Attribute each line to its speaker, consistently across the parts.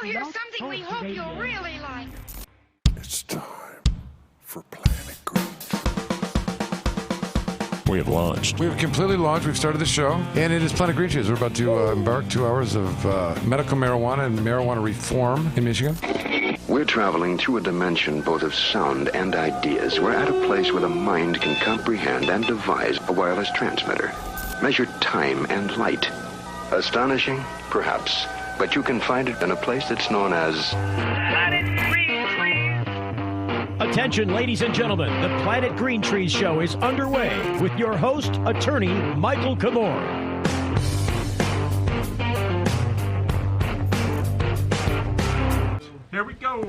Speaker 1: here's something we hope you'll really like.
Speaker 2: It's time for Planet Green.
Speaker 3: We have launched.
Speaker 2: We have completely launched. We've started the show, and it is Planet Green Trees. We're about to embark 2 hours of medical marijuana and marijuana reform in Michigan.
Speaker 4: We're traveling through a dimension both of sound and ideas. We're at a place where the mind can comprehend and devise a wireless transmitter. Measure time and light. Astonishing? Perhaps. But you can find it in a place that's known as...
Speaker 5: Planet Green Trees.
Speaker 6: Attention, ladies and gentlemen. The Planet Green Trees show is underway with your host, attorney Michael Komorn.
Speaker 3: Here we go.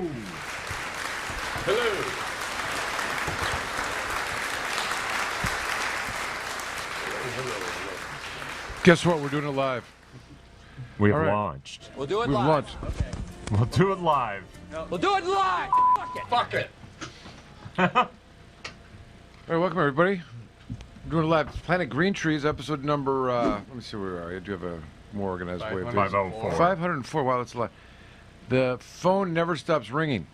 Speaker 3: Hello.
Speaker 2: Guess what? We're doing it live.
Speaker 3: We've
Speaker 2: All right.
Speaker 3: launched.
Speaker 7: We'll do it
Speaker 2: We've
Speaker 7: live.
Speaker 2: launched.
Speaker 7: Okay.
Speaker 3: We'll do it live.
Speaker 7: We'll do it live. Fuck it.
Speaker 2: All right, welcome everybody. We're doing it live. Planet Green Trees, episode number. Let me see where we are. I do have a more organized way of doing it.
Speaker 3: 504.
Speaker 2: 504. Wow, that's a lot. The phone never stops ringing.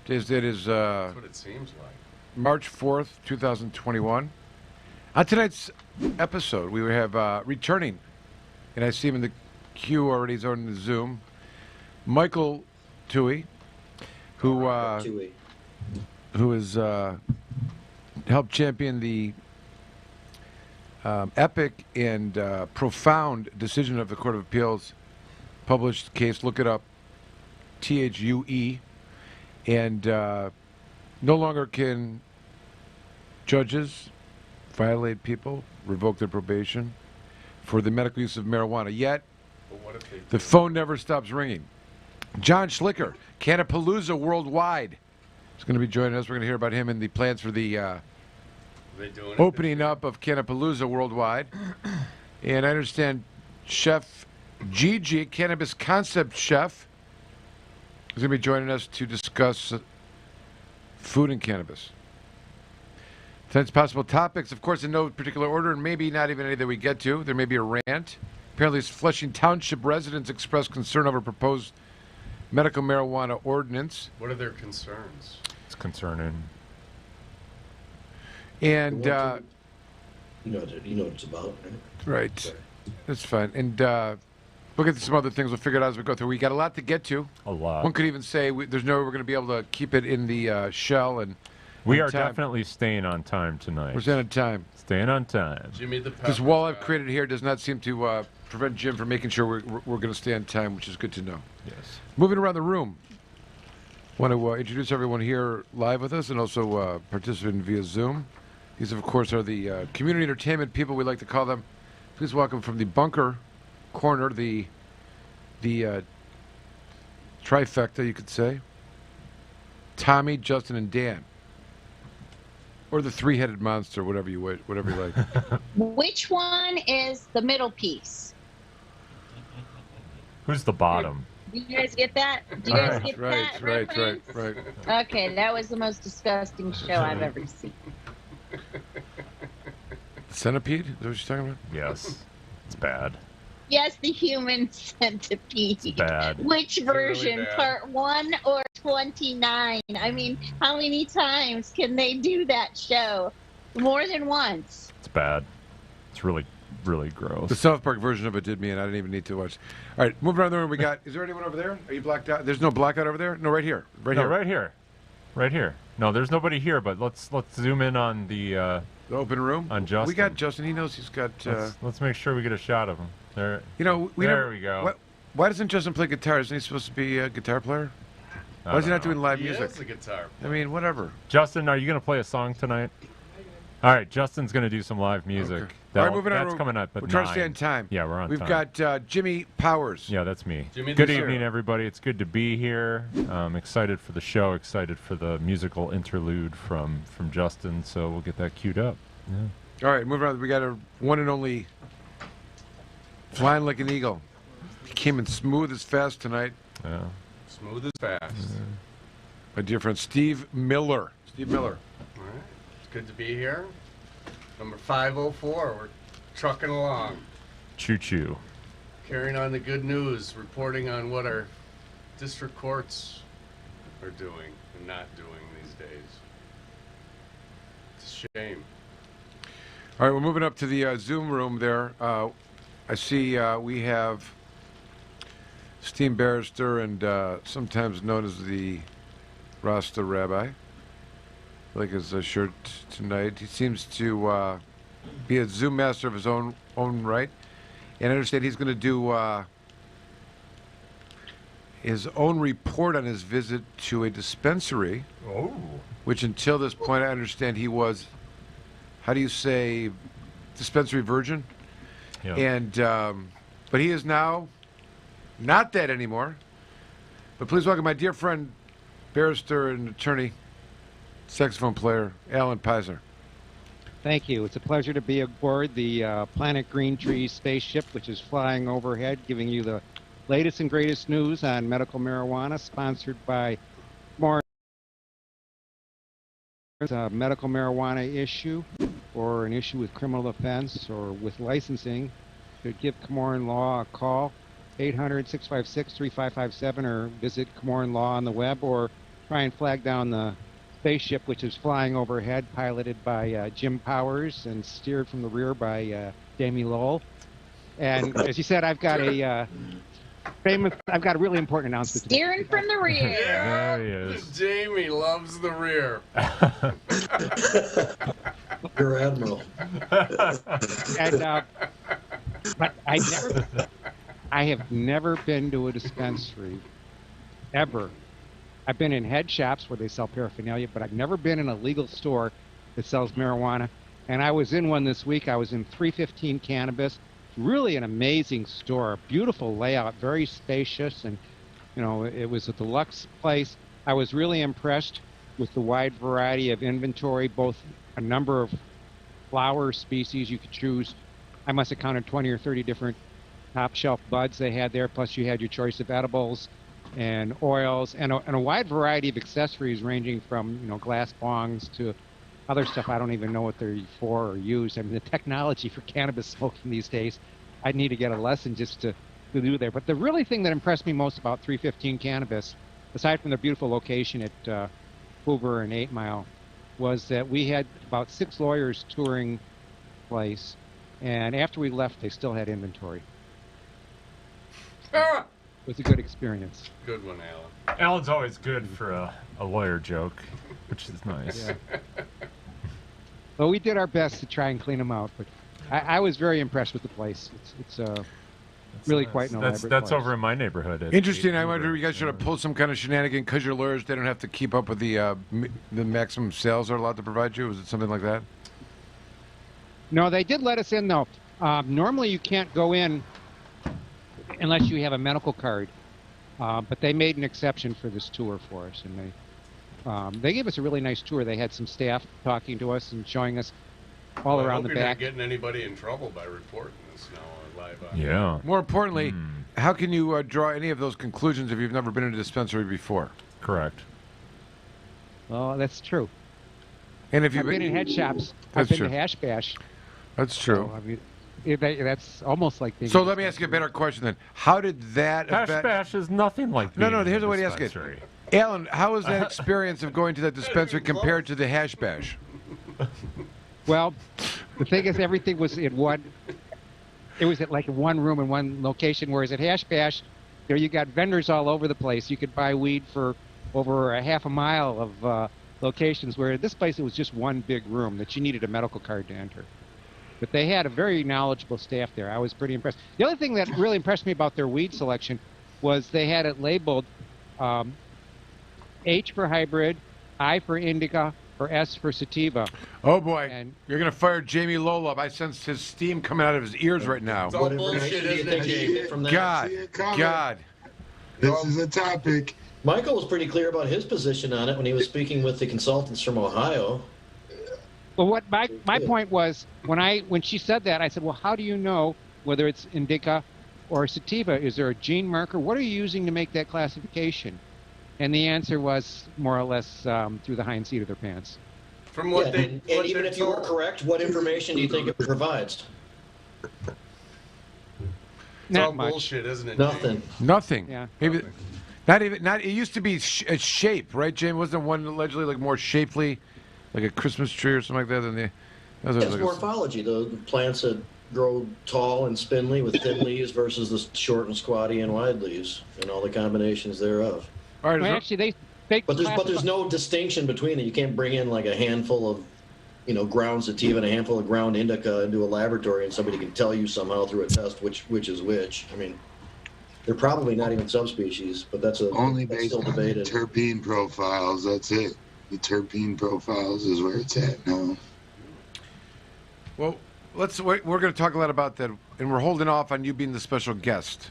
Speaker 2: Today's date is
Speaker 8: That's what it seems like.
Speaker 2: March 4th, 2021. On tonight's episode, we have returning, and I see him in the queue already. He's on the Zoom. Michael Thue, who has helped champion the epic and profound decision of the Court of Appeals, published case. Look it up, Thue, and no longer can judges violate people, revoke their probation for the medical use of marijuana. Yet,
Speaker 8: But what if they
Speaker 2: the phone never stops ringing. John Schlicker, Cannapalooza Worldwide, is going to be joining us. We're going to hear about him and the plans for the
Speaker 8: they doing it
Speaker 2: opening up of Cannapalooza Worldwide. And I understand Chef Gigi, Cannabis concept chef, is going to be joining us to discuss food and cannabis. Tonight's possible topics, of course, in no particular order, and maybe not even any that we get to. There may be a rant. Apparently, Flushing Township residents expressed concern over proposed medical marijuana ordinance.
Speaker 8: What are their concerns?
Speaker 3: It's concerning.
Speaker 2: And,
Speaker 9: You know what it's about, right?
Speaker 2: right,
Speaker 9: Sorry.
Speaker 2: that's fine. And we'll get to some other things. We'll figure it out as we go through. We got a lot to get to.
Speaker 3: A lot.
Speaker 2: One could even say there's no way we're going to be able to keep it in the shell. And
Speaker 3: We
Speaker 2: on
Speaker 3: are
Speaker 2: time.
Speaker 3: definitely staying on time tonight.
Speaker 2: We're staying on time.
Speaker 3: Staying on time.
Speaker 8: Jimmy the
Speaker 2: This
Speaker 8: Pepper
Speaker 2: wall I've
Speaker 8: guy.
Speaker 2: created here does not seem to prevent Jim from making sure we're going to stay on time, which is good to know.
Speaker 3: Yes.
Speaker 2: Moving around the room, want to introduce everyone here live with us and also participating via Zoom. These, of course, are the community entertainment people, we like to call them. Please welcome from the bunker corner, the trifecta, you could say, Tommy, Justin, and Dan. Or the three-headed monster, whatever you like.
Speaker 10: Which one is the middle piece?
Speaker 3: Who's the bottom?
Speaker 10: Do you guys get that? Do you guys get that reference?
Speaker 2: Right.
Speaker 10: Okay, that was the most disgusting show I've ever seen.
Speaker 2: Centipede? Is that what you're talking about?
Speaker 3: Yes. It's bad.
Speaker 10: Yes, the human centipede.
Speaker 3: It's bad.
Speaker 10: Which version?
Speaker 8: really bad.
Speaker 10: Part 1 or 29? I mean, how many times can they do that show? More than once.
Speaker 3: It's bad. It's really, really
Speaker 2: The
Speaker 3: gross.
Speaker 2: South Park version of it did me, and I didn't even need to watch. All right, moving around the room, we got... Is there anyone over there? Are you blocked out? There's no blackout over there? No, right here. Right
Speaker 3: No,
Speaker 2: here.
Speaker 3: right here. Right here. No, there's nobody here, but let's zoom in on the
Speaker 2: The open room?
Speaker 3: on Justin.
Speaker 2: We got Justin. He knows he's got...
Speaker 3: let's make sure we get a shot of him. There.
Speaker 2: you know, we
Speaker 3: There
Speaker 2: never,
Speaker 3: we go.
Speaker 2: Why doesn't Justin play guitar? Isn't he supposed to be a guitar player?
Speaker 3: I
Speaker 2: Why is he
Speaker 3: don't
Speaker 2: not
Speaker 3: know.
Speaker 2: doing live
Speaker 8: He
Speaker 2: music?
Speaker 8: is a guitar.
Speaker 2: I mean, whatever.
Speaker 3: Justin, are you going to play a song tonight? All right, Justin's going to do some live music.
Speaker 2: Okay. All right, moving on.
Speaker 3: That's coming up at
Speaker 2: We're trying to stay
Speaker 3: 9.
Speaker 2: on time.
Speaker 3: Yeah, we're on
Speaker 2: We've
Speaker 3: time.
Speaker 2: got Jimmy Powers.
Speaker 3: Yeah, that's me.
Speaker 8: Jimmy
Speaker 3: Good
Speaker 8: the
Speaker 3: evening,
Speaker 8: Sheriff.
Speaker 3: everybody. It's good to be here. Excited for the show. Excited for the musical interlude from Justin. So we'll get that queued up. Yeah.
Speaker 2: All right, moving on. We got a one and only flying like an eagle. He came in smooth as fast tonight.
Speaker 3: Yeah.
Speaker 8: Smooth as fast.
Speaker 2: My dear friend Steve Miller. Steve Miller.
Speaker 8: All right. It's good to be here. Number 504. We're trucking along.
Speaker 3: Choo choo.
Speaker 8: Carrying on the good news. Reporting on what are district courts are doing and not doing these days. It's a shame.
Speaker 2: All right, we're moving up to the Zoom room there. I see we have esteemed barrister and sometimes known as the Rasta Rabbi, like his shirt tonight. He seems to be a Zoom master of his own right, and I understand he's going to do his own report on his visit to a dispensary, which until this point I understand he was, how do you say, dispensary virgin?
Speaker 3: Yeah.
Speaker 2: And but he is now not that anymore. But please welcome my dear friend, barrister and attorney, saxophone player, Alan Pizer.
Speaker 11: Thank you. It's a pleasure to be aboard the Planet Green Tree spaceship, which is flying overhead, giving you the latest and greatest news on medical marijuana, sponsored by Komorn. A medical marijuana issue or an issue with criminal offense or with licensing, should give Komorn Law a call, 800-656-3557, or visit Komorn Law on the web, or try and flag down the spaceship, which is flying overhead, piloted by Jim Powers and steered from the rear by Jamie Lowell. And as you said, I've got a really important announcement today.
Speaker 10: Steering from the rear.
Speaker 8: Yeah,
Speaker 3: There he is.
Speaker 8: Jamie loves the rear.
Speaker 9: Your admiral.
Speaker 11: And, but I have never been to a dispensary, ever. I've been in head shops where they sell paraphernalia, but I've never been in a legal store that sells marijuana. And I was in one this week. I was in 315 Cannabis. Really an amazing store, beautiful layout, very spacious, and it was a deluxe place. I was really impressed with the wide variety of inventory, both a number of flower species you could choose. I must have counted 20 or 30 different top shelf buds they had there, plus you had your choice of edibles and oils, and a wide variety of accessories ranging from glass bongs to other stuff I don't even know what they're for or used. I mean, the technology for cannabis smoking these days, I'd need to get a lesson just to do there. But the really thing that impressed me most about 315 Cannabis, aside from their beautiful location at Hoover and 8 Mile, was that we had about 6 lawyers touring the place, and after we left, they still had inventory. It was a good experience.
Speaker 8: Good one, Alan.
Speaker 3: Alan's always good for a lawyer joke, which is nice.
Speaker 11: Yeah. Well, we did our best to try and clean them out, but I was very impressed with the place. It's really
Speaker 3: nice.
Speaker 11: quite an elaborate
Speaker 3: That's
Speaker 11: place.
Speaker 3: over in my neighborhood.
Speaker 2: Interesting. I wonder if you guys should have pulled some kind of shenanigan because you're lawyers. They don't have to keep up with the maximum sales they're allowed to provide you. Was it something like that?
Speaker 11: No, they did let us in, though. Normally you can't go in unless you have a medical card, but they made an exception for this tour for us, and they gave us a really nice tour. They had some staff talking to us and showing us all around the back.
Speaker 8: You're not getting anybody in trouble by reporting this now live on.
Speaker 3: Yeah.
Speaker 2: More importantly, how can you draw any of those conclusions if you've never been in a dispensary before?
Speaker 3: Correct.
Speaker 11: Well, that's true.
Speaker 2: And if you've
Speaker 11: been in head shops,
Speaker 2: That's
Speaker 11: I've been
Speaker 2: true.
Speaker 11: to Hash Bash.
Speaker 2: That's true.
Speaker 11: So, I mean, that's almost like being.
Speaker 2: So let me ask you a better question then. How did that
Speaker 3: Hash
Speaker 2: affect...
Speaker 3: Bash is nothing like
Speaker 2: No,
Speaker 3: being in
Speaker 2: here's
Speaker 3: a
Speaker 2: the way to ask it.
Speaker 3: dispensary.
Speaker 2: Alan, how was that experience of going to that dispensary compared to the Hash Bash?
Speaker 11: Well, the thing is, everything was in one. It was at like one room in one location, whereas at Hash Bash, you got vendors all over the place. You could buy weed for over a half a mile of locations, where at this place it was just one big room that you needed a medical card to enter. But they had a very knowledgeable staff there. I was pretty impressed. The other thing that really impressed me about their weed selection was they had it labeled H for hybrid, I for indica, or S for sativa.
Speaker 2: Oh, boy. You're going to fire Jamie Lowell up. I sense his steam coming out of his ears right now.
Speaker 8: It's all bullshit, isn't it, Jamie?
Speaker 2: God.
Speaker 12: This is a topic.
Speaker 9: Michael was pretty clear about his position on it when he was speaking with the consultants from Ohio.
Speaker 11: Well, what my point was, when she said that, I said, well, how do you know whether it's indica or sativa? Is there a gene marker? What are you using to make that classification? And the answer was more or less through the hind seat of their pants.
Speaker 8: From what
Speaker 9: and even if you were correct, what information do you think it provides?
Speaker 8: It's all bullshit, isn't it?
Speaker 9: Nothing.
Speaker 2: Nothing.
Speaker 11: Yeah.
Speaker 2: Maybe Not. It used to be a shape, right, James? Wasn't one allegedly like more shapely, like a Christmas tree or something like that? Than the.
Speaker 9: It's morphology. The plants that grow tall and spindly with thin leaves versus the short and squatty and wide leaves, and all the combinations thereof.
Speaker 2: All right.
Speaker 11: Well, actually,
Speaker 9: but there's no distinction between it. You can't bring in like a handful of, ground sativa and a handful of ground indica into a laboratory and somebody can tell you somehow through a test which is which. I mean, they're probably not even subspecies, but that's
Speaker 12: based
Speaker 9: still
Speaker 12: on
Speaker 9: debated.
Speaker 12: The terpene profiles. That's it. The terpene profiles is where it's at now.
Speaker 2: Well, we're going to talk a lot about that, and we're holding off on you being the special guest,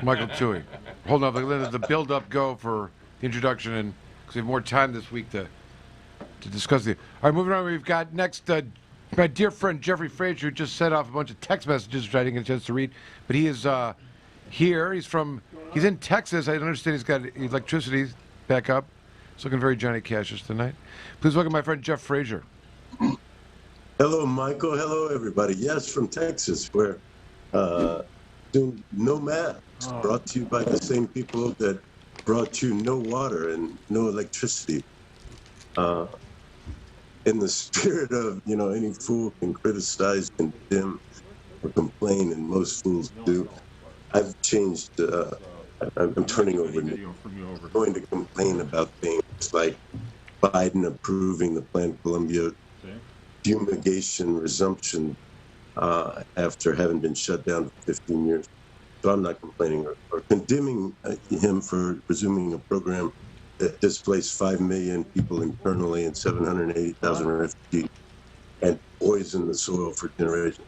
Speaker 2: Michael Thue. Holding off, let the build-up go for the introduction, and because we have more time this week to discuss it. All right, moving on. We've got next my dear friend Jeffrey Frazier, who just set off a bunch of text messages, which I didn't get a chance to read, but he is here. He's in Texas. I understand he's got electricity back up. He's looking very Johnny Cash tonight. Please welcome my friend Jeff Frazier.
Speaker 13: Hello, Michael. Hello, everybody. Yes, from Texas, where doing no math, brought to you by the same people that brought you no water and no electricity. In the spirit of, any fool can criticize, condemn, or complain, and most fools do, I've changed. I'm turning over. I'm going to complain about things like Biden approving the Planned Columbia fumigation resumption after having been shut down for 15 years. So I'm not complaining or condemning him for resuming a program that displaced 5 million people internally and 780,000 refugees and poisoned the soil for generations.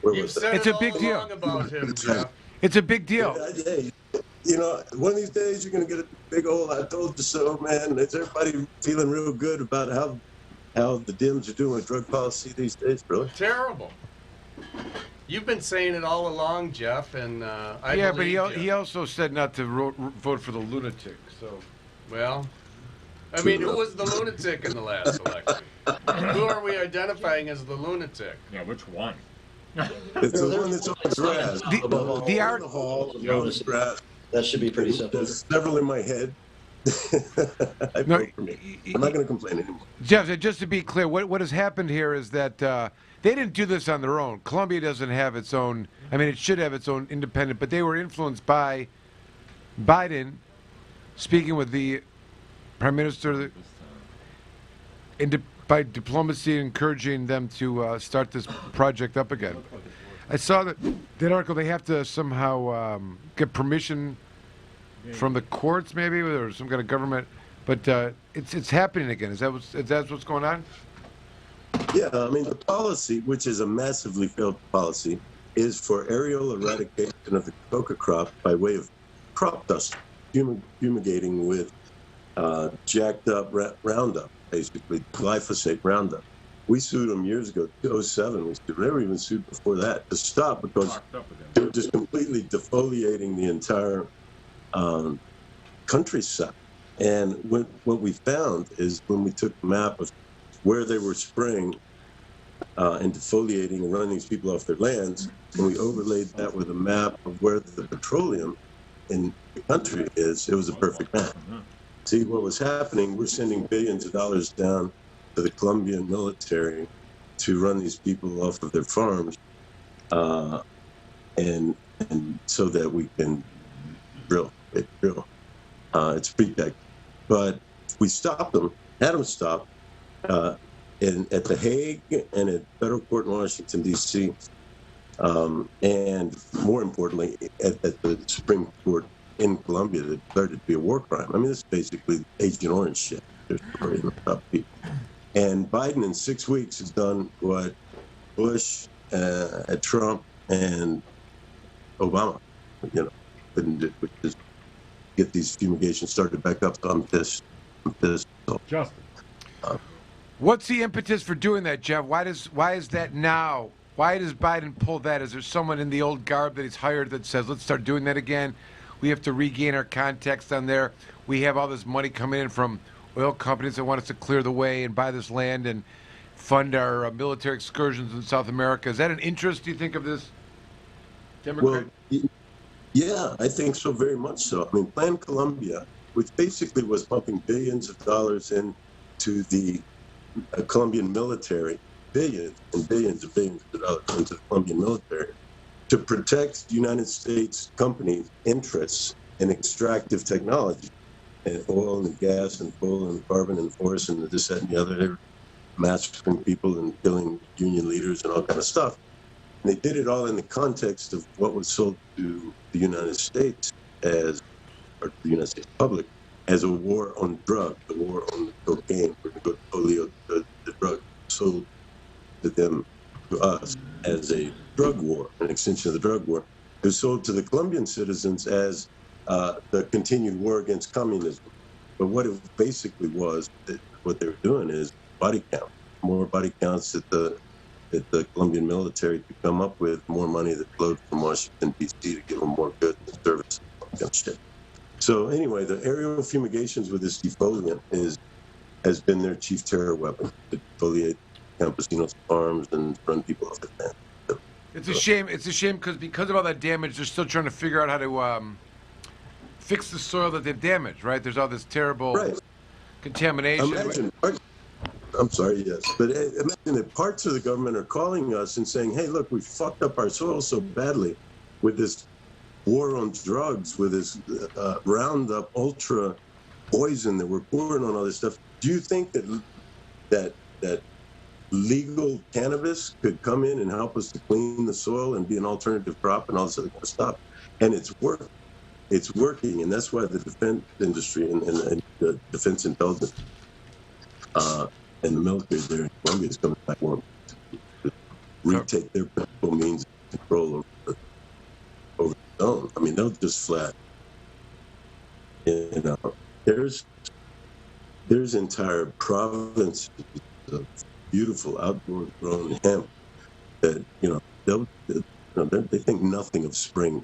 Speaker 2: It's a big deal.
Speaker 8: About him, Jeff.
Speaker 2: It's a big deal.
Speaker 13: One of these days you're going to get a big old "I told you so," man. Is everybody feeling real good about how the Dems are doing with drug policy these days, really?
Speaker 8: Terrible. You've been saying it all along, Jeff, and I
Speaker 2: but he also said not to vote for the lunatic. So,
Speaker 8: well, I mean, who was the lunatic in the last election? Who are we identifying as the lunatic?
Speaker 3: Yeah, which one?
Speaker 13: It's the one that's on the grass.
Speaker 2: The art.
Speaker 13: The hall, the grass.
Speaker 9: That should be pretty simple.
Speaker 13: There's several in my head. I'm not going to complain anymore.
Speaker 2: Jeff, just to be clear, what has happened here is that they didn't do this on their own. Colombia doesn't have its own. I mean, it should have its own independent, but they were influenced by Biden speaking with the Prime Minister by diplomacy, encouraging them to start this project up again. I saw that article. They have to somehow get permission from the courts, maybe, or some kind of government. But it's happening again. Is that what's going on?
Speaker 13: Yeah, I mean, the policy, which is a massively failed policy, is for aerial eradication of the coca crop by way of crop dust, fumigating with jacked up Roundup, basically glyphosate Roundup. We sued them years ago, 2007. They were even sued before that to stop because they were just completely defoliating the entire countryside. And what we found is when we took the map of where they were spraying and defoliating and running these people off their lands, and we overlaid that with a map of where the petroleum in the country is, it was a perfect map. See, what was happening, we're sending billions of dollars down to the Colombian military to run these people off of their farms, and so that we can drill. It's pretext. But we stopped them, had them stopped, at The Hague and at federal court in Washington, D.C., and more importantly, at the Supreme Court in Colombia that declared it to be a war crime. I mean, this is basically Agent Orange shit. They're spraying up people. And Biden in 6 weeks has done what Bush, Trump, and Obama, couldn't do, which is get these fumigations started back up. So I'm pissed.
Speaker 3: Justin.
Speaker 2: What's the impetus for doing that, Jeff? Why is that now? Why does Biden pull that? Is there someone in the old garb that he's hired that says, let's start doing that again? We have to regain our context on there. We have all this money coming in from oil companies that want us to clear the way and buy this land and fund our military excursions in South America. Is that an interest, do you think, of this Democrat?
Speaker 13: Well, Yeah, I think so, very much so. I mean, Plan Colombia, which basically was pumping billions of dollars into the Colombian military, billions and billions of dollars into the Colombian military, to protect United States companies' interests in extractive technology, and oil and gas and coal and carbon and forest and this, that, and the other. They were massacring people and killing union leaders and all kind of stuff. And they did it all in the context of what was sold to the United States or the United States public as a war on drugs, a war on cocaine, or polio, the drug sold to them, to us, as a drug war, an extension of the drug war. It was sold to the Colombian citizens as the continued war against communism. But what it basically was, what they were doing is body count, more body counts that the Colombian military could come up with, more money that flowed from Washington, D.C. to give them more goods and services and shit. So anyway, the aerial fumigations with this defoliant has been their chief terror weapon, to defoliate campesinos' farms and run people off the land.
Speaker 2: It's a shame. It's a shame because of all that damage, they're still trying to figure out how to fix the soil that they've damaged, right? There's all this terrible contamination.
Speaker 13: Imagine, I'm sorry, yes. But imagine that parts of the government are calling us and saying, hey, look, we fucked up our soil so badly with this war on drugs, with this Roundup ultra poison that we're pouring on all this stuff. Do you think that legal cannabis could come in and help us to clean the soil and be an alternative crop and all this other kind of stuff? And it's working. It's working, and that's why the defense industry and the defense intelligence and the military there in Colombia is coming back to retake their principal means of control over the zone. I mean, they'll just flat. You know, there's entire provinces of beautiful outdoor grown hemp that, you know, they think nothing of spring.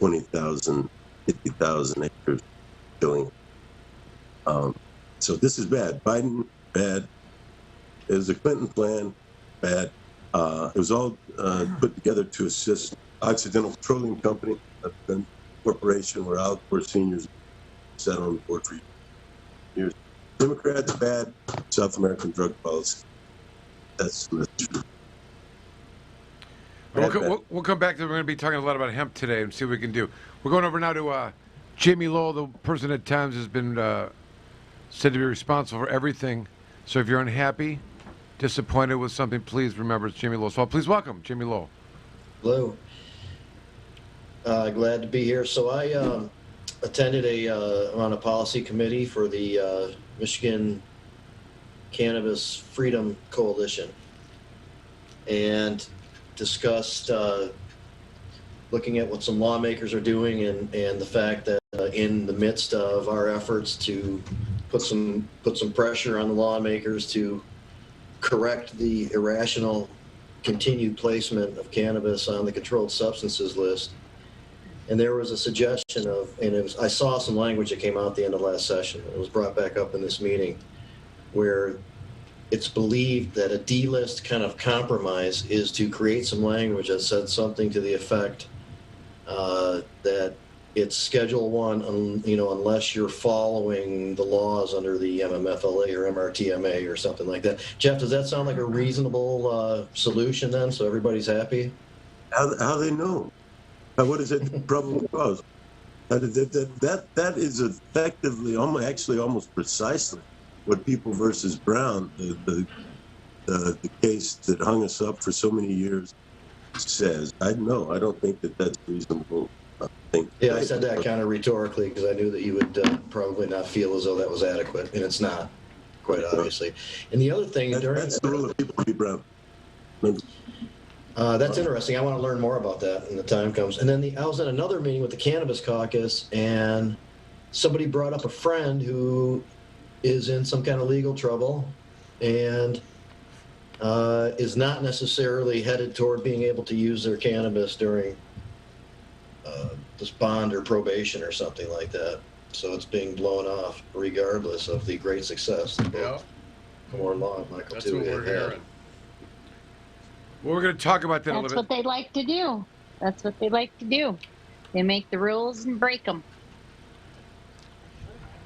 Speaker 13: 20,000, 50,000 acres killing. So this is bad. Biden, bad. It was a Clinton plan, bad. It was all put together to assist Occidental Petroleum Company, a corporation where Alcor seniors sat on the board for years. Democrats, bad. South American drug policy. That's true.
Speaker 2: We'll come back to it. We're going to be talking a lot about hemp today and see what we can do. We're going over now to Jamie Lowell, the person at times has been said to be responsible for everything. So if you're unhappy, disappointed with something, please remember it's Jamie Lowell. So please welcome Jamie Lowell.
Speaker 9: Hello. Glad to be here. So I attended I'm on a policy committee for the Michigan Cannabis Freedom Coalition, and discussed looking at what some lawmakers are doing and the fact that in the midst of our efforts to put some pressure on the lawmakers to correct the irrational continued placement of cannabis on the controlled substances list. And there was a suggestion of, and I saw some language that came out at the end of last session. It was brought back up in this meeting, where it's believed that a D-list kind of compromise is to create some language that said something to the effect that it's Schedule 1, unless you're following the laws under the MMFLA or MRTMA or something like that. Jeff, does that sound like a reasonable solution then, so everybody's happy?
Speaker 13: How they know? What is it probable cause? That is effectively, almost precisely what People versus Brown, the case that hung us up for so many years, says. I don't think that's reasonable.
Speaker 9: Yeah, I said that kind of rhetorically because I knew that you would probably not feel as though that was adequate, and it's not, quite obviously. And the other thing
Speaker 13: that's the rule of People versus Brown.
Speaker 9: That's interesting. I want to learn more about that when the time comes. And then I was at another meeting with the Cannabis Caucus, and somebody brought up a friend who is in some kind of legal trouble and is not necessarily headed toward being able to use their cannabis during this bond or probation or something like that. So it's being blown off regardless of the great success that both Komorn Law and Michael
Speaker 8: That's
Speaker 9: Thue
Speaker 8: what we're
Speaker 9: had.
Speaker 8: hearing.
Speaker 2: Well, we're going to talk about that a little bit.
Speaker 10: That's what they like to do. That's what they like to do. They make the rules and break them.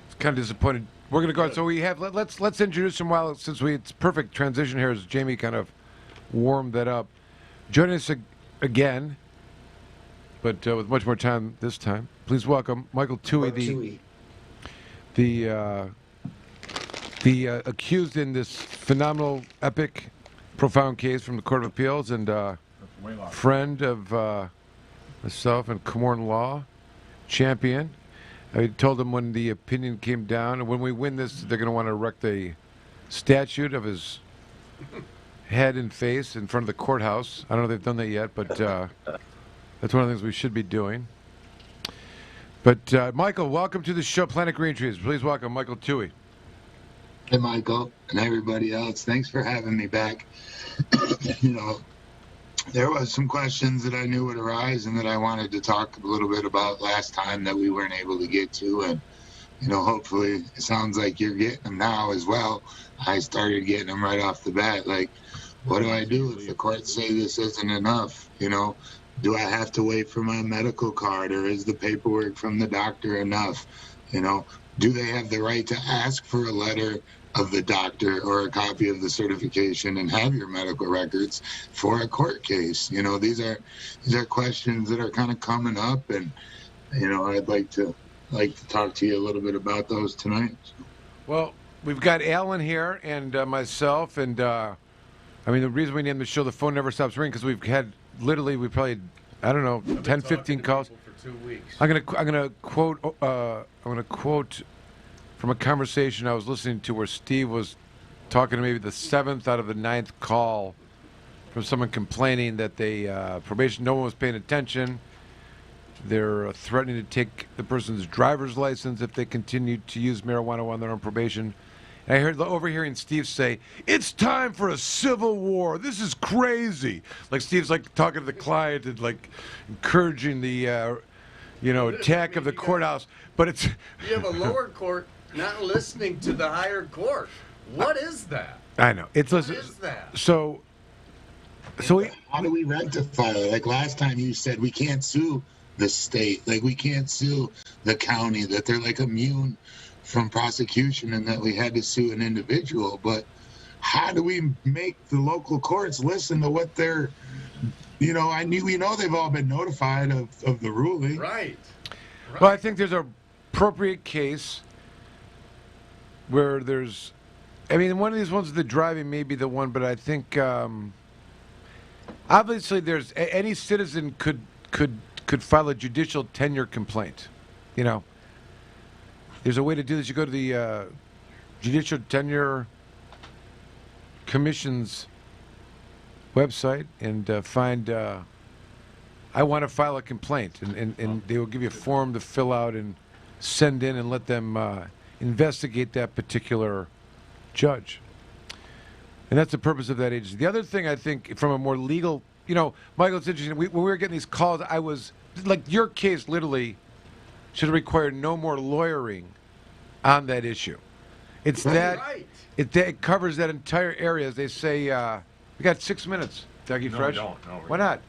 Speaker 2: It's kind of disappointed. We're going to go. So we have. Let's introduce him while it's perfect transition here as Jamie kind of warmed that up. Joining us again, but with much more time this time. Please welcome Michael Thue, the accused in this phenomenal, epic, profound case from the Court of Appeals, and friend of myself and Komorn Law, champion. I told him when the opinion came down, and when we win this, they're going to want to erect a statue of his head and face in front of the courthouse. I don't know if they've done that yet, but that's one of the things we should be doing. But Michael, welcome to the show, Planet Green Trees. Please welcome Michael Thue.
Speaker 12: Hey, Michael, and everybody else. Thanks for having me back. You know, there was some questions that I knew would arise and that I wanted to talk a little bit about last time that we weren't able to get to. And, you know, hopefully it sounds like you're getting them now as well. I started getting them right off the bat. Like, what do I do if the courts say this isn't enough? You know, do I have to wait for my medical card, or is the paperwork from the doctor enough? You know, do they have the right to ask for a letter of the doctor or a copy of the certification and have your medical records for a court case? You know, these are questions that are kind of coming up, and, you know, I'd like to talk to you a little bit about those tonight.
Speaker 2: Well, we've got Alan here and myself, and I mean, the reason we named the show "The Phone Never Stops Ringing" because we've had literally, we probably, I don't know, 10, 15 calls.
Speaker 8: For 2 weeks.
Speaker 2: I'm gonna quote from a conversation I was listening to where Steve was talking to maybe the 7th out of the 9th call from someone complaining that they probation, no one was paying attention. They're threatening to take the person's driver's license if they continue to use marijuana while they're on probation. And I heard overhearing Steve say, "It's time for a civil war. This is crazy." Like Steve's like talking to the client and like encouraging the attack of the courthouse. But it's
Speaker 8: you have a lower court not listening to the higher court. What is that?
Speaker 2: I know. What
Speaker 8: is that?
Speaker 2: So
Speaker 12: how do we rectify it? Like last time you said we can't sue the state, like we can't sue the county, that they're like immune from prosecution and that we had to sue an individual. But how do we make the local courts listen to what they're, you know, we know they've all been notified of the ruling.
Speaker 8: Right.
Speaker 2: Well, I think there's an appropriate case where there's, I mean, one of these ones with the driving may be the one, but I think obviously there's any citizen could file a judicial tenure complaint. You know, there's a way to do this. You go to the Judicial Tenure Commission's website and find I want to file a complaint, and they will give you a form to fill out and send in and let them investigate that particular judge. And that's the purpose of that agency. The other thing I think from a more legal, you know, Michael, it's interesting. When we were getting these calls, I was, like, your case literally should require no more lawyering on that issue. It's that, it covers that entire area. As they say, we got 6 minutes, Dougie Fresh.
Speaker 3: No, we don't. No,
Speaker 2: Why not?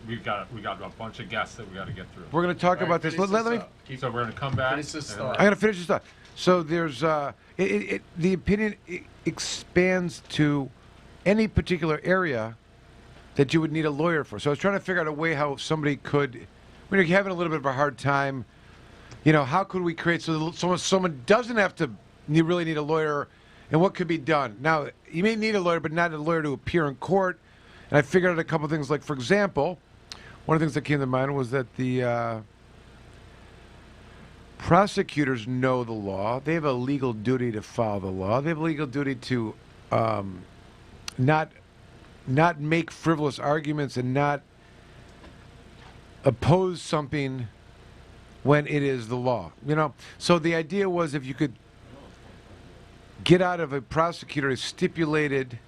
Speaker 3: We got a bunch of guests that we got to get through.
Speaker 2: We're going to talk about this. Let me.
Speaker 3: So we're going to come back.
Speaker 2: I'm going to finish this thought. So there's the opinion expands to any particular area that you would need a lawyer for. So I was trying to figure out a way how somebody could, when you're having a little bit of a hard time, you know, how could we create so that someone doesn't have to really need a lawyer, and what could be done? Now, you may need a lawyer, but not a lawyer to appear in court. And I figured out a couple things, like, for example, one of the things that came to mind was that the prosecutors know the law. They have a legal duty to follow the law. They have a legal duty to not make frivolous arguments and not oppose something when it is the law. You know, so the idea was if you could get out of a prosecutor a stipulated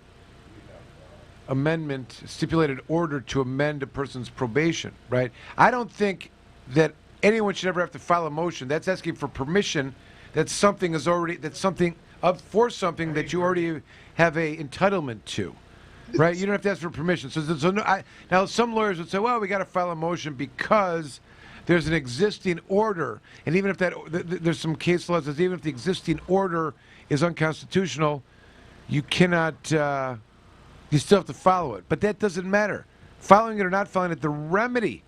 Speaker 2: amendment, stipulated order to amend a person's probation, right? I don't think that anyone should ever have to file a motion. That's asking for permission that something is already, that's something up for something that you already have a entitlement to, right? You don't have to ask for permission. Now some lawyers would say, well, we got to file a motion because there's an existing order, and even if there's some case laws that even if the existing order is unconstitutional, you cannot, you still have to follow it. But that doesn't matter. Following it or not following it, the remedy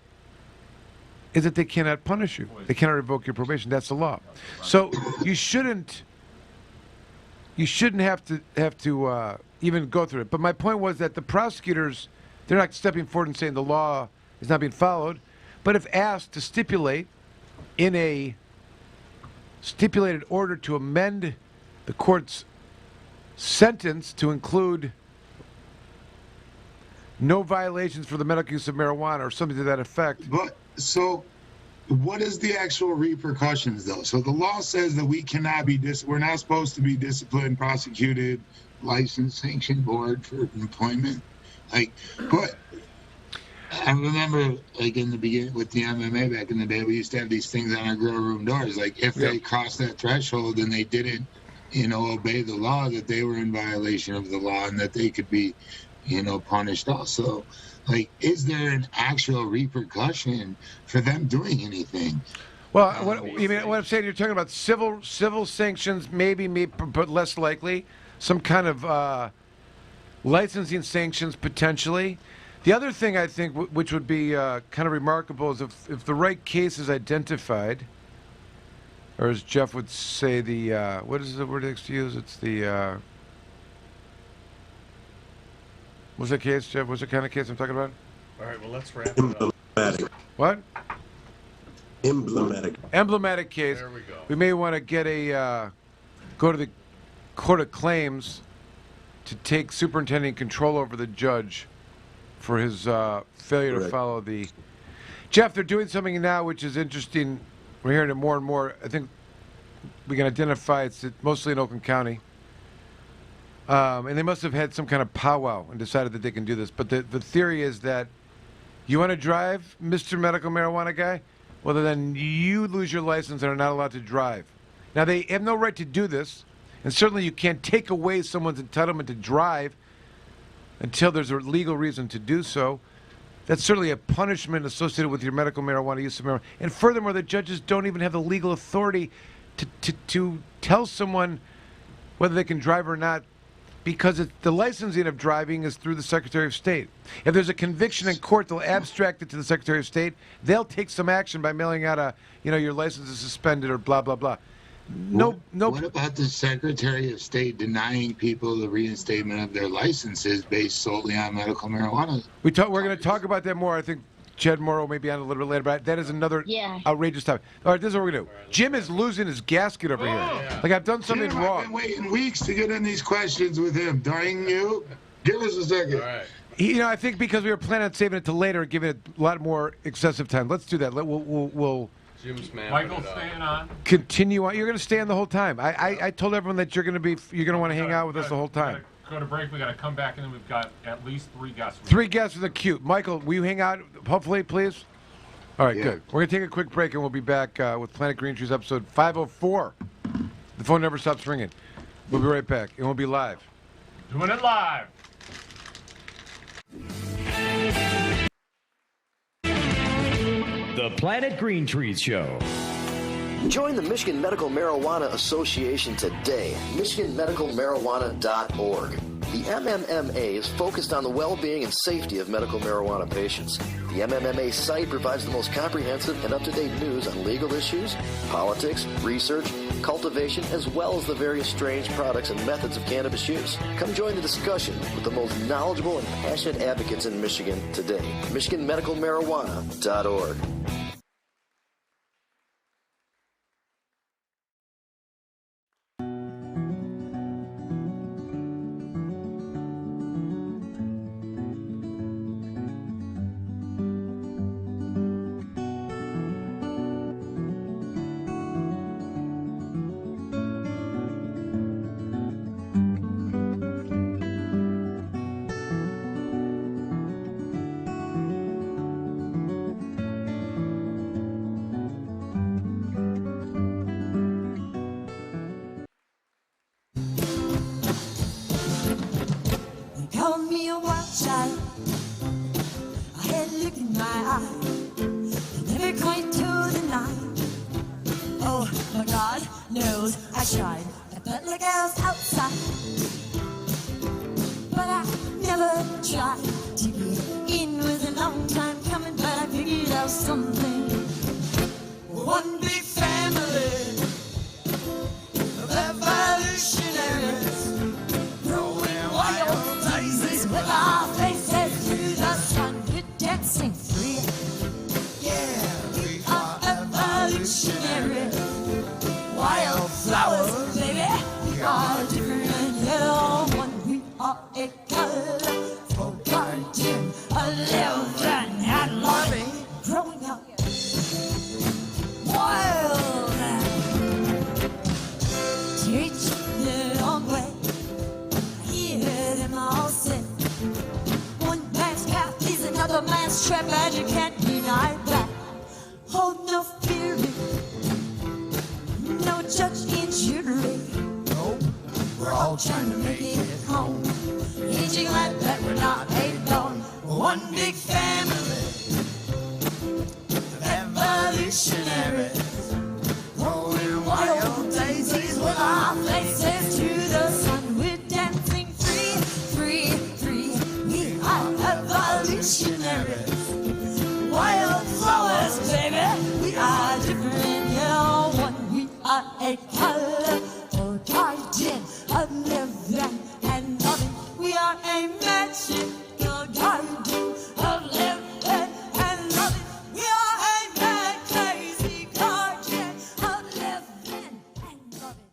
Speaker 2: is that they cannot punish you. They cannot revoke your probation. That's the law. So you shouldn't have to even go through it. But my point was that the prosecutors, they're not stepping forward and saying the law is not being followed. But if asked to stipulate in a stipulated order to amend the court's sentence to include no violations for the medical use of marijuana or something to that effect.
Speaker 12: But so what is the actual repercussions though? So the law says that we cannot be we're not supposed to be disciplined, prosecuted, licensed, sanctioned board for employment. But I remember, in the beginning with the MMA back in the day, we used to have these things on our grow room doors. If they crossed that threshold and they didn't, obey the law, that they were in violation of the law and that they could be, punished also. Is there an actual repercussion for them doing anything?
Speaker 2: Well, what I'm saying, you're talking about civil sanctions, maybe, but less likely. Some kind of licensing sanctions, potentially. The other thing I think, which would be kind of remarkable, is if the right case is identified, or as Jeff would say, what is the word to use? It's the, what's the case, Jeff? What's the kind of case I'm talking about?
Speaker 8: All right, well, let's wrap it up.
Speaker 13: Emblematic.
Speaker 2: What?
Speaker 13: Emblematic.
Speaker 2: Emblematic case.
Speaker 8: There we go.
Speaker 2: We may want to get go to the Court of Claims to take superintending control over the judge for his failure to follow the... Jeff, they're doing something now which is interesting. We're hearing it more and more. I think we can identify it's mostly in Oakland County. And they must have had some kind of powwow and decided that they can do this. But the theory is that you want to drive, Mr. Medical Marijuana guy? Well, then you lose your license and are not allowed to drive. Now, they have no right to do this. And certainly you can't take away someone's entitlement to drive until there's a legal reason to do so. That's certainly a punishment associated with your medical marijuana use of marijuana. And furthermore, the judges don't even have the legal authority to tell someone whether they can drive or not, because the licensing of driving is through the Secretary of State. If there's a conviction in court, they'll abstract it to the Secretary of State. They'll take some action by mailing out your license is suspended or blah, blah, blah. No.
Speaker 12: What about the Secretary of State denying people the reinstatement of their licenses based solely on medical marijuana?
Speaker 2: We're going to talk about that more. I think Chad Morrow may be on a little bit later, but that is another outrageous topic. All right, this is what we're going to do. Jim is losing his gasket over here. Yeah. I've done something wrong.
Speaker 12: I've been waiting weeks to get in these questions with him. Darn you. Give us a second.
Speaker 8: All right.
Speaker 2: I think because we were planning on saving it to later and giving it a lot more excessive time. Let's do that. We'll
Speaker 8: Jim's
Speaker 3: Michael's staying on.
Speaker 2: Continue on. You're going to stay on the whole time. I told everyone that you're going to want to hang out with us the whole time.
Speaker 3: Go to break. We got to come back, and then we've got at least 3 guests.
Speaker 2: 3 guests with a queue. Michael, will you hang out? Hopefully, please. All right, good. We're going to take a quick break, and we'll be back with Planet Green Trees episode 504. The phone never stops ringing. We'll be right back, and we'll be live.
Speaker 3: Doing it live.
Speaker 6: The Planet Green Trees Show.
Speaker 14: Join the Michigan Medical Marijuana Association today. MichiganMedicalMarijuana.org. The MMMA is focused on the well-being and safety of medical marijuana patients. The MMMA site provides the most comprehensive and up-to-date news on legal issues, politics, research, cultivation, as well as the various strange products and methods of cannabis use. Come join the discussion with the most knowledgeable and passionate advocates in Michigan today. MichiganMedicalMarijuana.org.
Speaker 15: tried to put the girls outside, but I never tried to get in. Was a long time coming, but I figured out something. One big family of evolutionaries, growing wild daisies with our faces to the sun. We're dancing free. Yeah, we are evolutionary. Wildflowers, baby, we are different. Yellow one, we are a colorful garden, a living and loving, growing up wild and teach their own way. I hear them all say, one man's path is another man's trap, and you can't deny that. Hold no fury, no judge in jury. No, we're all trying to make it home. Ain't you glad that we're not alone? One big family of evolutionaries, rolling wild daisies with our faces to the sun. We're dancing free, free, free. We are evolutionaries. Wildflowers, baby, we are different. Yellow one, we are a colorful garden of living and loving. We are a magical garden of living and loving. We are a mad, crazy garden of living and loving.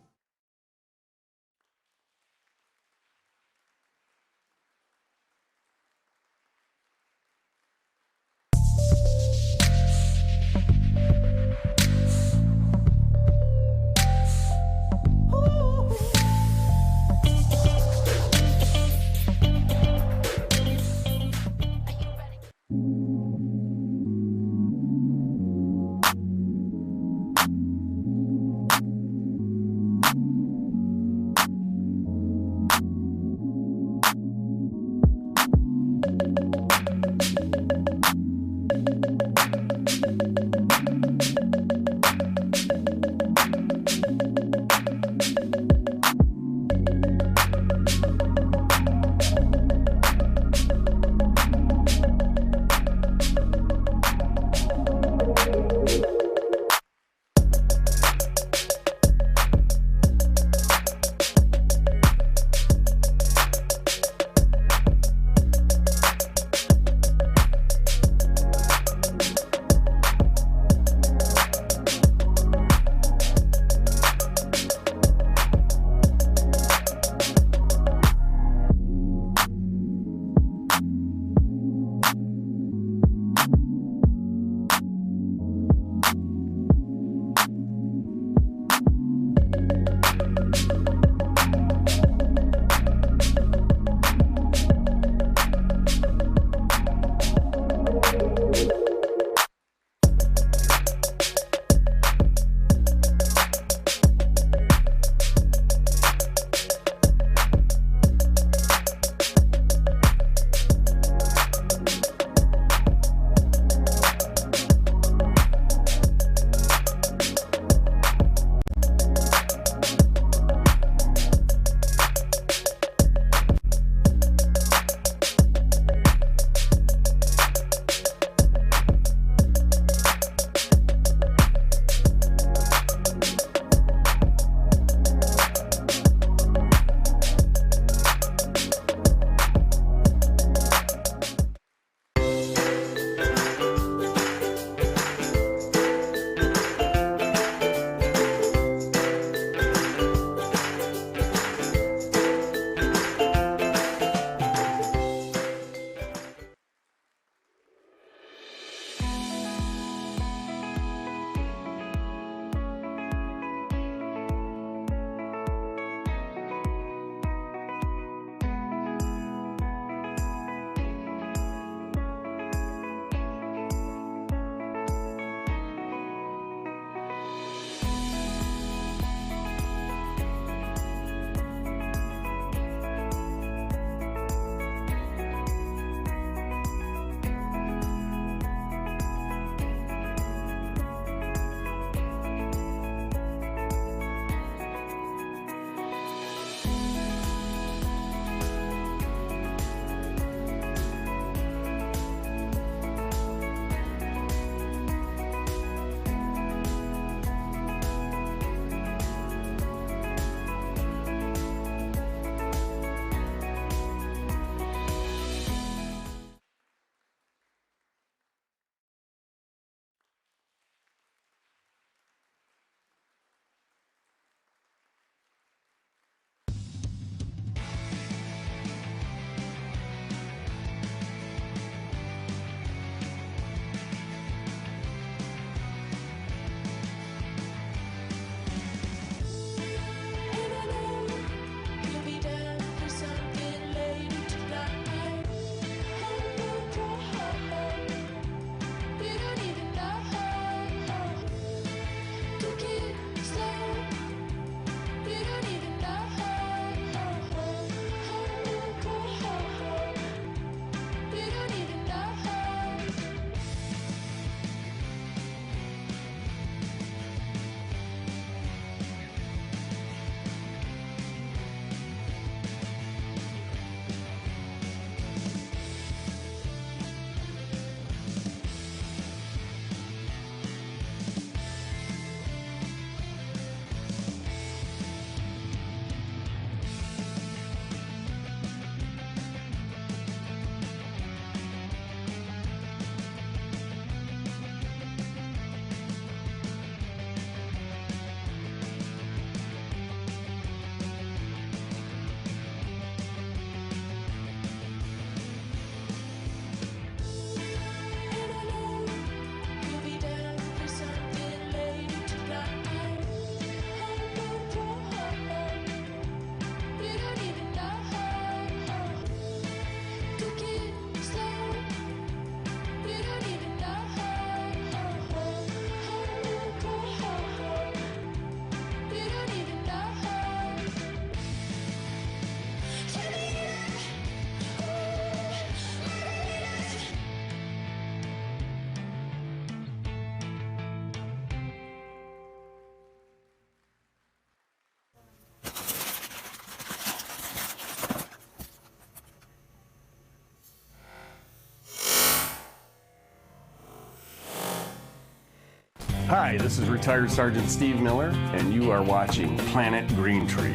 Speaker 16: Hi, this is retired Sergeant Steve Miller, and you are watching Planet Green Trees.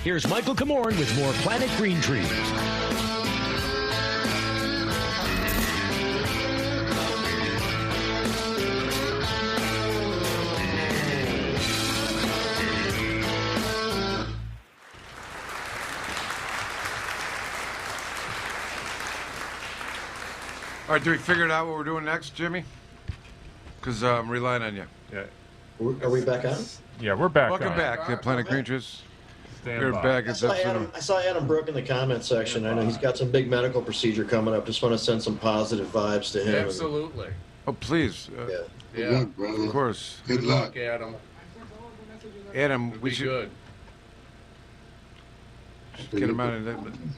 Speaker 6: Here's Michael Komorn with more Planet Green Trees.
Speaker 2: All right, do we figure out what we're doing next, Jimmy? Because I'm relying on you.
Speaker 3: Yeah.
Speaker 9: Are we back on?
Speaker 3: Yeah, we're back.
Speaker 2: Welcome
Speaker 3: on.
Speaker 2: back to Planet Green Trees.
Speaker 3: Stand
Speaker 2: You're
Speaker 3: by.
Speaker 2: back.
Speaker 9: I saw Adam Brook in the comment section. I know he's got some big medical procedure coming up. Just want to send some positive vibes to him.
Speaker 8: Absolutely.
Speaker 2: Oh, please.
Speaker 9: Yeah.
Speaker 8: Yeah.
Speaker 12: Good, brother.
Speaker 2: Of course.
Speaker 12: Good luck.
Speaker 8: Adam.
Speaker 2: Adam, we
Speaker 8: Be
Speaker 2: should
Speaker 8: good.
Speaker 2: get him out and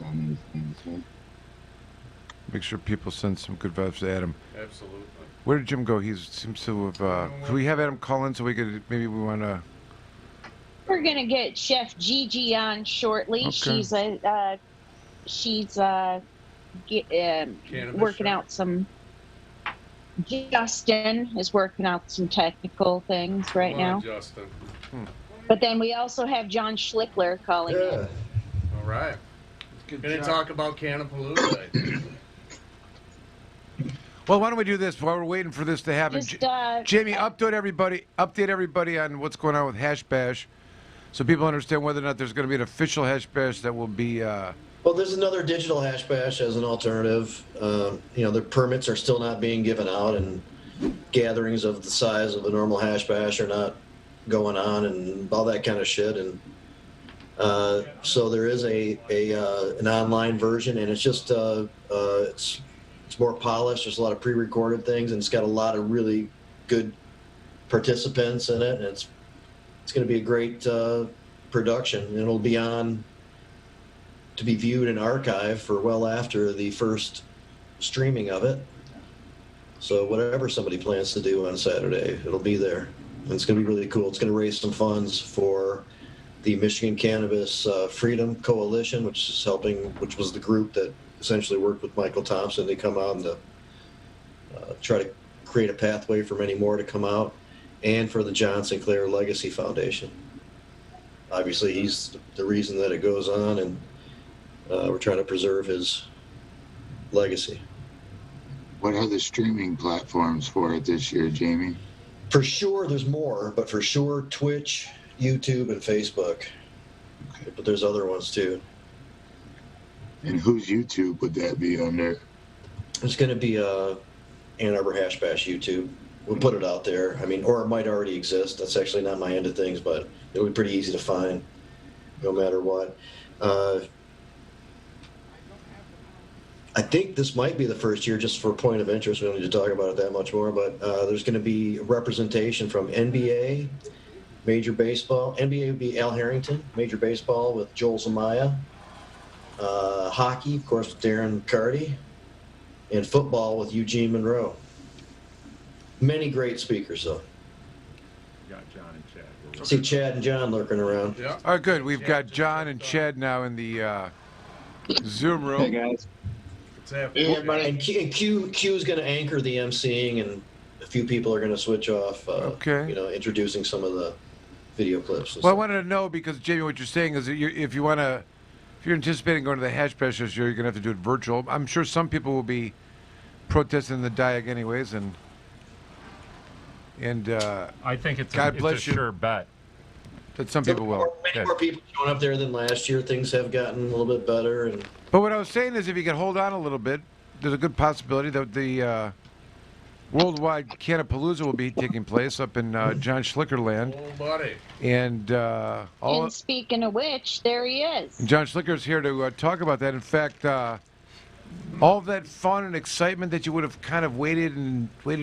Speaker 2: make sure people send some good vibes to Adam.
Speaker 8: Absolutely.
Speaker 2: Where did Jim go? He seems to have. Could we have Adam call in so we could maybe we want to?
Speaker 10: We're gonna get Chef Gigi on shortly.
Speaker 2: Okay.
Speaker 10: She's
Speaker 8: Cannabis
Speaker 10: working
Speaker 8: shop.
Speaker 10: out some. Justin is working out some technical things right
Speaker 8: Come on,
Speaker 10: now.
Speaker 8: Justin.
Speaker 10: But then we also have John Schlicker calling in.
Speaker 8: All right. Gonna talk about Cannapalooza.
Speaker 2: Well, why don't we do this while we're waiting for this to happen?
Speaker 10: Just,
Speaker 2: Jamie, update everybody on what's going on with Hash Bash, so people understand whether or not there's going to be an official Hash Bash that will be.
Speaker 9: Well, there's another digital hash bash as an alternative. The permits are still not being given out, and gatherings of the size of a normal hash bash are not going on, and all that kind of shit. And so there is an online version, and it's just it's more polished. There's a lot of pre-recorded things, and it's got a lot of really good participants in it, and it's going to be a great production, and it'll be on to be viewed and archived for well after the first streaming of it. So whatever somebody plans to do on Saturday, it'll be there. And it's going to be really cool. It's going to raise some funds for the Michigan Cannabis Freedom Coalition, which was the group that essentially worked with Michael Thompson. They come out and try to create a pathway for many more to come out, and for the John Sinclair Legacy Foundation. Obviously, he's the reason that it goes on, and we're trying to preserve his legacy.
Speaker 12: What are the streaming platforms for it this year, Jamie?
Speaker 9: For sure, there's more, but for sure, Twitch, YouTube, and Facebook. Okay. But there's other ones too.
Speaker 12: And whose YouTube would that be under?
Speaker 9: It's going to be Ann Arbor Hash Bash YouTube. We'll put it out there. I mean, or it might already exist. That's actually not my end of things, but it'll be pretty easy to find, no matter what. I think this might be the first year, just for a point of interest, we don't need to talk about it that much more, but there's going to be representation from NBA, Major Baseball. NBA would be Al Harrington, Major Baseball with Joel Zamaya. Hockey, of course, with Darren McCarty. And football with Eugene Monroe. Many great speakers, though.
Speaker 3: Got John and Chad.
Speaker 9: See Chad and John lurking around.
Speaker 2: Yeah. All right, good. We've got John and Chad now in the Zoom room.
Speaker 9: Hey, guys. And Q is going to anchor the emceeing, and a few people are going to switch off.
Speaker 2: Okay.
Speaker 9: Introducing some of the video clips.
Speaker 2: Well, I wanted to know because Jamie, what you're saying is that if you're anticipating going to the Hash Bash this year, you're going to have to do it virtual. I'm sure some people will be protesting the Diag anyways, and
Speaker 3: I think it's
Speaker 2: God bless
Speaker 3: a sure bet
Speaker 2: that some people will.
Speaker 9: Many more people showing up there than last year. Things have gotten a little bit better,
Speaker 2: But what I was saying is, if you could hold on a little bit, there's a good possibility that the worldwide Cannapalooza will be taking place up in John Schlicker land.
Speaker 8: Oh, buddy.
Speaker 2: And
Speaker 10: And speaking of which, there he is.
Speaker 2: John Schlicker's here to talk about that. In fact, all of that fun and excitement that you would have kind of waited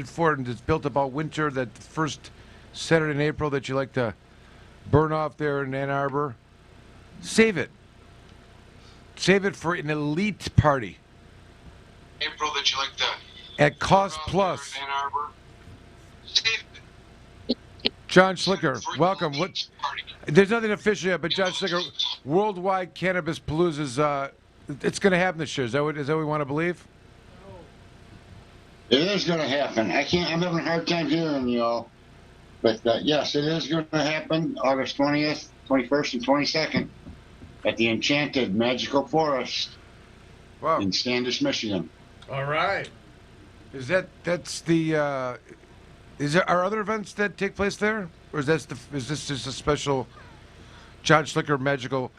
Speaker 2: for and it's built up all winter, that first Saturday in April that you like to burn off there in Ann Arbor, save it. Save it for an elite party.
Speaker 12: April that you like to.
Speaker 2: At cost plus.
Speaker 12: Ann Arbor.
Speaker 2: John Schlicker, welcome. There's nothing official yet, but John Schlicker, worldwide Cannabis Palooza's, it's going to happen this year. Is that what we want to believe?
Speaker 12: It is going to happen. I'm having a hard time hearing you all. But yes, it is going to happen August 20th, 21st, and 22nd at the Enchanted Magical Forest in Standish, Michigan.
Speaker 8: All right.
Speaker 2: That's the are other events that take place there, or is this just a special John Schlicker magical?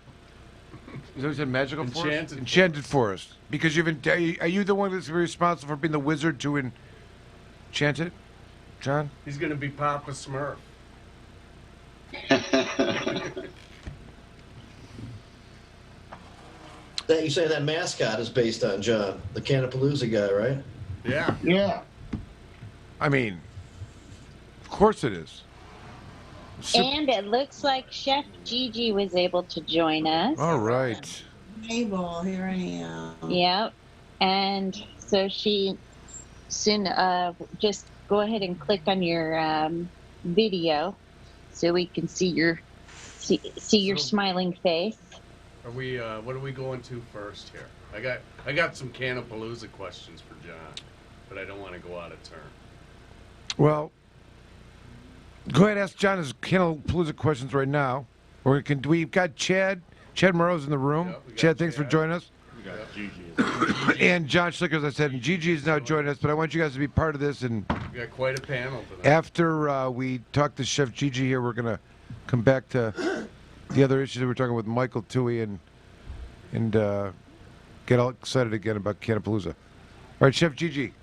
Speaker 2: Is that what you said, magical forest? Enchanted forest. Because are you the one that's responsible for being the wizard to enchant it, John?
Speaker 8: He's going to be Papa Smurf.
Speaker 9: That you say that mascot is based on John, the Cannapalooza guy, right?
Speaker 8: Yeah.
Speaker 12: Yeah.
Speaker 2: I mean, of course it is.
Speaker 10: And it looks like Chef Gigi was able to join us.
Speaker 2: All right.
Speaker 17: Mabel, here I am.
Speaker 10: Yep. And so she soon just go ahead and click on your video so we can see your smiling face.
Speaker 8: Are we? What are we going to first here? I got some Cannapalooza questions for John, but I don't want to go out of turn.
Speaker 2: Well, go ahead and ask John his Cannapalooza questions right now. Or we've got Chad. Chad Morrow's in the room. Yep, Chad, thanks for joining us.
Speaker 3: We got Gigi.
Speaker 2: And John Schlicker, as I said, and Gigi is now joining us, but I want you guys to be part of this. And
Speaker 8: We got quite a panel tonight.
Speaker 2: after we talk to Chef Gigi here, we're going to come back to the other issues that we're talking with Michael, Thue, and get all excited again about Cannapalooza. All right, Chef Gigi,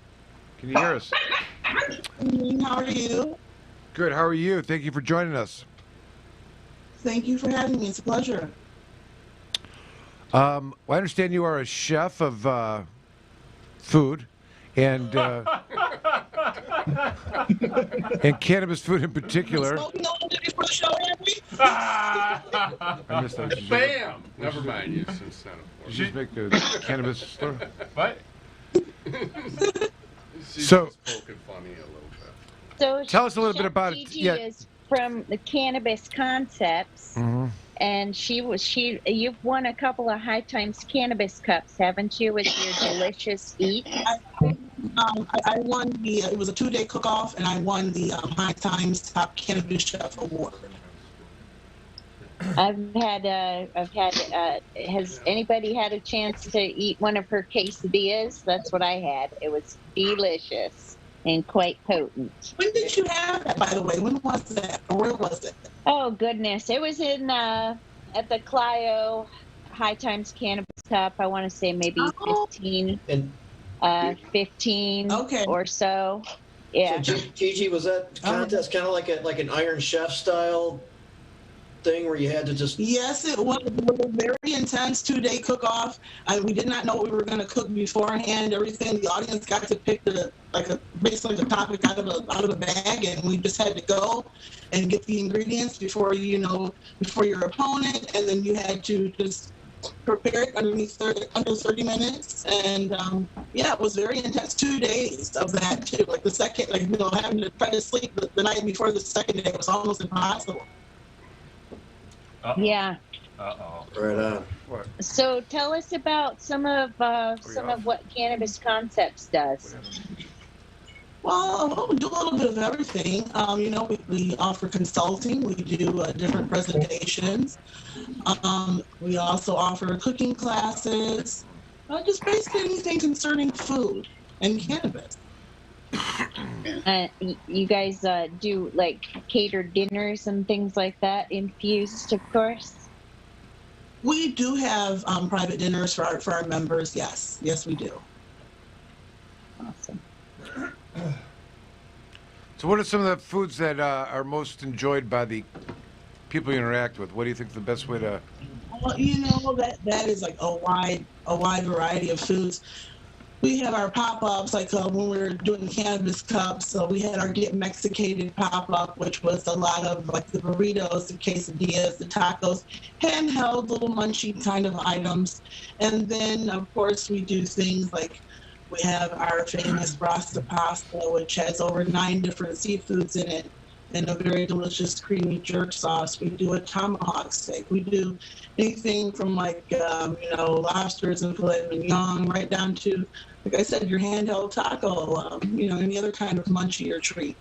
Speaker 2: can you hear us?
Speaker 17: How are you?
Speaker 2: Good. How are you? Thank you for joining us.
Speaker 17: Thank you for having me. It's a pleasure.
Speaker 2: Well, I understand you are a chef of food and and cannabis food in particular. I missed that.
Speaker 8: Bam! Never mind. You son of a
Speaker 2: Did you just make the cannabis store?
Speaker 3: What?
Speaker 8: She's
Speaker 2: So-
Speaker 8: just poking funny a little bit.
Speaker 10: So
Speaker 2: Tell us a little bit
Speaker 10: Chef
Speaker 2: about it.
Speaker 10: Gigi
Speaker 2: Yeah.
Speaker 10: is from the Cannabis Concepts,
Speaker 2: Mhm.
Speaker 10: and you've won a couple of High Times Cannabis Cups, haven't you, with your delicious eat?
Speaker 17: I won it was a 2-day cook-off, and I won the High Times Top Cannabis Chef Award.
Speaker 10: Has anybody had a chance to eat one of her quesadillas? That's what I had. It was delicious and quite potent.
Speaker 17: When did you have that, by the way? When was that? Or where was it?
Speaker 10: Oh, goodness. It was in at the Clio High Times Cannabis Cup. I want to say maybe 15 or so. Yeah.
Speaker 9: So Gigi, was that contest kind of like an Iron Chef style thing where you had to just...
Speaker 17: Yes, it was a very intense 2-day cook-off. We did not know what we were going to cook beforehand. Everything, the audience got to pick basically the topic out of the bag, and we just had to go and get the ingredients before your opponent, and then you had to just prepare it under 30 minutes. And it was very intense. 2 days of that too. Like the second, having to try to sleep the night before the second day was almost impossible.
Speaker 10: Yeah.
Speaker 3: Uh-oh.
Speaker 9: Right on.
Speaker 2: What?
Speaker 10: So tell us about some of what Cannabis Concepts does.
Speaker 17: Well, we do a little bit of everything. We offer consulting. We do different presentations. We also offer cooking classes. Just basically anything concerning food and cannabis.
Speaker 10: You guys do like catered dinners and things like that, infused, of course.
Speaker 17: We do have private dinners for our members. Yes, we do.
Speaker 10: Awesome.
Speaker 2: So what are some of the foods that are most enjoyed by the people you interact with? What do you think the best way to...
Speaker 17: Well, that is like a wide variety of foods. We have our pop-ups, like when we were doing Cannabis Cups, so we had our Get Mexicated pop-up, which was a lot of like the burritos, the quesadillas, the tacos, handheld little munchy kind of items. And then, of course, we do things like we have our famous Rasta pasta, which has over 9 different seafoods in it. and a very delicious creamy jerk sauce. We do a tomahawk steak. We do anything from lobsters and filet mignon right down to, like I said, your handheld taco, any other kind of munchie or treat.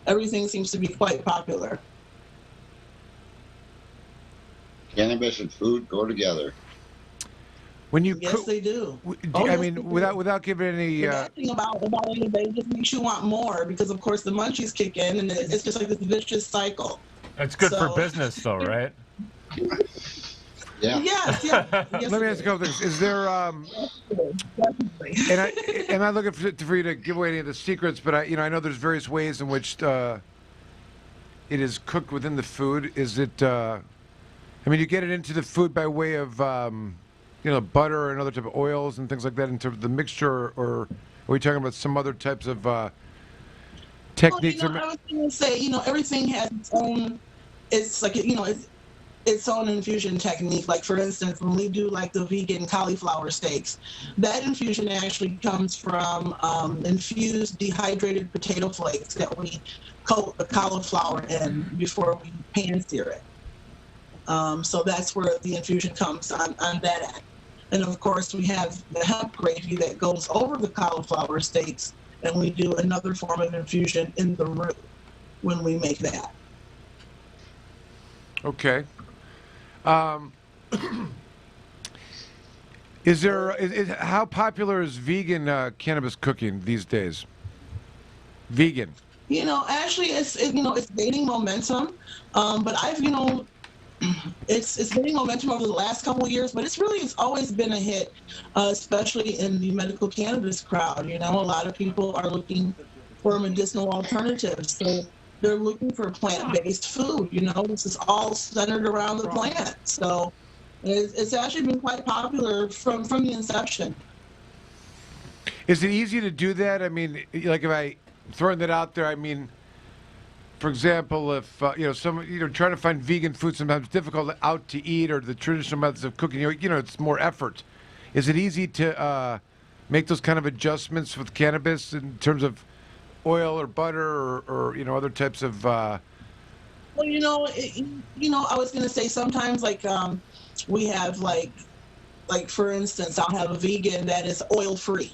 Speaker 17: Everything seems to be quite popular.
Speaker 18: Cannabis and food go together.
Speaker 2: When you
Speaker 17: yes, they do.
Speaker 2: Without giving any.
Speaker 17: The bad thing about it, it just makes you want more because, of course, the munchies kick in, and it's just like this vicious cycle.
Speaker 3: It's good for business, though, right?
Speaker 18: Yeah.
Speaker 17: Yes.
Speaker 2: Let me ask you a couple things. Is there and I'm looking for you to give away any of the secrets, but I know there's various ways in which it is cooked within the food. Is it? You get it into the food by way of butter and other type of oils and things like that in terms of the mixture, or are we talking about some other types of techniques?
Speaker 17: I was going to say, everything has its own. It's like its own infusion technique. Like, for instance, when we do like the vegan cauliflower steaks, that infusion actually comes from infused dehydrated potato flakes that we coat the cauliflower in before we pan sear it. So that's where the infusion comes on that end. And of course, we have the hemp gravy that goes over the cauliflower steaks, and we do another form of infusion in the roux when we make that.
Speaker 2: Okay. How popular is vegan cannabis cooking these days? Vegan.
Speaker 17: Actually, it's gaining momentum. But it's gaining momentum over the last couple of years. But it's always been a hit, especially in the medical cannabis crowd. A lot of people are looking for medicinal alternatives. So they're looking for plant-based food. This is all centered around the plant. So it's actually been quite popular from the inception.
Speaker 2: Is it easy to do that? If I throwing that out there, for example, if trying to find vegan food sometimes difficult out to eat, or the traditional methods of cooking, it's more effort. Is it easy to make those kind of adjustments with cannabis in terms of oil or butter or other types of?
Speaker 17: Well, I was going to say sometimes we have like for instance, I'll have a vegan that is oil free.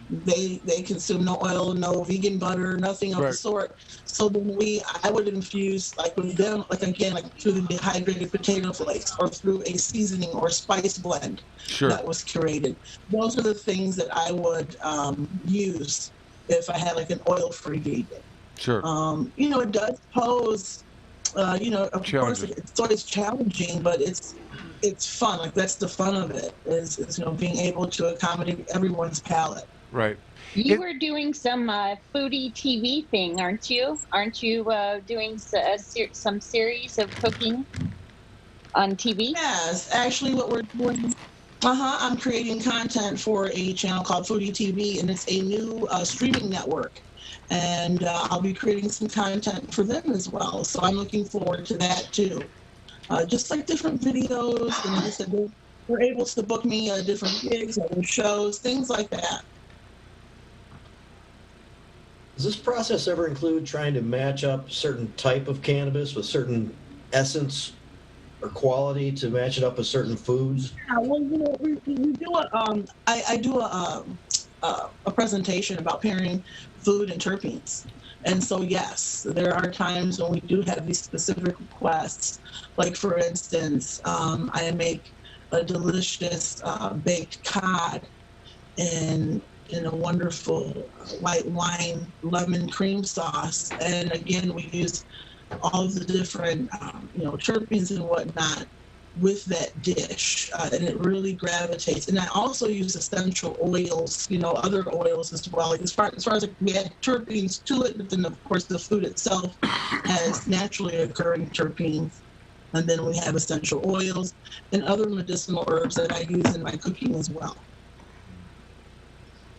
Speaker 17: They consume no oil, no vegan butter, nothing of the sort. So then I would infuse with them through the dehydrated potato flakes or through a seasoning or spice blend that was curated. Those are the things that I would use if I had an oil-free vegan.
Speaker 2: Sure.
Speaker 17: It does pose, of course, it's always challenging, but it's fun. That's the fun of it is being able to accommodate everyone's palate.
Speaker 2: Right.
Speaker 10: You were doing some foodie TV thing, aren't you? Aren't you doing some series of cooking on TV?
Speaker 17: Yes, actually, what we're doing. I'm creating content for a channel called Foodie TV, and it's a new streaming network. And I'll be creating some content for them as well. So I'm looking forward to that too. Just like different videos, and like I said, they're able to book me different gigs, other shows, things like that.
Speaker 9: Does this process ever include trying to match up certain type of cannabis with certain essence or quality to match it up with certain foods?
Speaker 17: Yeah, well, we do I do a presentation about pairing food and terpenes. And so, yes, there are times when we do have these specific requests. Like, for instance, I make a delicious baked cod in a wonderful white wine lemon cream sauce. And again, we use all of the different, terpenes and whatnot with that dish, and it really gravitates. And I also use essential oils, other oils as well. Like as far as we add terpenes to it, but then of course the food itself has naturally occurring terpenes. And then we have essential oils and other medicinal herbs that I use in my cooking as well.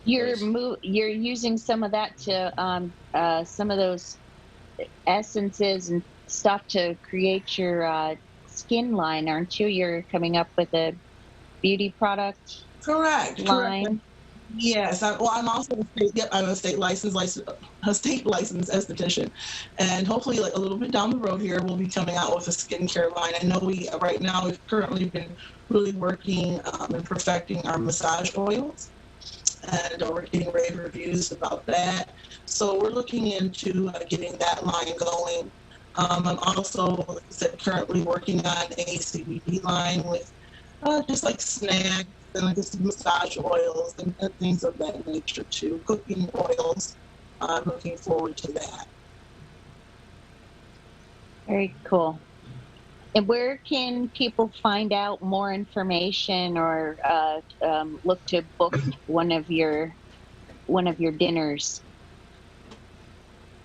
Speaker 10: You're using some of that to some of those essences and stuff to create your skin line, aren't you? You're coming up with a beauty product
Speaker 17: correct
Speaker 10: line.
Speaker 17: Yes, I'm also I'm a state licensed esthetician, and hopefully, like a little bit down the road here, we'll be coming out with a skincare line. I know right now we've currently been really working and perfecting our massage oils, and we're getting rave reviews about that. So we're looking into getting that line going. I'm also, like I said, currently working on a CBD line with just like snacks and just massage oils and things of that nature too. Cooking oils. I'm looking forward to that.
Speaker 10: Very cool. And where can people find out more information or look to book one of your dinners?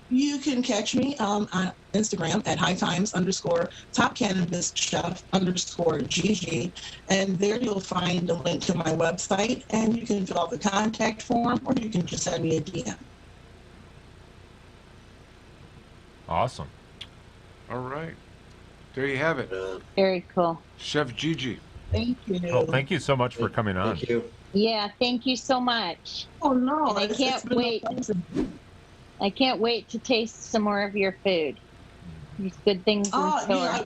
Speaker 17: You can catch me on Instagram at hightimes_top_cannabis_chef_Gigi. And there you'll find a link to my website, and you can fill out the contact form, or you can just send me a DM.
Speaker 3: Awesome.
Speaker 2: All right. There you have it.
Speaker 10: Very cool.
Speaker 2: Chef Gigi.
Speaker 17: Thank you.
Speaker 3: Well, thank you so much for coming on.
Speaker 9: Thank you.
Speaker 10: Yeah, thank you so much.
Speaker 17: Oh, no.
Speaker 10: And I can't wait. I can't wait to taste some more of your food. These good things in store.
Speaker 17: Yeah,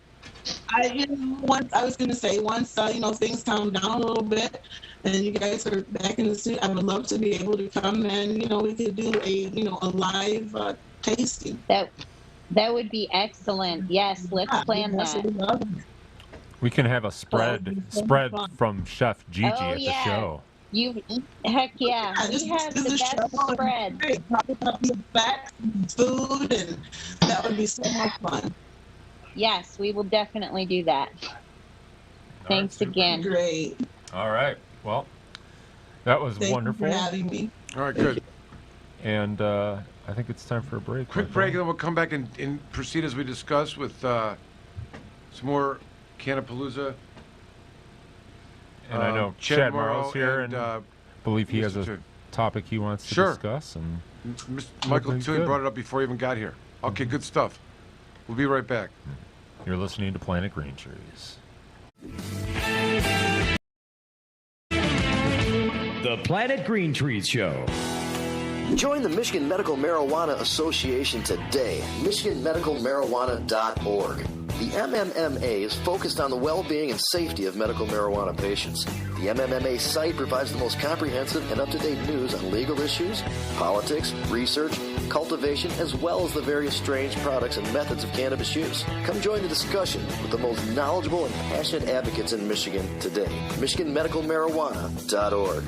Speaker 17: once I was going to say, once things calm down a little bit, and you guys are back in the studio, I would love to be able to come and we could do a live tasting.
Speaker 10: That would be excellent. Yes, let's plan that.
Speaker 3: We can have a spread from Chef Gigi at the show.
Speaker 10: Heck yeah. We have the best spread.
Speaker 17: Talk about the facts and food, and that would be so much fun.
Speaker 10: Yes, we will definitely do that. Thanks again.
Speaker 17: Great.
Speaker 3: All right. Well, that was wonderful.
Speaker 17: Thank you for having me.
Speaker 2: All right, good.
Speaker 3: And I think it's time for a break.
Speaker 2: Quick break, and then we'll come back and proceed as we discuss with some more Cannapalooza.
Speaker 3: And I know Chad Morrow's here, and believe he has a topic he wants to discuss. And
Speaker 2: Michael Thue brought it up before he even got here. Okay, good stuff. We'll be right back.
Speaker 3: You're listening to Planet Green Trees.
Speaker 6: The Planet Green Trees Show.
Speaker 14: Join the Michigan Medical Marijuana Association today. MichiganMedicalMarijuana.org. The MMMA is focused on the well-being and safety of medical marijuana patients. The MMMA site provides the most comprehensive and up-to-date news on legal issues, politics, research, cultivation, as well as the various strange products and methods of cannabis use. Come join the discussion with the most knowledgeable and passionate advocates in Michigan today. MichiganMedicalMarijuana.org.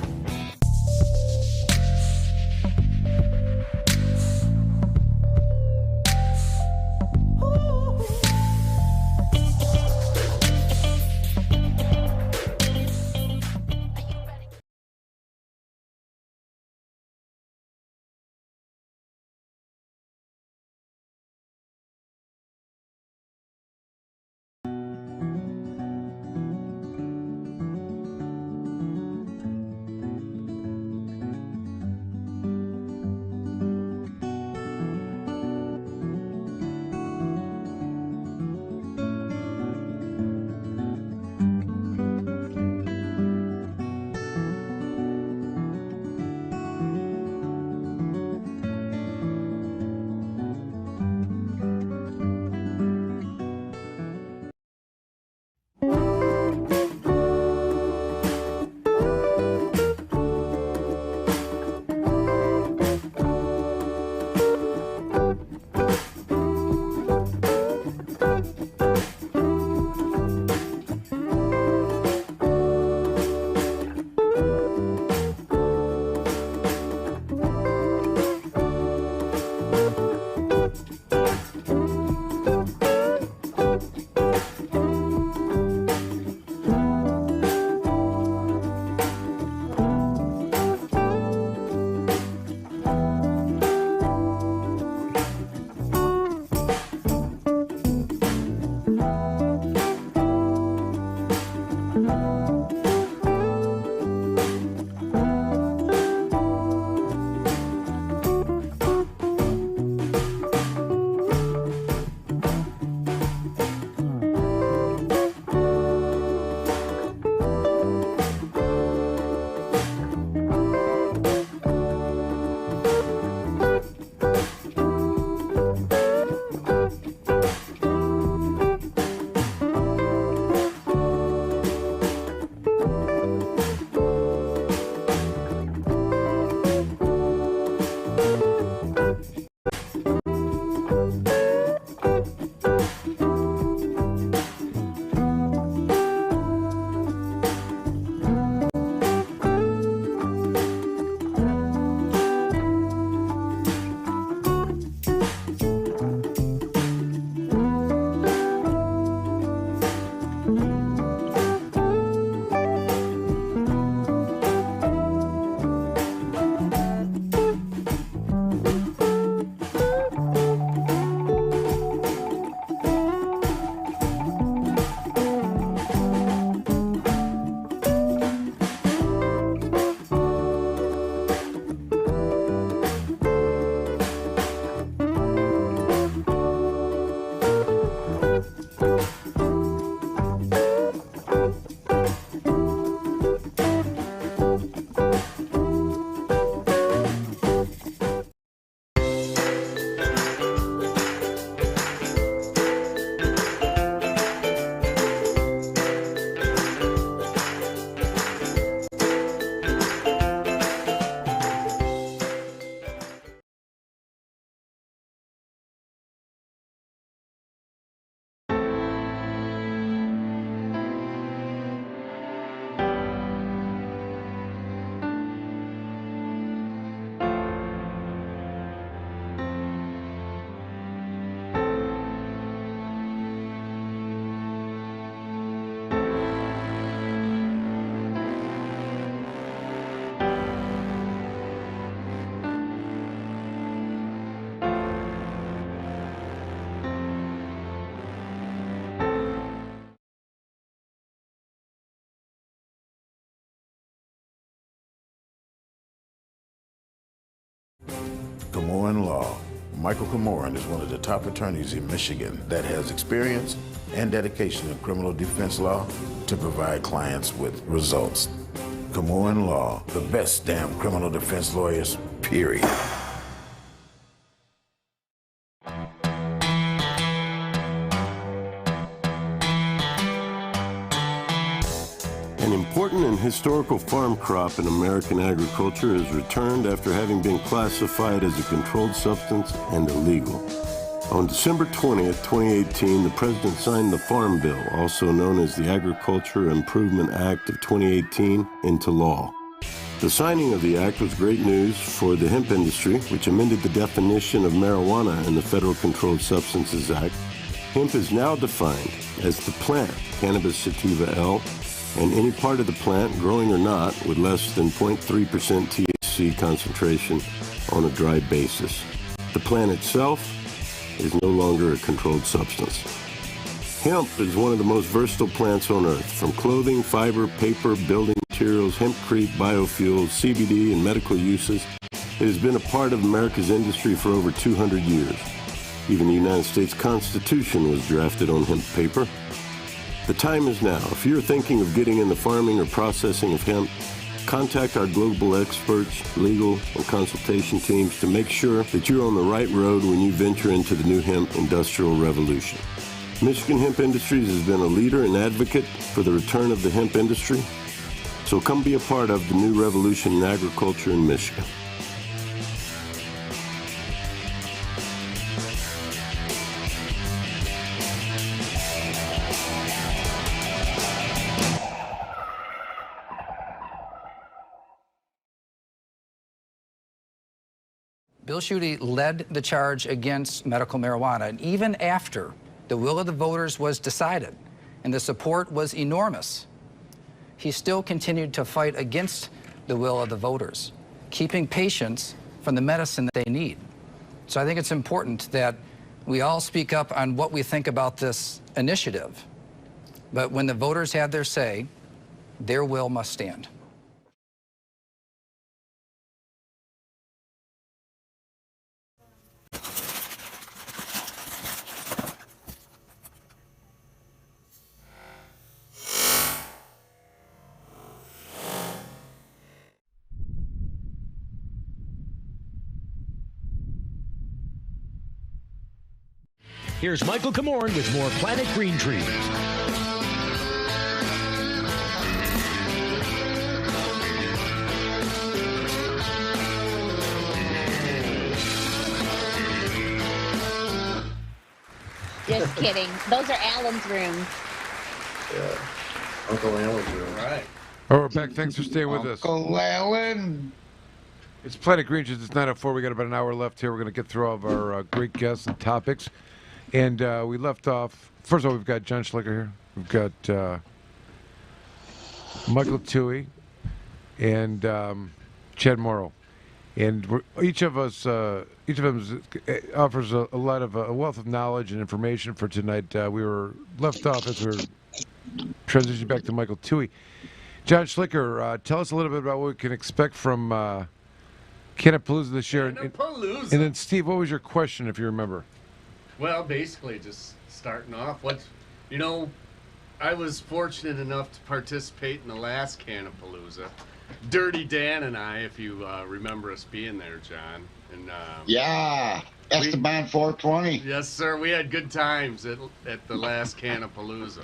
Speaker 19: Komorn Law. Michael Komorn is one of the top attorneys in Michigan that has experience and dedication in criminal defense law to provide clients with results. Komorn Law, the best damn criminal defense lawyers, period.
Speaker 20: An important and historical farm crop in American agriculture is returned after having been classified as a controlled substance and illegal. On December 20th, 2018, the President signed the Farm Bill, also known as the Agriculture Improvement Act of 2018, into law. The signing of the act was great news for the hemp industry, which amended the definition of marijuana in the Federal Controlled Substances Act. Hemp is now defined as the plant, Cannabis sativa L, and any part of the plant, growing or not, with less than 0.3% THC concentration on a dry basis. The plant itself is no longer a controlled substance. Hemp is one of the most versatile plants on earth. From clothing, fiber, paper, building materials, hempcrete, biofuels, CBD, and medical uses, it has been a part of America's industry for over 200 years. Even the United States Constitution was drafted on hemp paper. The time is now. If you're thinking of getting in the farming or processing of hemp, contact our global experts, legal, and consultation teams to make sure that you're on the right road when you venture into the new hemp industrial revolution. Michigan Hemp Industries has been a leader and advocate for the return of the hemp industry, so come be a part of the new revolution in agriculture in Michigan.
Speaker 21: Bill Schuette led the charge against medical marijuana, and even after the will of the voters was decided and the support was enormous, he still continued to fight against the will of the voters, keeping patients from the medicine that they need. So I think it's important that we all speak up on what we think about this initiative. But when the voters have their say, their will must stand.
Speaker 6: Here's Michael Komorn with more Planet Green Trees.
Speaker 10: Just kidding. Those are Alan's rooms.
Speaker 9: Yeah. Uncle Alan's room.
Speaker 8: All right.
Speaker 2: Oh, we're back. Thanks for staying with us.
Speaker 12: Uncle Alan.
Speaker 2: It's Planet Green Trees. It's 9:04. We got about an hour left here. We're going to get through all of our great guests and topics. And we left off. First of all, we've got John Schlicker here. We've got Michael Thue and Chad Morrow. And each of them offers a lot of a wealth of knowledge and information for tonight. We were left off as we were transitioning back to Michael Thue. John Schlicker, tell us a little bit about what we can expect from Cannapalooza this year.
Speaker 8: Cannapalooza.
Speaker 2: And then, Steve, what was your question, if you remember?
Speaker 8: Well, basically, just starting off, I was fortunate enough to participate in the last Cannapalooza. Dirty Dan and I, if you remember us being there, John. And
Speaker 18: yeah, Esteban 420.
Speaker 8: Yes, sir. We had good times at the last Cannapalooza.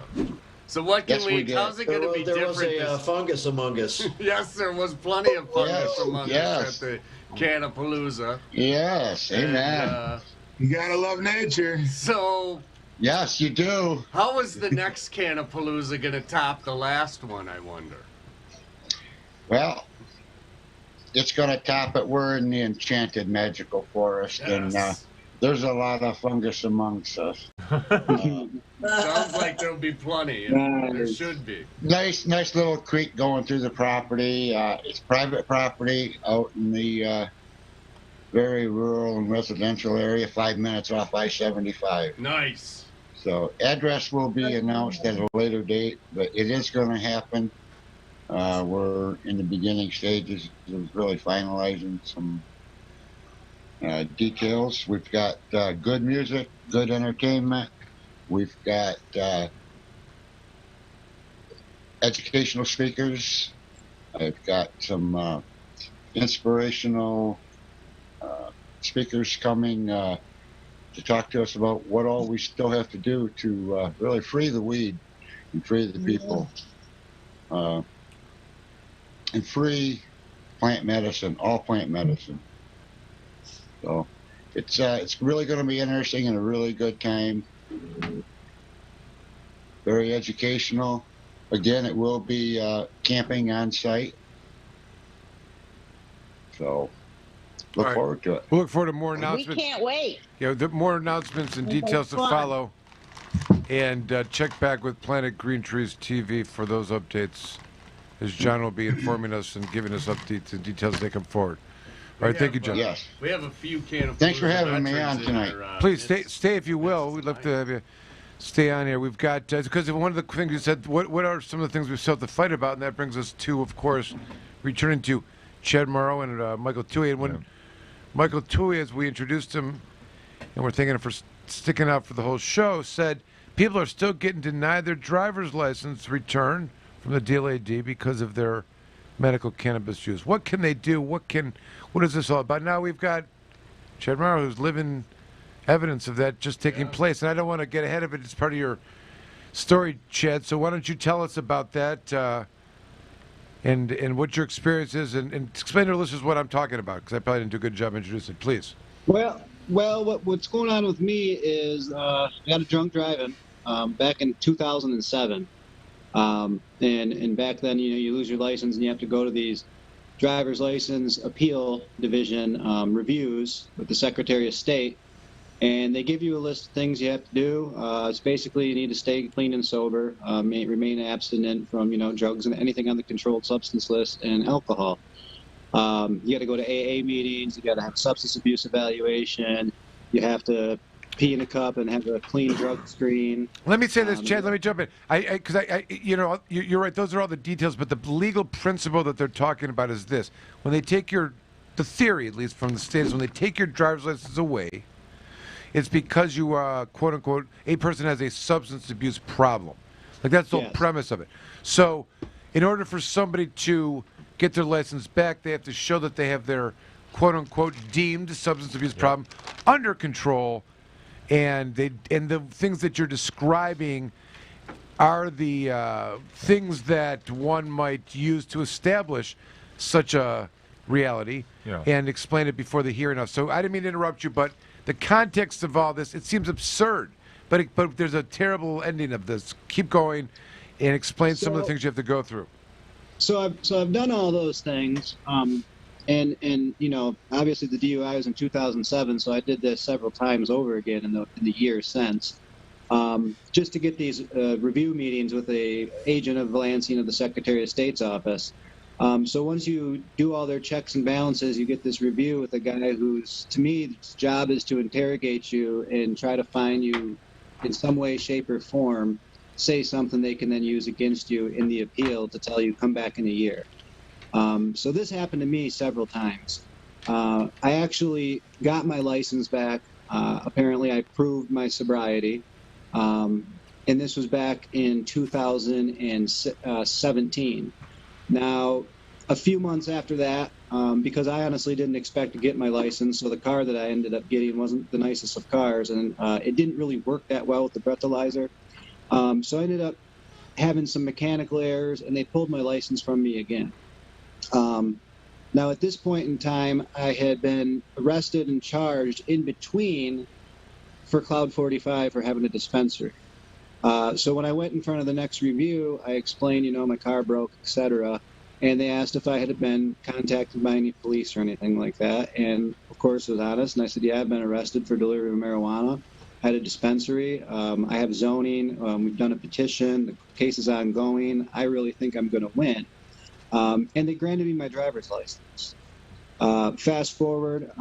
Speaker 8: So what can how's it going to be different?
Speaker 9: There was a fungus among us.
Speaker 8: Yes, there was plenty of fungus among us at the Cannapalooza.
Speaker 18: Yes, amen.
Speaker 12: You gotta love nature.
Speaker 8: So.
Speaker 18: Yes, you do.
Speaker 8: How is the next Cannapalooza going to top the last one, I wonder?
Speaker 18: Well, it's going to top it. We're in the enchanted magical forest, and there's a lot of fungus amongst us.
Speaker 8: Sounds like there'll be plenty. There should be.
Speaker 18: Nice little creek going through the property. It's private property out in the very rural and residential area, 5 minutes off I-75.
Speaker 8: Nice.
Speaker 18: So address will be announced at a later date, but it is going to happen. We're in the beginning stages of really finalizing some details. We've got good music, good entertainment. We've got educational speakers. I've got some inspirational speakers coming to talk to us about what all we still have to do to really free the weed and free the people. And free plant medicine, all plant medicine. So it's really going to be interesting and a really good time. Very educational. Again, it will be camping on site. So look forward to it.
Speaker 2: We'll look forward to more announcements.
Speaker 10: We can't wait.
Speaker 2: More announcements and details to follow. And check back with Planet Green Trees TV for those updates, as John will be informing us and giving us updates and details as they come forward. All right, thank you, John.
Speaker 18: Yes.
Speaker 8: We have a few Cannapalooza.
Speaker 18: Thanks for having me
Speaker 8: veterans
Speaker 18: on
Speaker 8: in
Speaker 18: tonight.
Speaker 8: our,
Speaker 2: Please stay if you will. We'd love to have you stay on here. We've got, because one of the things you said, what are some of the things we still have to fight about? And that brings us to, of course, returning to Chad Morrow and Michael Thue. And when Michael Thue, as we introduced him, and we're thanking him for sticking out for the whole show, said people are still getting denied their driver's license return from the DLAD because of their medical cannabis use. What can they do? What is this all about? Now we've got Chad Morrow, who's living evidence of that just taking place. And I don't want to get ahead of it. It's part of your story, Chad. So why don't you tell us about that and what your experience is, and explain to our listeners what I'm talking about, because I probably didn't do a good job introducing it. Please.
Speaker 1: Well, what's going on with me is I got a drunk driving back in 2007. And back then, you lose your license and you have to go to these driver's license appeal division reviews with the Secretary of State. And they give you a list of things you have to do. It's basically you need to stay clean and sober, remain abstinent from, drugs and anything on the controlled substance list, and alcohol. You got to go to AA meetings. You got to have a substance abuse evaluation. You have to pee in a cup and have a clean drug screen.
Speaker 2: Let me say this, Chad. Let me jump in. Because you're right. Those are all the details. But the legal principle that they're talking about is this: when they take the theory, at least from the state, is when they take your driver's license away, it's because you, quote unquote, a person has a substance abuse problem. Like that's the whole premise of it. So, in order for somebody to get their license back, they have to show that they have their, quote unquote, deemed substance abuse problem under control. And the things that you're describing are the things that one might use to establish such a reality and explain it before the hearing. So I didn't mean to interrupt you, but the context of all this, it seems absurd, but there's a terrible ending of this. Keep going and explain some of the things you have to go through.
Speaker 1: So I've done all those things. And obviously the DUI was in 2007, so I did this several times over again in the years since, just to get these review meetings with the agent of Lansing of the Secretary of State's office. So once you do all their checks and balances, you get this review with a guy whose, to me, his job is to interrogate you and try to find you in some way, shape, or form, say something they can then use against you in the appeal to tell you come back in a year. So this happened to me several times. I actually got my license back. Apparently, I proved my sobriety. And this was back in 2017. Now, a few months after that, because I honestly didn't expect to get my license, so the car that I ended up getting wasn't the nicest of cars, and it didn't really work that well with the breathalyzer. So I ended up having some mechanical errors, and they pulled my license from me again. Now, at this point in time, I had been arrested and charged in between for Cloud 45 for having a dispensary. So when I went in front of the next review, I explained, my car broke, etc. And they asked if I had been contacted by any police or anything like that. And, of course, I was honest. And I said, yeah, I've been arrested for delivery of marijuana. I had a dispensary. I have zoning. We've done a petition. The case is ongoing. I really think I'm going to win. And they granted me my driver's license. Fast forward,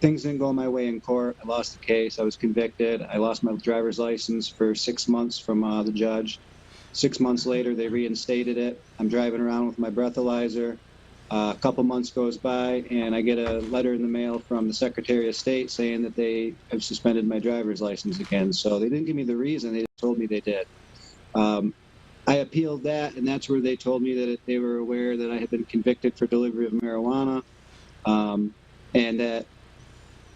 Speaker 1: things didn't go my way in court. I lost the case. I was convicted. I lost my driver's license for 6 months from the judge. 6 months later, they reinstated it. I'm driving around with my breathalyzer. A couple months goes by, and I get a letter in the mail from the Secretary of State saying that they have suspended my driver's license again. So they didn't give me the reason. They just told me they did. I appealed that, and that's where they told me that they were aware that I had been convicted for delivery of marijuana, and that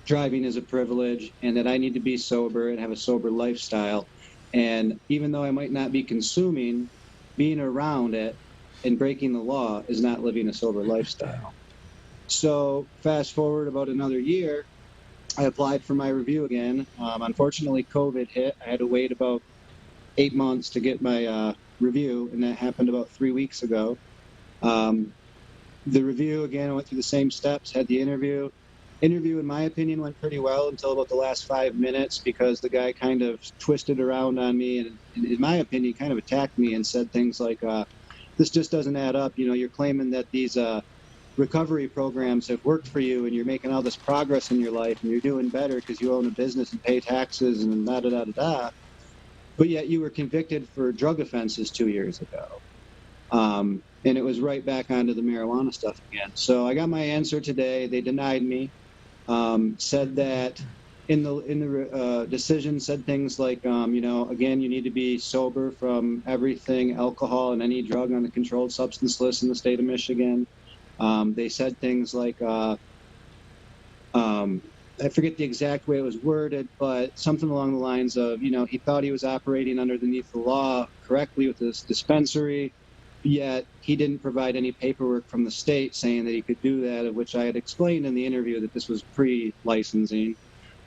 Speaker 1: driving is a privilege, and that I need to be sober and have a sober lifestyle. And even though I might not be consuming, being around it and breaking the law is not living a sober lifestyle. So fast forward about another year, I applied for my review again. Unfortunately, COVID hit. I had to wait about 8 months to get my review, and that happened about 3 weeks ago. The review, again, I went through the same steps, had the interview. Interview, in my opinion, went pretty well until about the last 5 minutes, because the guy kind of twisted around on me and, in my opinion, kind of attacked me and said things like, this just doesn't add up. You know, you're claiming that these recovery programs have worked for you and you're making all this progress in your life and you're doing better because you own a business and pay taxes and da-da-da-da-da. But yet you were convicted for drug offenses 2 years ago. And it was right back onto the marijuana stuff again. So I got my answer today. They denied me. Said that in the decision, said things like, you know, again, you need to be sober from everything, alcohol and any drug on the controlled substance list in the state of Michigan. They said things like, I forget the exact way it was worded, but something along the lines of, you know, he thought he was operating underneath the law correctly with this dispensary, yet he didn't provide any paperwork from the state saying that he could do that, of which I had explained in the interview that this was pre-licensing.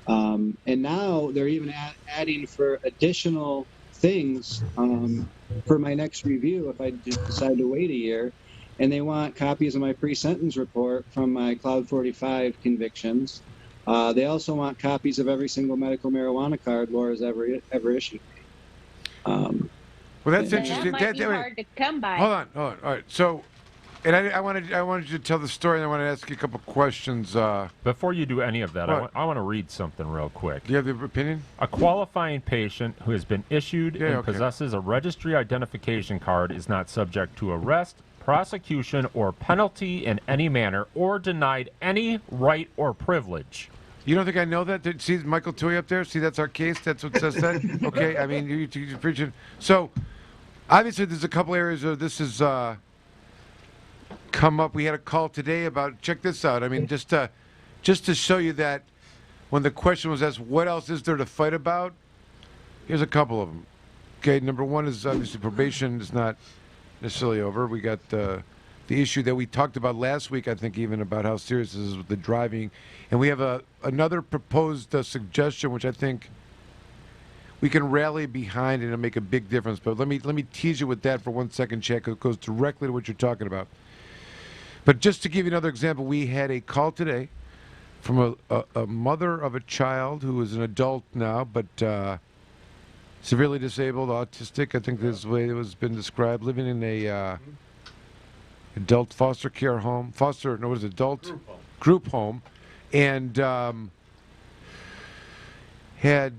Speaker 1: And now they're even adding for additional things for my next review if I decide to wait a year. And they want copies of my pre-sentence report from my Cloud 45 convictions. They also want copies of every single medical marijuana card Laura's ever issued me.
Speaker 2: Well, that's interesting.
Speaker 10: That might be hard to come by.
Speaker 2: Hold on. All right. So, and I wanted you to tell the story, and I want to ask you a couple questions.
Speaker 3: Before you do any of that, I want to read something real quick.
Speaker 2: Do you have the opinion?
Speaker 3: A qualifying patient who has been issued and possesses a registry identification card is not subject to arrest, prosecution, or penalty in any manner, or denied any right or privilege.
Speaker 2: You don't think I know that? See Michael Thue up there? See, that's our case? That's what says that? Okay, I mean, you're preaching. So, obviously, there's a couple areas where this has come up. We had a call today about, check this out. I mean, just to show you that when the question was asked, what else is there to fight about? Here's a couple of them. Okay, number one is obviously probation is not necessarily over. We got the issue that we talked about last week, I think, even about how serious this is with the driving. And we have another proposed suggestion, which I think we can rally behind and it'll make a big difference. But let me tease you with that for 1 second, Chad, because it goes directly to what you're talking about. But just to give you another example, we had a call today from a mother of a child who is an adult now, but severely disabled, autistic, I think this is the way it was been described, living in a adult foster care home, adult group home, and had,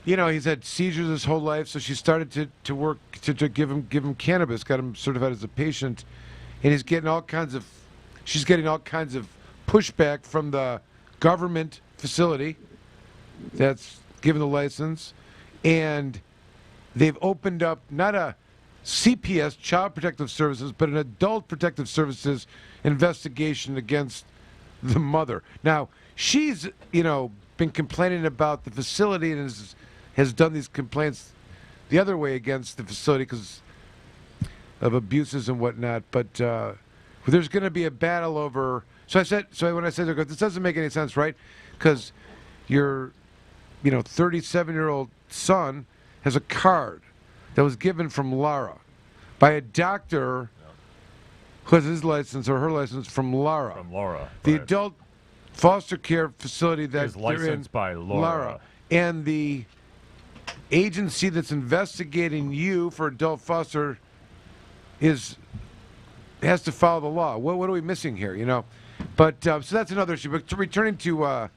Speaker 2: he's had seizures his whole life, so she started to work to give him cannabis, got him certified as a patient, and she's getting all kinds of pushback from the government facility that's given the license, and they've opened up not a CPS, Child Protective Services, but an Adult Protective Services investigation against the mother. Now, she's, been complaining about the facility and has done these complaints the other way against the facility because of abuses and whatnot. But there's going to be a battle over. So when I said, this doesn't make any sense, right? Because your, 37-year-old son has a card that was given from Lara by a doctor who has his license or her license from Lara.
Speaker 3: From Laura.
Speaker 2: The
Speaker 3: right.
Speaker 2: adult foster care facility that
Speaker 3: is licensed by
Speaker 2: Lara. And the agency that's investigating you for adult foster has to follow the law. What are we missing here, But so that's another issue. But returning to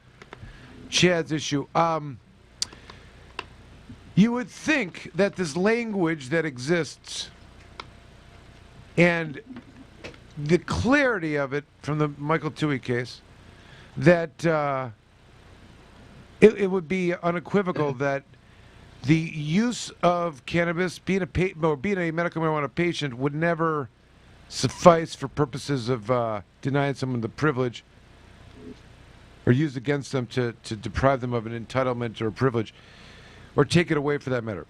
Speaker 2: Chad's issue, you would think that this language that exists and the clarity of it from the Michael Thue case, that it would be unequivocal that the use of cannabis, being a medical marijuana patient, would never suffice for purposes of denying someone the privilege or used against them to deprive them of an entitlement or a privilege, or take it away for that matter.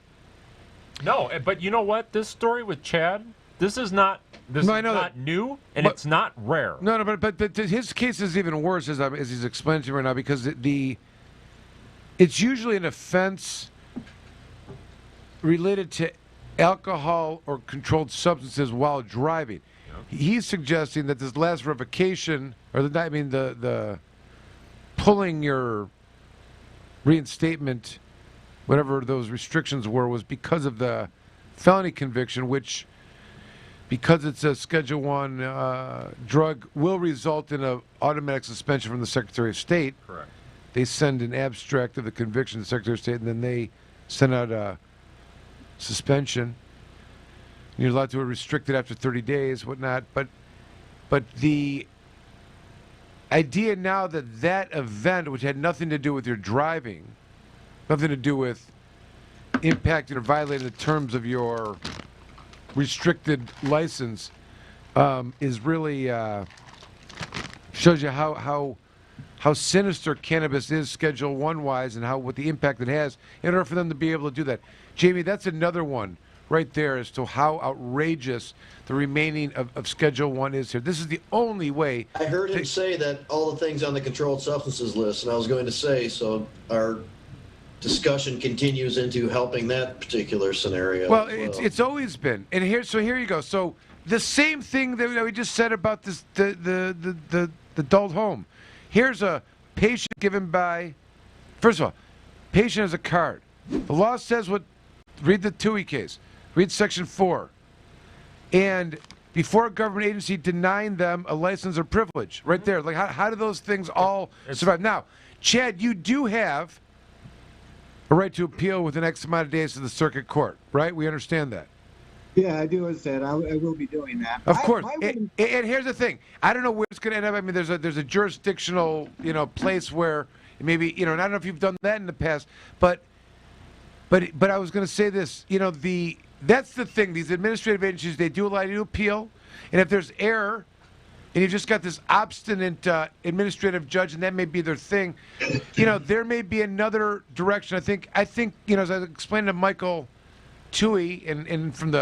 Speaker 3: No, but you know what? This story with Chad, this is not new, and it's not rare.
Speaker 2: No, but his case is even worse, as he's explaining to me right now, because it's usually an offense related to alcohol or controlled substances while driving. Yep. He's suggesting that this last revocation, or the pulling your reinstatement, whatever those restrictions were, was because of the felony conviction, which, because it's a Schedule I drug, will result in an automatic suspension from the Secretary of State.
Speaker 3: Correct.
Speaker 2: They send an abstract of the conviction to the Secretary of State, and then they send out a suspension. You're allowed to restrict it after 30 days, whatnot. But the idea now that event, which had nothing to do with your driving, nothing to do with impacting or violating the terms of your restricted license, is really shows you how sinister cannabis is Schedule I wise, and what the impact it has in order for them to be able to do that. Jamie, that's another one right there as to how outrageous the remaining of Schedule I is here. This is the only way.
Speaker 9: I heard him say that all the things on the controlled substances list, and I was going to say, so our discussion continues into helping that particular scenario.
Speaker 2: Well, it's always been, and here you go. So the same thing that we just said about this the adult home. Here's a patient given by, first of all, patient has a card. The law says read the Thue case, read Section 4. And before a government agency denying them a license or privilege, right there. Like, how do those things all survive? Now, Chad, you do have a right to appeal within X amount of days to the circuit court, right? We understand that.
Speaker 1: Yeah, I do understand. I will be doing that.
Speaker 2: Of course. And here's the thing. I don't know where it's going to end up. I mean, there's a jurisdictional, place where maybe, and I don't know if you've done that in the past, but I was going to say this. That's the thing. These administrative agencies, they do allow you to appeal, and if there's error, and you've just got this obstinate administrative judge, and that may be their thing, there may be another direction. I think, as I explained to Michael Thue, and from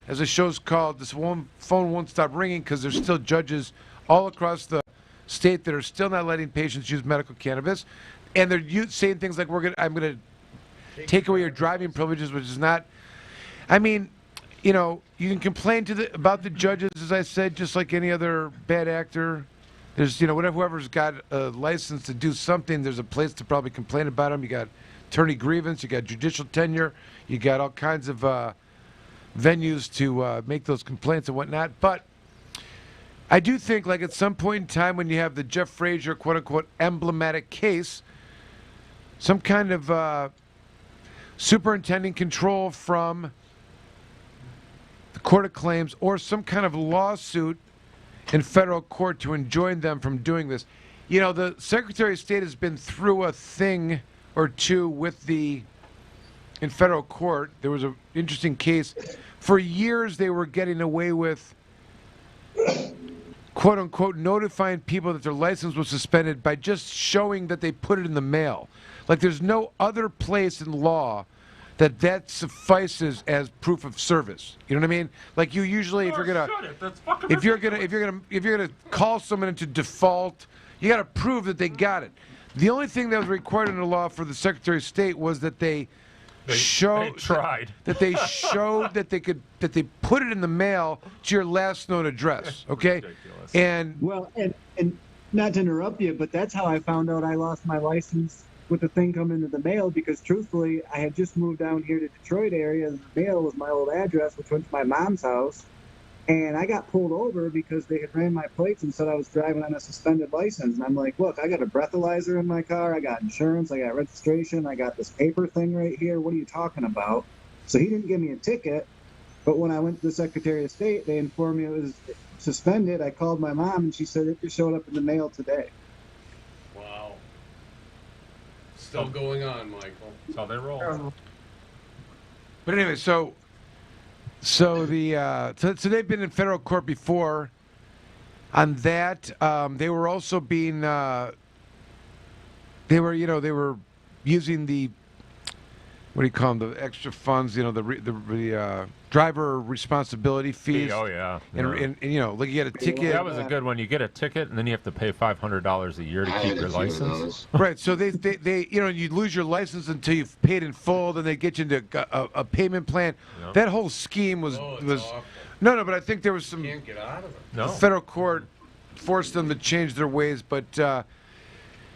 Speaker 2: as the show's called, this phone won't stop ringing because there's still judges all across the state that are still not letting patients use medical cannabis, and they're saying things like, I'm going to take away your driving privileges, which is not. I mean, you can complain about the judges, as I said, just like any other bad actor. There's, whoever's got a license to do something, there's a place to probably complain about them. You got attorney grievance, you got judicial tenure, you got all kinds of venues to make those complaints and whatnot. But I do think, like, at some point in time when you have the Jeff Frazier, quote-unquote, emblematic case, some kind of superintending control from the Court of Claims or some kind of lawsuit in federal court to enjoin them from doing this. The Secretary of State has been through a thing or two in federal court. There was an interesting case. For years, they were getting away with, quote unquote, notifying people that their license was suspended by just showing that they put it in the mail. Like, there's no other place in law that suffices as proof of service. You know what I mean? Like, you usually, if you're gonna call someone into default, you got to prove that they got it. The only thing that was required in the law for the Secretary of State was that they showed that they put it in the mail to your last known address. Okay, and
Speaker 1: not to interrupt you, but that's how I found out I lost my license with the thing coming into the mail, because truthfully, I had just moved down here to Detroit area, and the mail was my old address, which went to my mom's house, and I got pulled over because they had ran my plates and said I was driving on a suspended license. And I'm like, look, I got a breathalyzer in my car, I got insurance, I got registration, I got this paper thing right here. What are you talking about? So he didn't give me a ticket, but when I went to the Secretary of State, they informed me it was suspended. I called my mom, and she said it showed up in the mail today.
Speaker 8: Wow. Still going on, Michael.
Speaker 3: That's how they roll.
Speaker 2: But anyway, so they've been in federal court before. On that, they were also being they were using the, what do you call them, the extra funds, the driver responsibility fees.
Speaker 3: Oh, yeah.
Speaker 2: And like you get a ticket.
Speaker 3: That was a good one. You get a ticket, and then you have to pay $500 a year to keep your license.
Speaker 2: Right. So they you lose your license until you've paid in full. Then they get you into a payment plan.
Speaker 3: Yep.
Speaker 2: That whole scheme was no. But I think there was some.
Speaker 8: You can't get out of it.
Speaker 2: The federal court forced them to change their ways, but.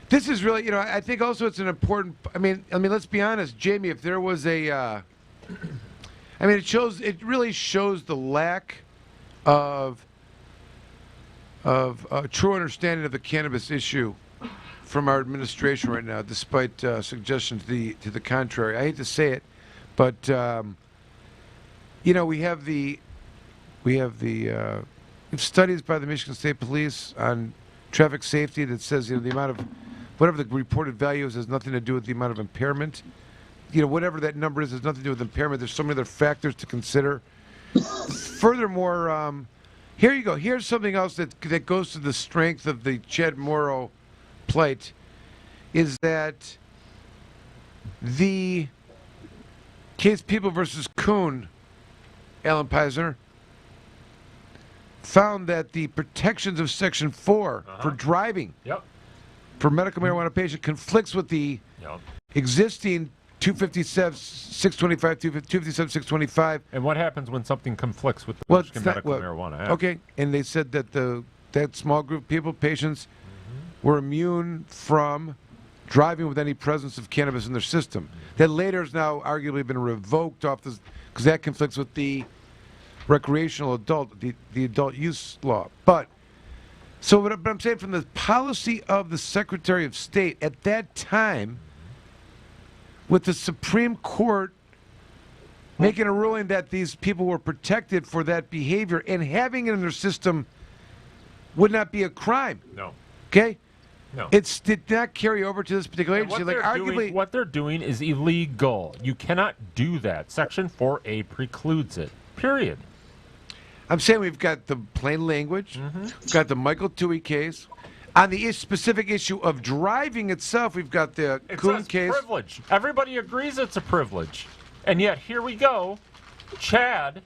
Speaker 2: This is really, I think also it's an important. I mean, let's be honest, Jamie. If there was a, it really shows the lack of a true understanding of the cannabis issue from our administration right now, despite suggestions to the contrary. I hate to say it, but we have studies by the Michigan State Police on traffic safety that says the amount of whatever the reported value is has nothing to do with the amount of impairment. Whatever that number is has nothing to do with impairment. There's so many other factors to consider. Furthermore, here you go. Here's something else that goes to the strength of the Chad Morrow plight, is that the case People versus Kuhn, Alan Peisner, found that the protections of Section 4 for driving for medical marijuana patient conflicts with the existing 257, 625, 257, 625.
Speaker 3: And what happens when something conflicts with the Michigan Medical Marijuana Act?
Speaker 2: Okay, and they said that that small group of people, patients, were immune from driving with any presence of cannabis in their system. That later has now arguably been revoked off this because that conflicts with the recreational adult, the adult use law. But I'm saying from the policy of the Secretary of State at that time, with the Supreme Court making a ruling that these people were protected for that behavior and having it in their system would not be a crime.
Speaker 3: No.
Speaker 2: Okay?
Speaker 3: No.
Speaker 2: It did not carry over to this particular agency.
Speaker 3: What they're doing is illegal. You cannot do that. Section 4A precludes it. Period.
Speaker 2: I'm saying we've got the plain language. We've got the Michael Thue case. On the specific issue of driving itself, we've got the Kuhn case.
Speaker 3: Privilege. Everybody agrees it's a privilege. And yet here we go. Chad,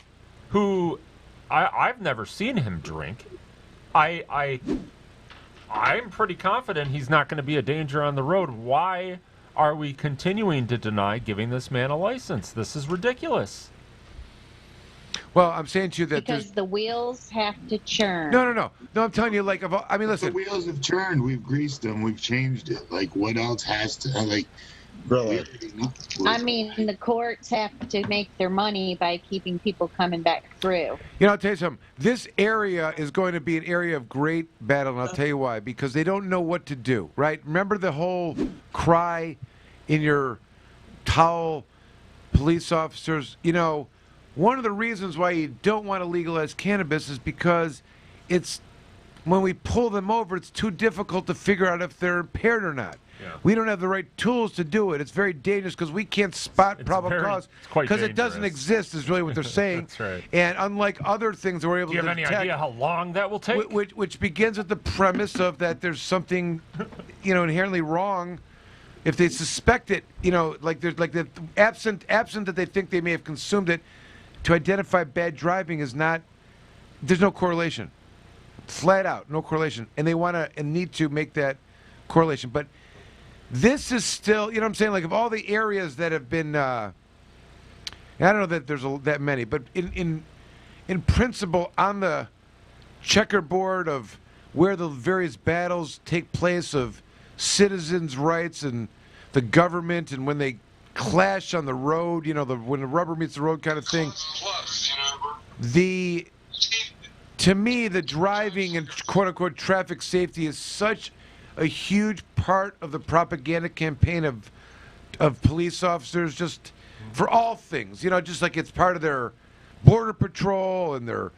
Speaker 3: who I've never seen him drink. I'm pretty confident he's not going to be a danger on the road. Why are we continuing to deny giving this man a license? This is ridiculous.
Speaker 2: Well, I'm saying to you that
Speaker 10: because the wheels have to churn.
Speaker 2: No. I'm telling you, listen.
Speaker 12: The wheels have churned. We've greased them. We've changed it. Like, what else has to,
Speaker 9: brother?
Speaker 10: The courts have to make their money by keeping people coming back through.
Speaker 2: I'll tell you something. This area is going to be an area of great battle, and I'll tell you why. Because they don't know what to do, right? Remember the whole cry in your towel, police officers? One of the reasons why you don't want to legalize cannabis is because when we pull them over, it's too difficult to figure out if they're impaired or not. Yeah. We don't have the right tools to do it. It's very dangerous because we can't spot probable cause because it doesn't exist is really what they're saying.
Speaker 3: That's right.
Speaker 2: And unlike other things that we're able to detect.
Speaker 3: Do you have any idea how long that will take?
Speaker 2: Which begins with the premise of that there's something, inherently wrong. If they suspect it, absent that they think they may have consumed it, to identify bad driving there's no correlation. Flat out, no correlation. And they want to and need to make that correlation. But this is still, what I'm saying? Like, of all the areas that have been, I don't know that there's that many, but in principle, on the checkerboard of where the various battles take place of citizens' rights and the government and when they clash on the road, when the rubber meets the road kind of thing. To me, the driving and quote-unquote traffic safety is such a huge part of the propaganda campaign of police officers, just for all things, just like it's part of their border patrol and their,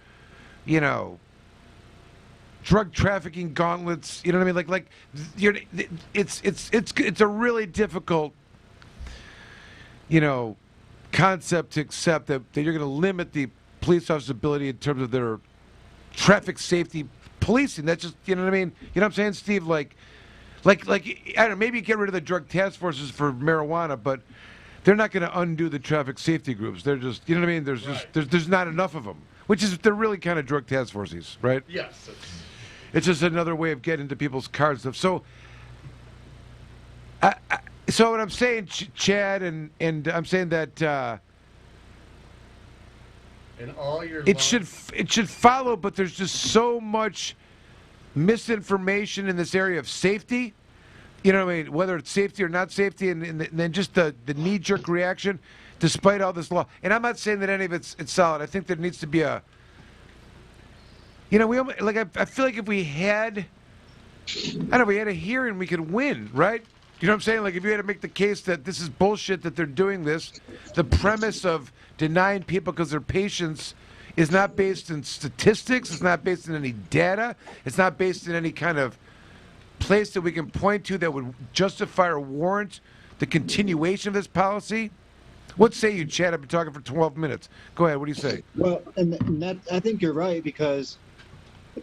Speaker 2: drug trafficking gauntlets. You know what I mean? It's a really difficult, concept to accept that you're going to limit the police officer's ability in terms of their traffic safety policing. That's just, you know what I mean? You know what I'm saying, Steve? Like I don't know, maybe get rid of the drug task forces for marijuana, but they're not going to undo the traffic safety groups. They're just, you know what I mean? There's not enough of them, they're really kind of drug task forces, right?
Speaker 8: Yes.
Speaker 2: It's just another way of getting into people's cars and stuff. So what I'm saying, Chad, and I'm saying that
Speaker 8: and all your
Speaker 2: it should follow, but there's just so much misinformation in this area of safety. You know what I mean? Whether it's safety or not safety, and then just the knee-jerk reaction, despite all this law. And I'm not saying that any of it's solid. I think there needs to be a. I feel like if we had, we had a hearing, we could win, right? You know what I'm saying? Like, if you had to make the case that this is bullshit that they're doing this, the premise of denying people because their patients is not based in statistics, it's not based in any data, it's not based in any kind of place that we can point to that would justify or warrant the continuation of this policy. What say you, Chad? I've been talking for 12 minutes. Go ahead. What do you say?
Speaker 1: Well, and that, I think you're right, because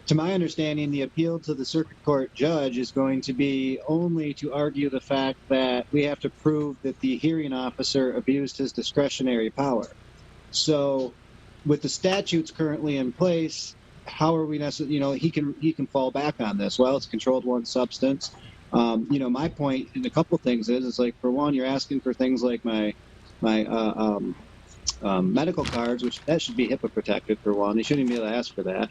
Speaker 1: to my understanding, the appeal to the circuit court judge is going to be only to argue the fact that we have to prove that the hearing officer abused his discretionary power. So with the statutes currently in place, how are we necessarily, he can fall back on this. Well, it's controlled one substance. My point in a couple things is like, for one, you're asking for things like my medical cards, which that should be HIPAA protected, for one. They shouldn't even be able to ask for that.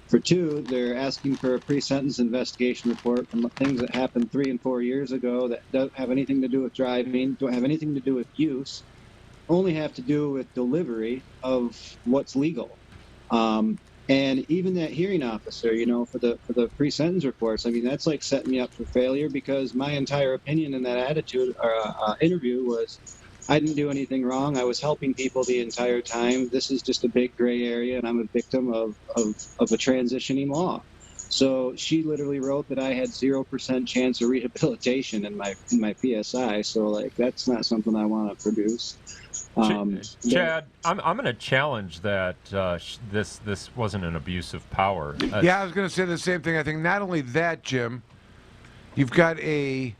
Speaker 1: For two, they're asking for a pre-sentence investigation report from things that happened 3 and 4 years ago that don't have anything to do with driving, don't have anything to do with use, only have to do with delivery of what's legal. And even that hearing officer, for the pre-sentence reports, I mean, that's like setting me up for failure, because my entire opinion in that attitude or interview was, I didn't do anything wrong. I was helping people the entire time. This is just a big gray area, and I'm a victim of a transitioning law. So she literally wrote that I had 0% chance of rehabilitation in my PSI. So like, that's not something I want to produce.
Speaker 3: Chad, I'm going to challenge that this wasn't an abuse of power.
Speaker 2: Yeah, I was going to say the same thing. I think not only that, Jim, you've got the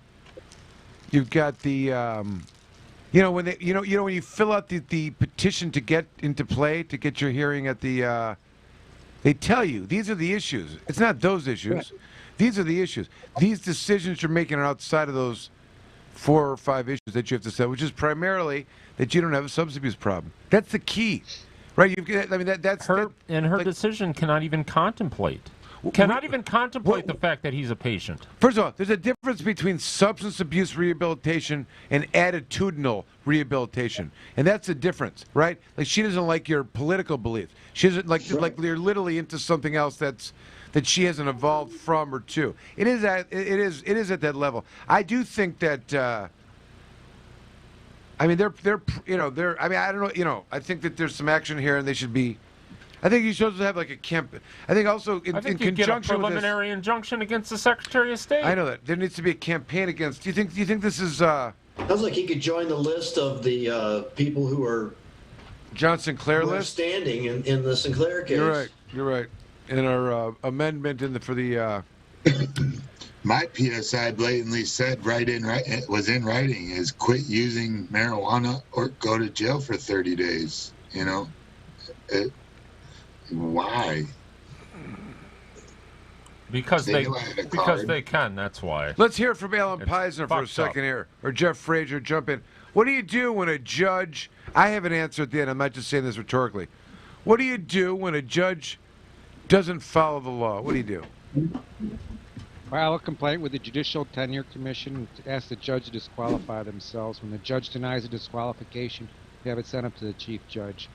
Speaker 2: when you fill out the petition to get into play, to get your hearing at the, they tell you these are the issues. It's not those issues. Right. These are the issues. These decisions you're making are outside of those 4 or 5 issues that you have to settle, which is primarily that you don't have a substance abuse problem. That's the key, right? That's
Speaker 3: her decision cannot even contemplate. The fact that he's a patient.
Speaker 2: First of all, there's a difference between substance abuse rehabilitation and attitudinal rehabilitation, and that's the difference, right? Like, she doesn't like your political beliefs. She doesn't like you're literally into something else that she hasn't evolved from or to. It is at that level. I do think that. I mean, I don't know. I think that there's some action here, and they should be. I think you should have like a camp. I think also in conjunction
Speaker 3: get a
Speaker 2: with
Speaker 3: preliminary injunction against the Secretary of State.
Speaker 2: I know that there needs to be a campaign against. Do you think this is?
Speaker 9: Sounds like he could join the list of the people who are
Speaker 2: John Sinclair list
Speaker 9: standing in the Sinclair case.
Speaker 2: You're right. In our amendment for the.
Speaker 12: My PSI blatantly said was in writing is quit using marijuana or go to jail for 30 days. Why?
Speaker 3: Because they can. That's why.
Speaker 2: Let's hear from Alan Peisner for a second here, or Jeff Frazier. Jump in. What do you do when a judge? I have an answer at the end. I'm not just saying this rhetorically. What do you do when a judge doesn't follow the law? What do you do?
Speaker 11: File a complaint with the Judicial Tenure Commission to ask the judge to disqualify themselves. When the judge denies a disqualification, you have it sent up to the chief judge.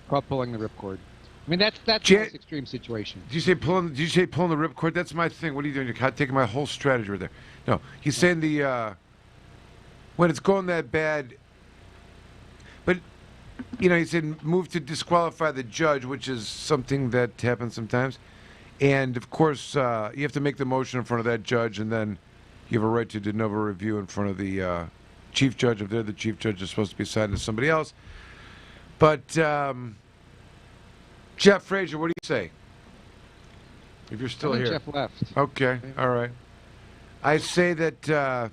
Speaker 11: Called pulling the ripcord. I mean, that's the most extreme situation.
Speaker 2: Did you say pulling the ripcord? That's my thing. What are you doing? You're taking my whole strategy right there. No, he's saying when it's going that bad. But he said move to disqualify the judge, which is something that happens sometimes. And, of course, you have to make the motion in front of that judge, and then you have a right to de novo review in front of the chief judge. If they're the chief judge, is supposed to be assigned to somebody else. But, Jeff Frazier, what do you say? If you're still here.
Speaker 11: Jeff left.
Speaker 2: Okay, all right. I say that...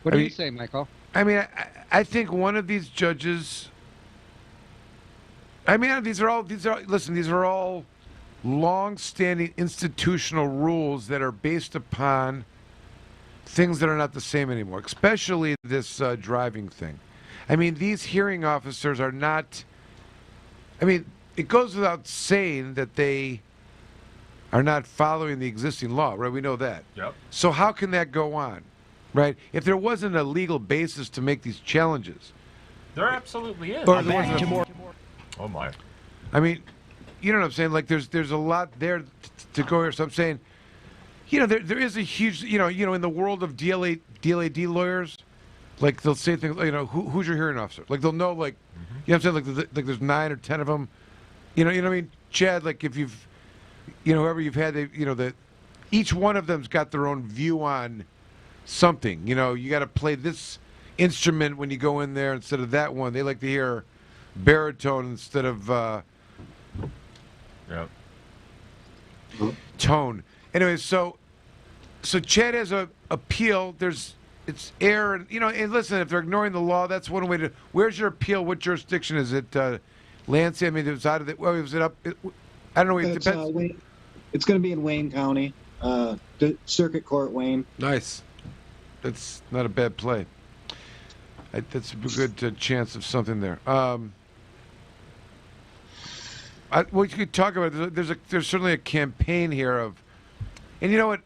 Speaker 11: what do you say, Michael?
Speaker 2: I mean, I think one of these judges... I mean, these are all long-standing institutional rules that are based upon things that are not the same anymore, especially this driving thing. I mean, these hearing officers are not... I mean, it goes without saying that they are not following the existing law, right? We know that.
Speaker 3: Yep.
Speaker 2: So how can that go on, right? If there wasn't a legal basis to make these challenges...
Speaker 3: There absolutely is.
Speaker 2: Or there wasn't a...
Speaker 3: Oh, my.
Speaker 2: I mean, you know what I'm saying? Like, there's a lot there to go here. So I'm saying, you know, there is a huge, you know, in the world of DLAD lawyers, like they'll say things, you know, who's your hearing officer? Like they'll know, like, you know what I'm saying? Like there's 9 or 10 of them. You know what I mean? Chad, like if you've, you know, whoever you've had, you know, each one of them's got their own view on something. You know, you got to play this instrument when you go in there instead of that one. They like to hear baritone instead of tone. Anyway, so Chad has a appeal. It's air, and you know. And listen, if they're ignoring the law, that's one way to. Where's your appeal? What jurisdiction is it, Lancey? I mean, it was out of the. Well, was it up? I don't know. It depends.
Speaker 1: It's going to be in Wayne County, the Circuit Court, Wayne.
Speaker 2: Nice. That's not a bad play. That's a good chance of something there. We could talk about. There's certainly a campaign here of, and you know what,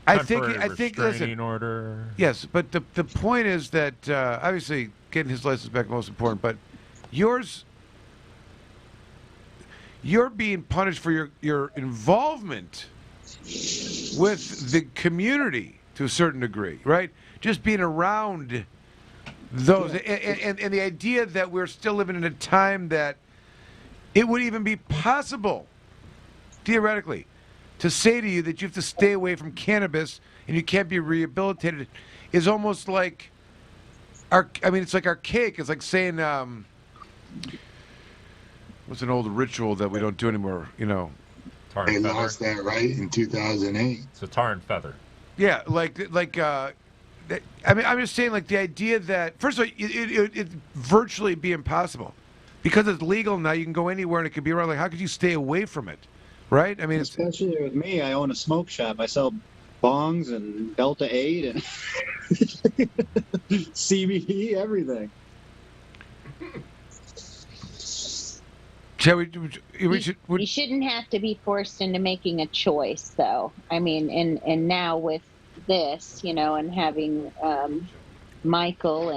Speaker 2: I think. Listen.
Speaker 3: Order.
Speaker 2: Yes, but the point is that obviously getting his license back is most important, but you're being punished for your involvement with the community to a certain degree, right? Just being around those, and the idea that we're still living in a time that it would even be possible, theoretically, to say to you that you have to stay away from cannabis and you can't be rehabilitated is almost like, it's like archaic. It's like saying, what's an old ritual that we don't do anymore, you know?
Speaker 3: Tar
Speaker 12: They
Speaker 3: and feather.
Speaker 12: lost that right in 2008.
Speaker 3: It's a tar and feather.
Speaker 2: Yeah, I mean, I'm just saying, like, the idea that, first of all, it virtually be impossible. Because it's legal now, you can go anywhere and it could be around. Like, how could you stay away from it, right? I mean,
Speaker 1: especially with me, I own a smoke shop. I sell bongs and Delta 8 and CBD, everything.
Speaker 10: You shouldn't have to be forced into making a choice, though. I mean, and now with this, you know, and having Michael,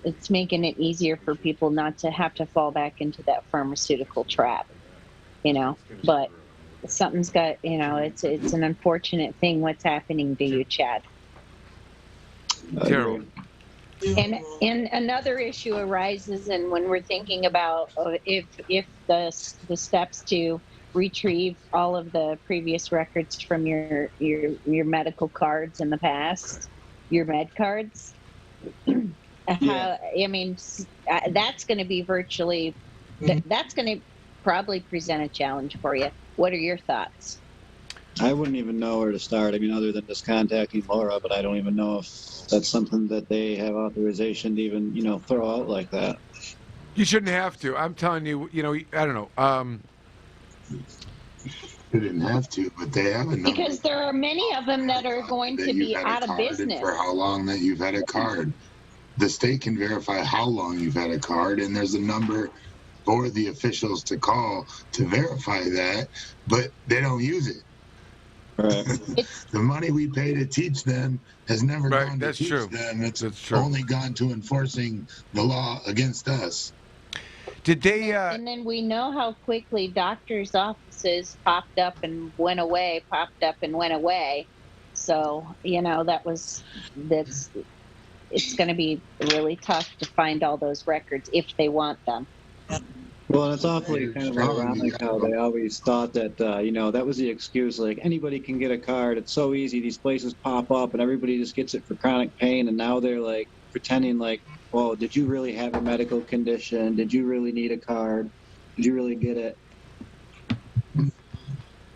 Speaker 10: it's making it easier for people not to have to fall back into that pharmaceutical trap, you know. But something's got, you know, it's an unfortunate thing what's happening to you, Chad.
Speaker 2: Terrible.
Speaker 10: And another issue arises, and when we're thinking about if the steps to retrieve all of the previous records from your medical cards in the past, your med cards. I mean, that's going to be virtually, that's going to probably present a challenge for you. What are your thoughts?
Speaker 1: I wouldn't even know where to start. I mean, other than just contacting Laura, but I don't even know if that's something that they have authorization to even, you know, throw out like that.
Speaker 2: You shouldn't have to. I'm telling you, you know, I don't know.
Speaker 12: They didn't have to, but they have a number.
Speaker 10: Because there are many of them that are going to be out of business.
Speaker 12: For how long that you've had a card. The state can verify how long you've had a card, and there's a number for the officials to call to verify that, but they don't use it.
Speaker 1: Right.
Speaker 12: The money we pay to teach them has never gone to teach them. It's only gone to enforcing the law against us.
Speaker 2: Did they?
Speaker 10: And then we know how quickly doctors' offices popped up and went away. So, you know, it's going to be really tough to find all those records if they want them.
Speaker 1: Well, and it's awfully kind of ironic how they always thought that, that was the excuse. Like, anybody can get a card. It's so easy. These places pop up, and everybody just gets it for chronic pain. And now they're, like, pretending like, well, did you really have a medical condition? Did you really need a card? Did you really get it?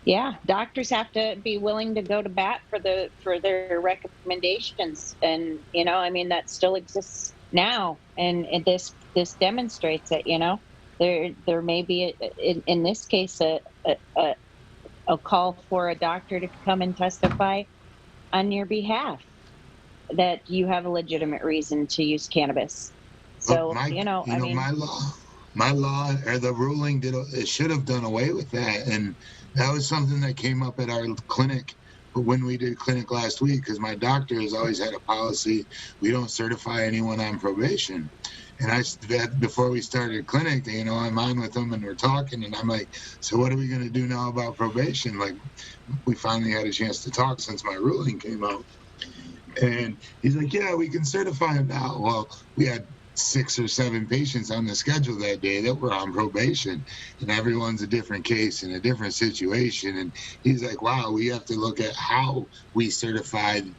Speaker 10: Yeah, doctors have to be willing to go to bat for their recommendations, and that still exists now, and this demonstrates it. There may be in this case a call for a doctor to come and testify on your behalf that you have a legitimate reason to use cannabis. So
Speaker 12: my law or the ruling it should have done away with that, and that was something that came up at our clinic when we did clinic last week, because my doctor has always had a policy: we don't certify anyone on probation. And before we started clinic, I'm on with him and we're talking, and I'm like, so what are we going to do now about probation? Like, we finally had a chance to talk since my ruling came out. And he's like, yeah, we can certify him now. Well, we had 6 or 7 patients on the schedule that day that were on probation, and everyone's a different case in a different situation. And he's like, wow, we have to look at how we certified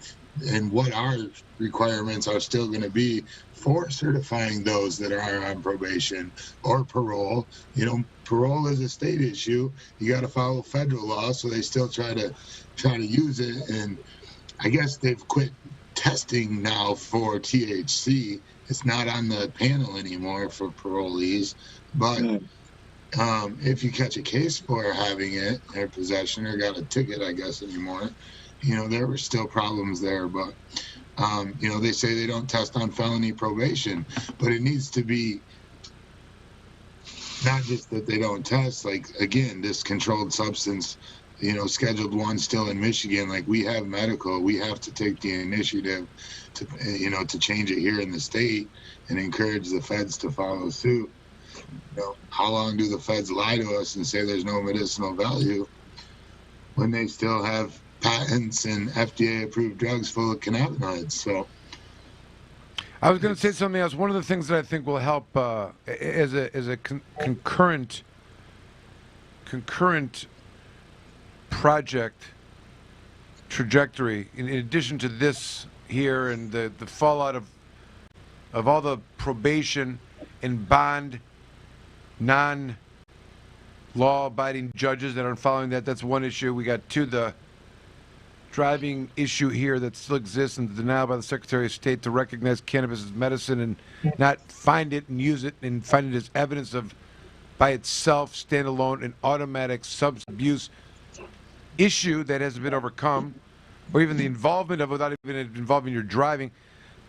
Speaker 12: and what our requirements are still going to be for certifying those that are on probation or parole. Parole is a state issue. You got to follow federal law, so they still try to use it. And I guess they've quit testing now for THC. It's not on the panel anymore for parolees, but if you catch a case for having it in possession or got a ticket, I guess anymore, there were still problems there. But they say they don't test on felony probation, but it needs to be not just that they don't test. Like, again, this controlled substance, Scheduled 1 still in Michigan. Like, we have medical, we have to take the initiative to change it here in the state and encourage the feds to follow suit. How long do the feds lie to us and say there's no medicinal value when they still have patents and FDA-approved drugs full of cannabinoids? So,
Speaker 2: I was going to say something else. One of the things that I think will help as a concurrent project trajectory, in addition to this here and the fallout of all the probation and bond non-law-abiding judges that aren't following that. That's one issue. We got 2, the driving issue here that still exists, and the denial by the Secretary of State to recognize cannabis as medicine and not find it and use it and find it as evidence of, by itself, standalone and automatic substance abuse issue that hasn't been overcome, or even the involvement of without even involving your driving.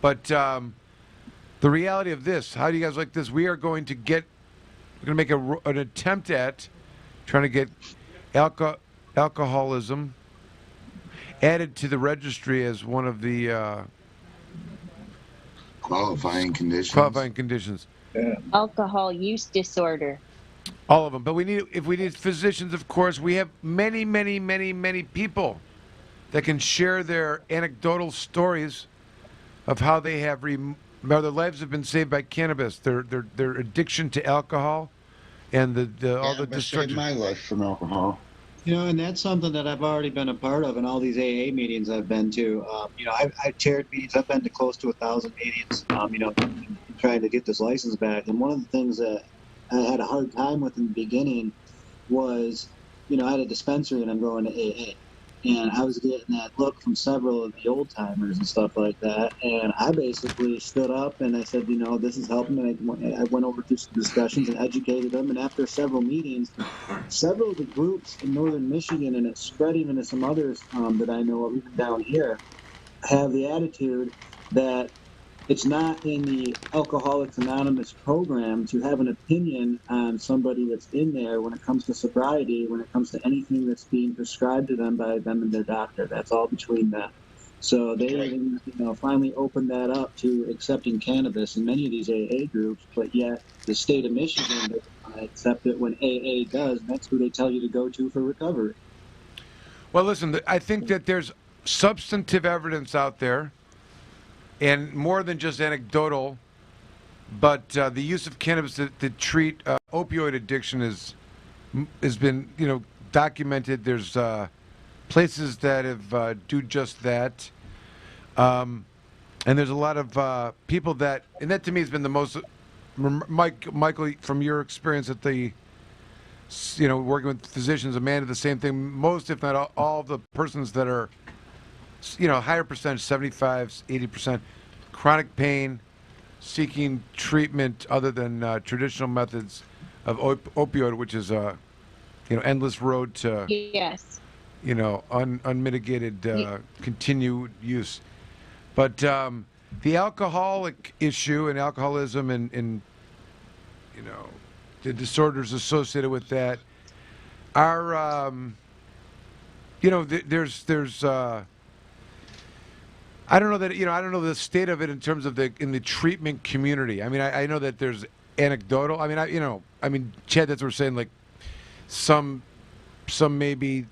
Speaker 2: But the reality of this, how do you guys like this? We're going to make an attempt at trying to get alcoholism added to the registry as one of the
Speaker 12: qualifying conditions.
Speaker 10: Yeah. Alcohol use disorder.
Speaker 2: All of them. But if we need physicians, of course, we have many, many, many, many people that can share their anecdotal stories of how they have their lives have been saved by cannabis. Their addiction to alcohol and all the destruction.
Speaker 18: Saved my life from alcohol.
Speaker 1: And that's something that I've already been a part of in all these AA meetings I've been to. I've chaired meetings. I've been to close to 1,000 meetings, trying to get this license back. And one of the things that I had a hard time with in the beginning was, I had a dispensary and I'm going to AA. And I was getting that look from several of the old timers and stuff like that. And I basically stood up and I said, this is helping. And I went over to some discussions and educated them. And after several meetings, several of the groups in northern Michigan, and it's spread even to some others that I know of, even down here, have the attitude that it's not in the Alcoholics Anonymous program to have an opinion on somebody that's in there when it comes to sobriety, when it comes to anything that's being prescribed to them by them and their doctor. That's all between them. So they finally opened that up to accepting cannabis in many of these AA groups, but yet the state of Michigan doesn't accept it when AA does, and that's who they tell you to go to for recovery.
Speaker 2: Well, listen, I think that there's substantive evidence out there, and more than just anecdotal, but the use of cannabis to treat opioid addiction has been, documented. There's places that have do just that, and there's a lot of people that, and that to me has been the most. Michael, from your experience at the, working with physicians, Amanda, the same thing. Most, if not all the persons that are, higher percentage, 75, 80%, chronic pain, seeking treatment other than traditional methods of opioid, which is a, endless road to,
Speaker 10: yes,
Speaker 2: unmitigated continued use. But the alcoholic issue and alcoholism and the disorders associated with that are, there's I don't know that, I don't know the state of it in terms of in the treatment community. I mean, I know that there's anecdotal. I mean, Chad, that's what we're saying. Like some maybe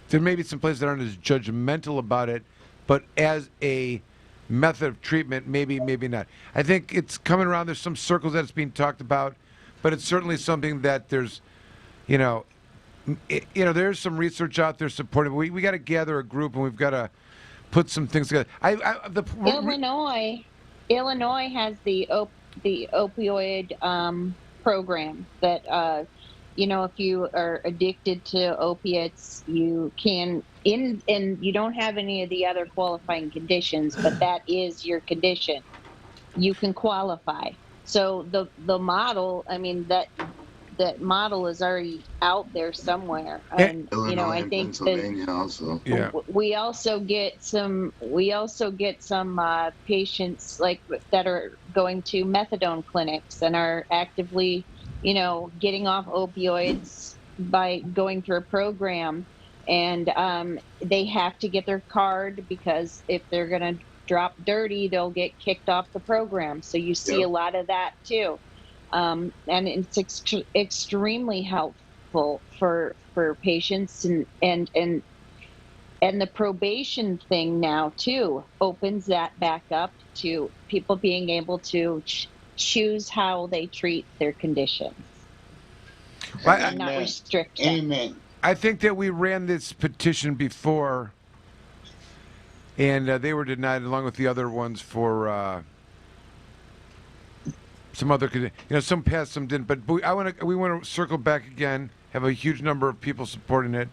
Speaker 2: there may be some places that aren't as judgmental about it, but as a method of treatment, maybe not. I think it's coming around. There's some circles that it's being talked about, but it's certainly something that there's, there's some research out there supporting. We got to gather a group and we've got to put some things together.
Speaker 10: Illinois has the opioid program that if you are addicted to opiates, you can and you don't have any of the other qualifying conditions, but that is your condition. You can qualify. So the model, I mean that model is already out there somewhere, and
Speaker 12: Illinois
Speaker 10: I think
Speaker 12: Pennsylvania also.
Speaker 2: Yeah.
Speaker 10: We also get some patients like that are going to methadone clinics and are actively getting off opioids by going through a program, and they have to get their card because if they're going to drop dirty, they'll get kicked off the program. So you see a lot of that too. And it's extremely helpful for patients and the probation thing now too opens that back up to people being able to choose how they treat their conditions and not restrict them.
Speaker 12: Amen.
Speaker 2: I think that we ran this petition before, and they were denied along with the other ones for. Some other, some passed, some didn't. But we want to circle back again. Have a huge number of people supporting it,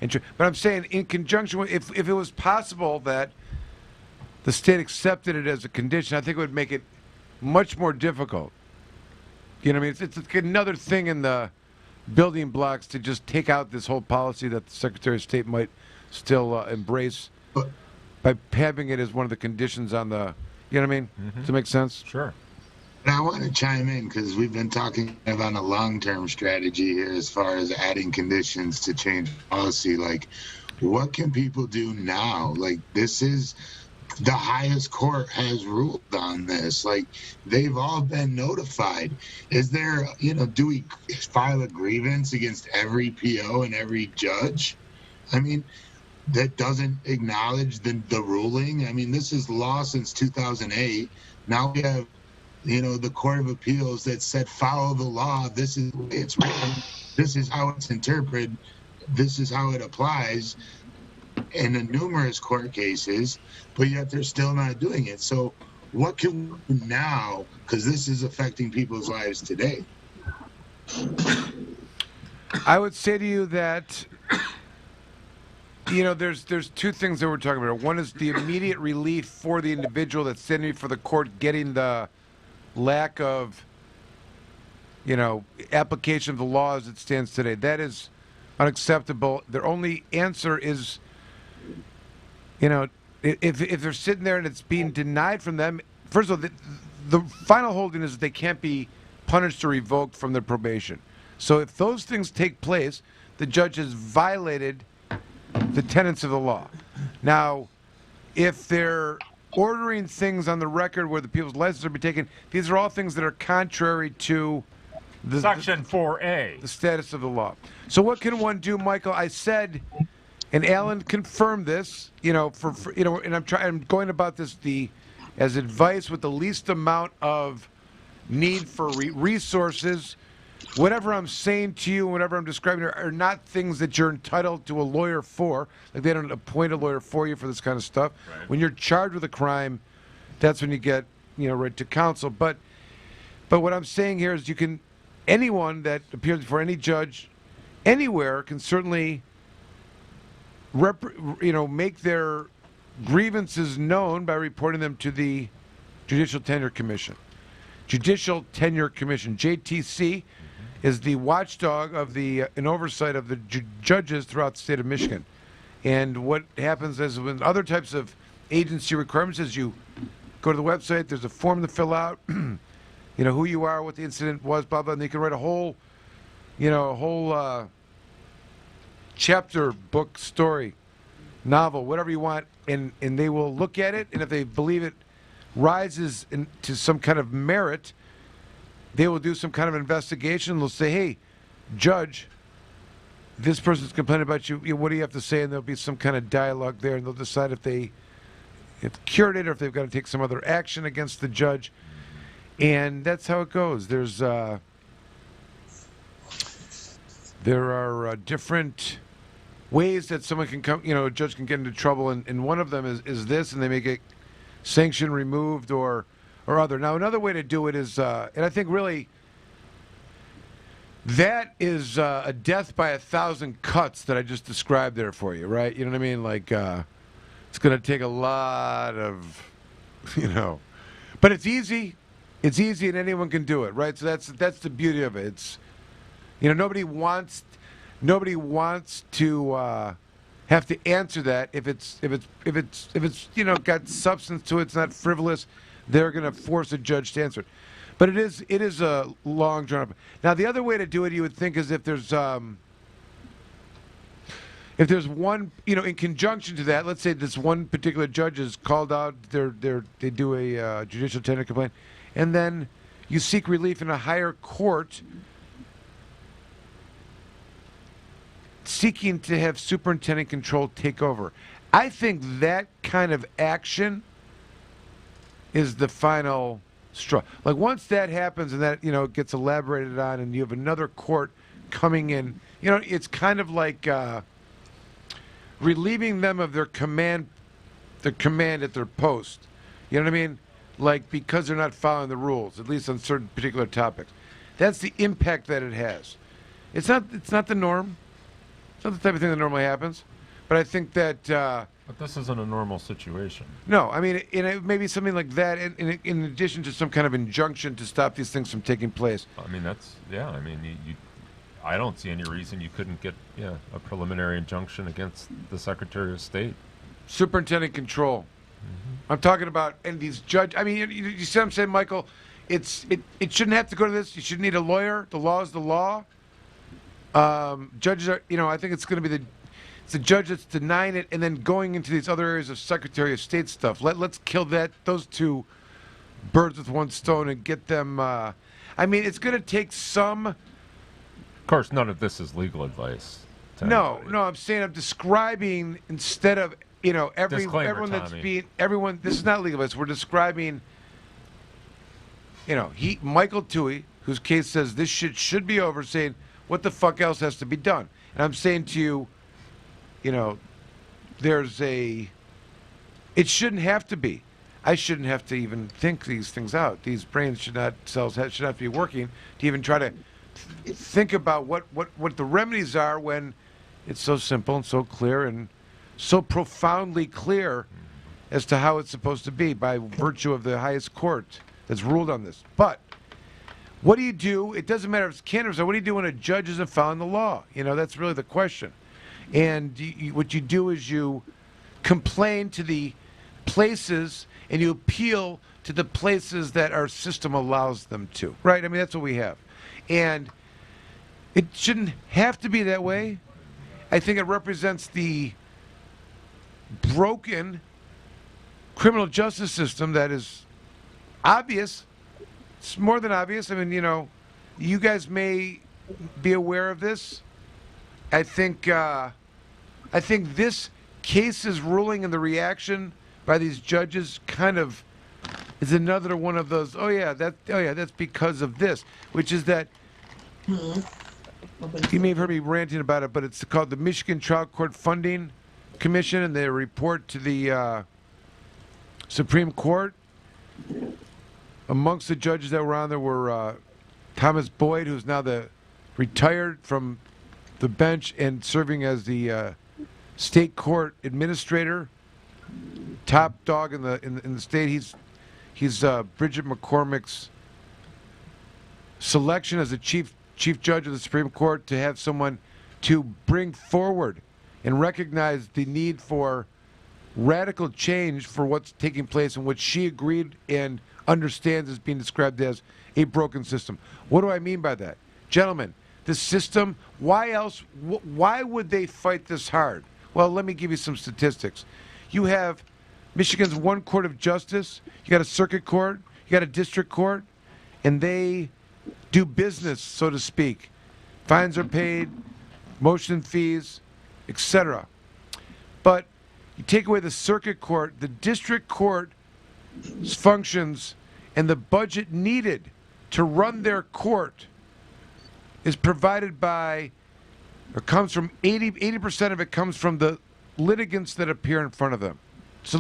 Speaker 2: but I'm saying in conjunction with, if it was possible that the state accepted it as a condition, I think it would make it much more difficult. You know what I mean? It's like another thing in the building blocks to just take out this whole policy that the Secretary of State might still embrace by having it as one of the conditions on the. You know what I mean?
Speaker 3: Mm-hmm.
Speaker 2: Does it make sense?
Speaker 3: Sure.
Speaker 12: And I want to chime in because we've been talking about a long-term strategy here as far as adding conditions to change policy. Like, what can people do now? Like, this is the highest court has ruled on this. Like, they've all been notified. Is there, do we file a grievance against every PO and every judge? I mean, that doesn't acknowledge the ruling. I mean, this is law since 2008. Now we have the Court of Appeals that said follow the law. This is the way it's written. This is how it's interpreted. This is how it applies in the numerous court cases, but yet they're still not doing it. So what can we do now? Because this is affecting people's lives today.
Speaker 2: I would say to you that, there's two things that we're talking about. One is the immediate relief for the individual that's standing before the court getting the lack of, application of the law as it stands today. That is unacceptable. Their only answer is, if they're sitting there and it's being denied from them, first of all, the final holding is that they can't be punished or revoked from their probation. So if those things take place, the judge has violated the tenets of the law. Now, if they're ordering things on the record where the people's licenses are being taken, these are all things that are contrary to
Speaker 3: Section 4A.
Speaker 2: The status of the law. So what can one do, Michael? I said, and Alan confirmed this, and I'm going about this as advice with the least amount of need for resources whatever I'm saying to you and whatever I'm describing are not things that you're entitled to a lawyer for. Like, they don't appoint a lawyer for you for this kind of stuff.
Speaker 3: Right.
Speaker 2: When you're charged with a crime, that's when you get, right to counsel. But what I'm saying here is anyone that appears before any judge anywhere can certainly make their grievances known by reporting them to the Judicial Tenure Commission. Judicial Tenure Commission, JTC, is the watchdog of an oversight of the judges throughout the state of Michigan. And what happens is, with other types of agency requirements, is you go to the website, there's a form to fill out, who you are, what the incident was, blah, blah, and you can write a whole chapter, book, story, novel, whatever you want, and they will look at it, and if they believe it rises to some kind of merit, they will do some kind of investigation. They'll say, hey, judge, this person's complaining about you. What do you have to say? And there'll be some kind of dialogue there, and they'll decide if they cured it or if they've got to take some other action against the judge. And that's how it goes. There are different ways that someone can come, a judge can get into trouble, and one of them is this, and they may get sanction removed or other. Now, another way to do it is, and I think really that is a death by 1,000 cuts that I just described there for you, right? You know what I mean? Like, it's going to take a lot of, but it's easy. It's easy, and anyone can do it, right? So that's the beauty of it. It's, nobody wants to have to answer that if it's got substance to it, it's not frivolous. They're going to force a judge to answer it. But it is a long drawn up. Now, the other way to do it, you would think, is if there's one, in conjunction to that, let's say this one particular judge is called out, they do a judicial tenure complaint, and then you seek relief in a higher court seeking to have superintendent control take over. I think that kind of action is the final straw. Like, once that happens and that, gets elaborated on, and you have another court coming in, it's kind of like relieving them of their command at their post. You know what I mean? Like, because they're not following the rules, at least on certain particular topics. That's the impact that it has. It's not the norm. It's not the type of thing that normally happens. But I think that...
Speaker 3: but this isn't a normal situation.
Speaker 2: No, I mean, it may be something like that in addition to some kind of injunction to stop these things from taking place.
Speaker 3: I mean, I don't see any reason you couldn't get a preliminary injunction against the Secretary of State.
Speaker 2: Superintendent control. Mm-hmm. I'm talking about, and these judges, I mean, you see what I'm saying, Michael? It shouldn't have to go to this. You shouldn't need a lawyer. The law is the law. Judges are, I think it's going to be it's the judge that's denying it and then going into these other areas of Secretary of State stuff. Let's kill those two birds with one stone and get them. I mean, it's going to take some.
Speaker 3: Of course, none of this is legal advice.
Speaker 2: No, I'm saying I'm describing instead of everyone that's being everyone. This is not legal advice. We're describing. Michael Thue, whose case says this shit should be over, saying what the fuck else has to be done, and I'm saying to you. It shouldn't have to be. I shouldn't have to even think these things out. These brains should not be working to even try to think about what the remedies are when it's so simple and so clear and so profoundly clear as to how it's supposed to be by virtue of the highest court that's ruled on this. But what do you do? It doesn't matter if it's cannabis. What do you do when a judge isn't following the law? That's really the question. And what you do is you complain to the places and you appeal to the places that our system allows them to, right? I mean, that's what we have. And it shouldn't have to be that way. I think it represents the broken criminal justice system that is obvious. It's more than obvious. I mean, you guys may be aware of this. I think this case's ruling and the reaction by these judges kind of is another one of those. That's because of this, which is that You may have heard me ranting about it, but it's called the Michigan Trial Court Funding Commission, and they report to the Supreme Court. Amongst the judges that were on there were Thomas Boyd, who's now retired from the bench and serving as the state court administrator, top dog in the state. He's Bridget McCormick's selection as the chief judge of the Supreme Court to have someone to bring forward and recognize the need for radical change for what's taking place and what she agreed and understands as being described as a broken system. What do I mean by that? Gentlemen, the system, why would they fight this hard? Well, let me give you some statistics. You have Michigan's one court of justice, you got a circuit court, you got a district court, and they do business, so to speak. Fines are paid, motion fees, etc. But you take away the circuit court, the district court functions, and the budget needed to run their court is provided by, or comes from 80% of it comes from the litigants that appear in front of them. So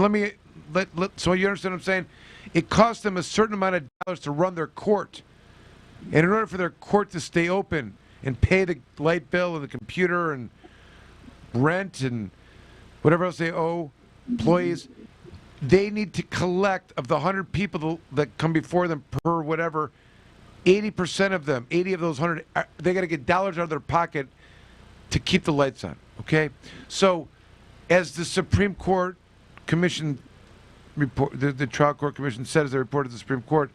Speaker 2: so you understand what I'm saying? It costs them a certain amount of dollars to run their court. And in order for their court to stay open and pay the light bill and the computer and rent and whatever else they owe employees, they need to collect, of the 100 people that come before them per whatever, 80% of them, 80 of those 100, they got to get dollars out of their pocket to keep the lights on, okay? So as the Supreme Court Commission report, the trial court commission said as they reported to the Supreme Court,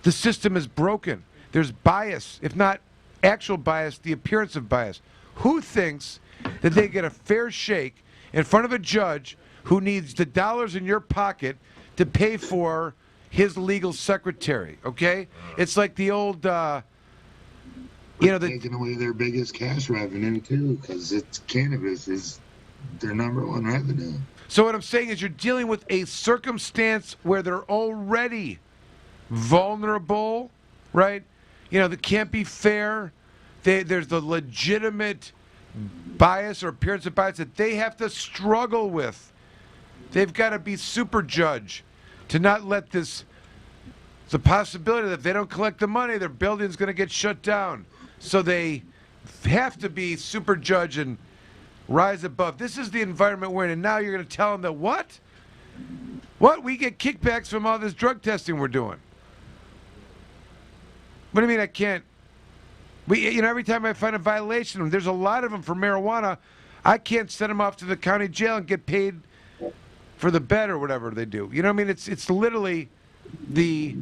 Speaker 2: the system is broken. There's bias, if not actual bias, the appearance of bias. Who thinks that they get a fair shake in front of a judge who needs the dollars in your pocket to pay for his legal secretary, okay? It's like the old,
Speaker 12: taking away their biggest cash revenue, too, because cannabis is their number one revenue.
Speaker 2: So what I'm saying is you're dealing with a circumstance where they're already vulnerable, right? That can't be fair. There's the legitimate bias or appearance of bias that they have to struggle with. They've got to be super judge to not let the possibility that if they don't collect the money, their building's going to get shut down. So they have to be super judge and rise above. This is the environment we're in, and now you're going to tell them that what? We get kickbacks from all this drug testing we're doing. What do you mean I can't? Every time I find a violation, there's a lot of them for marijuana, I can't send them off to the county jail and get paid for the bed or whatever they do. You know what I mean? It's literally the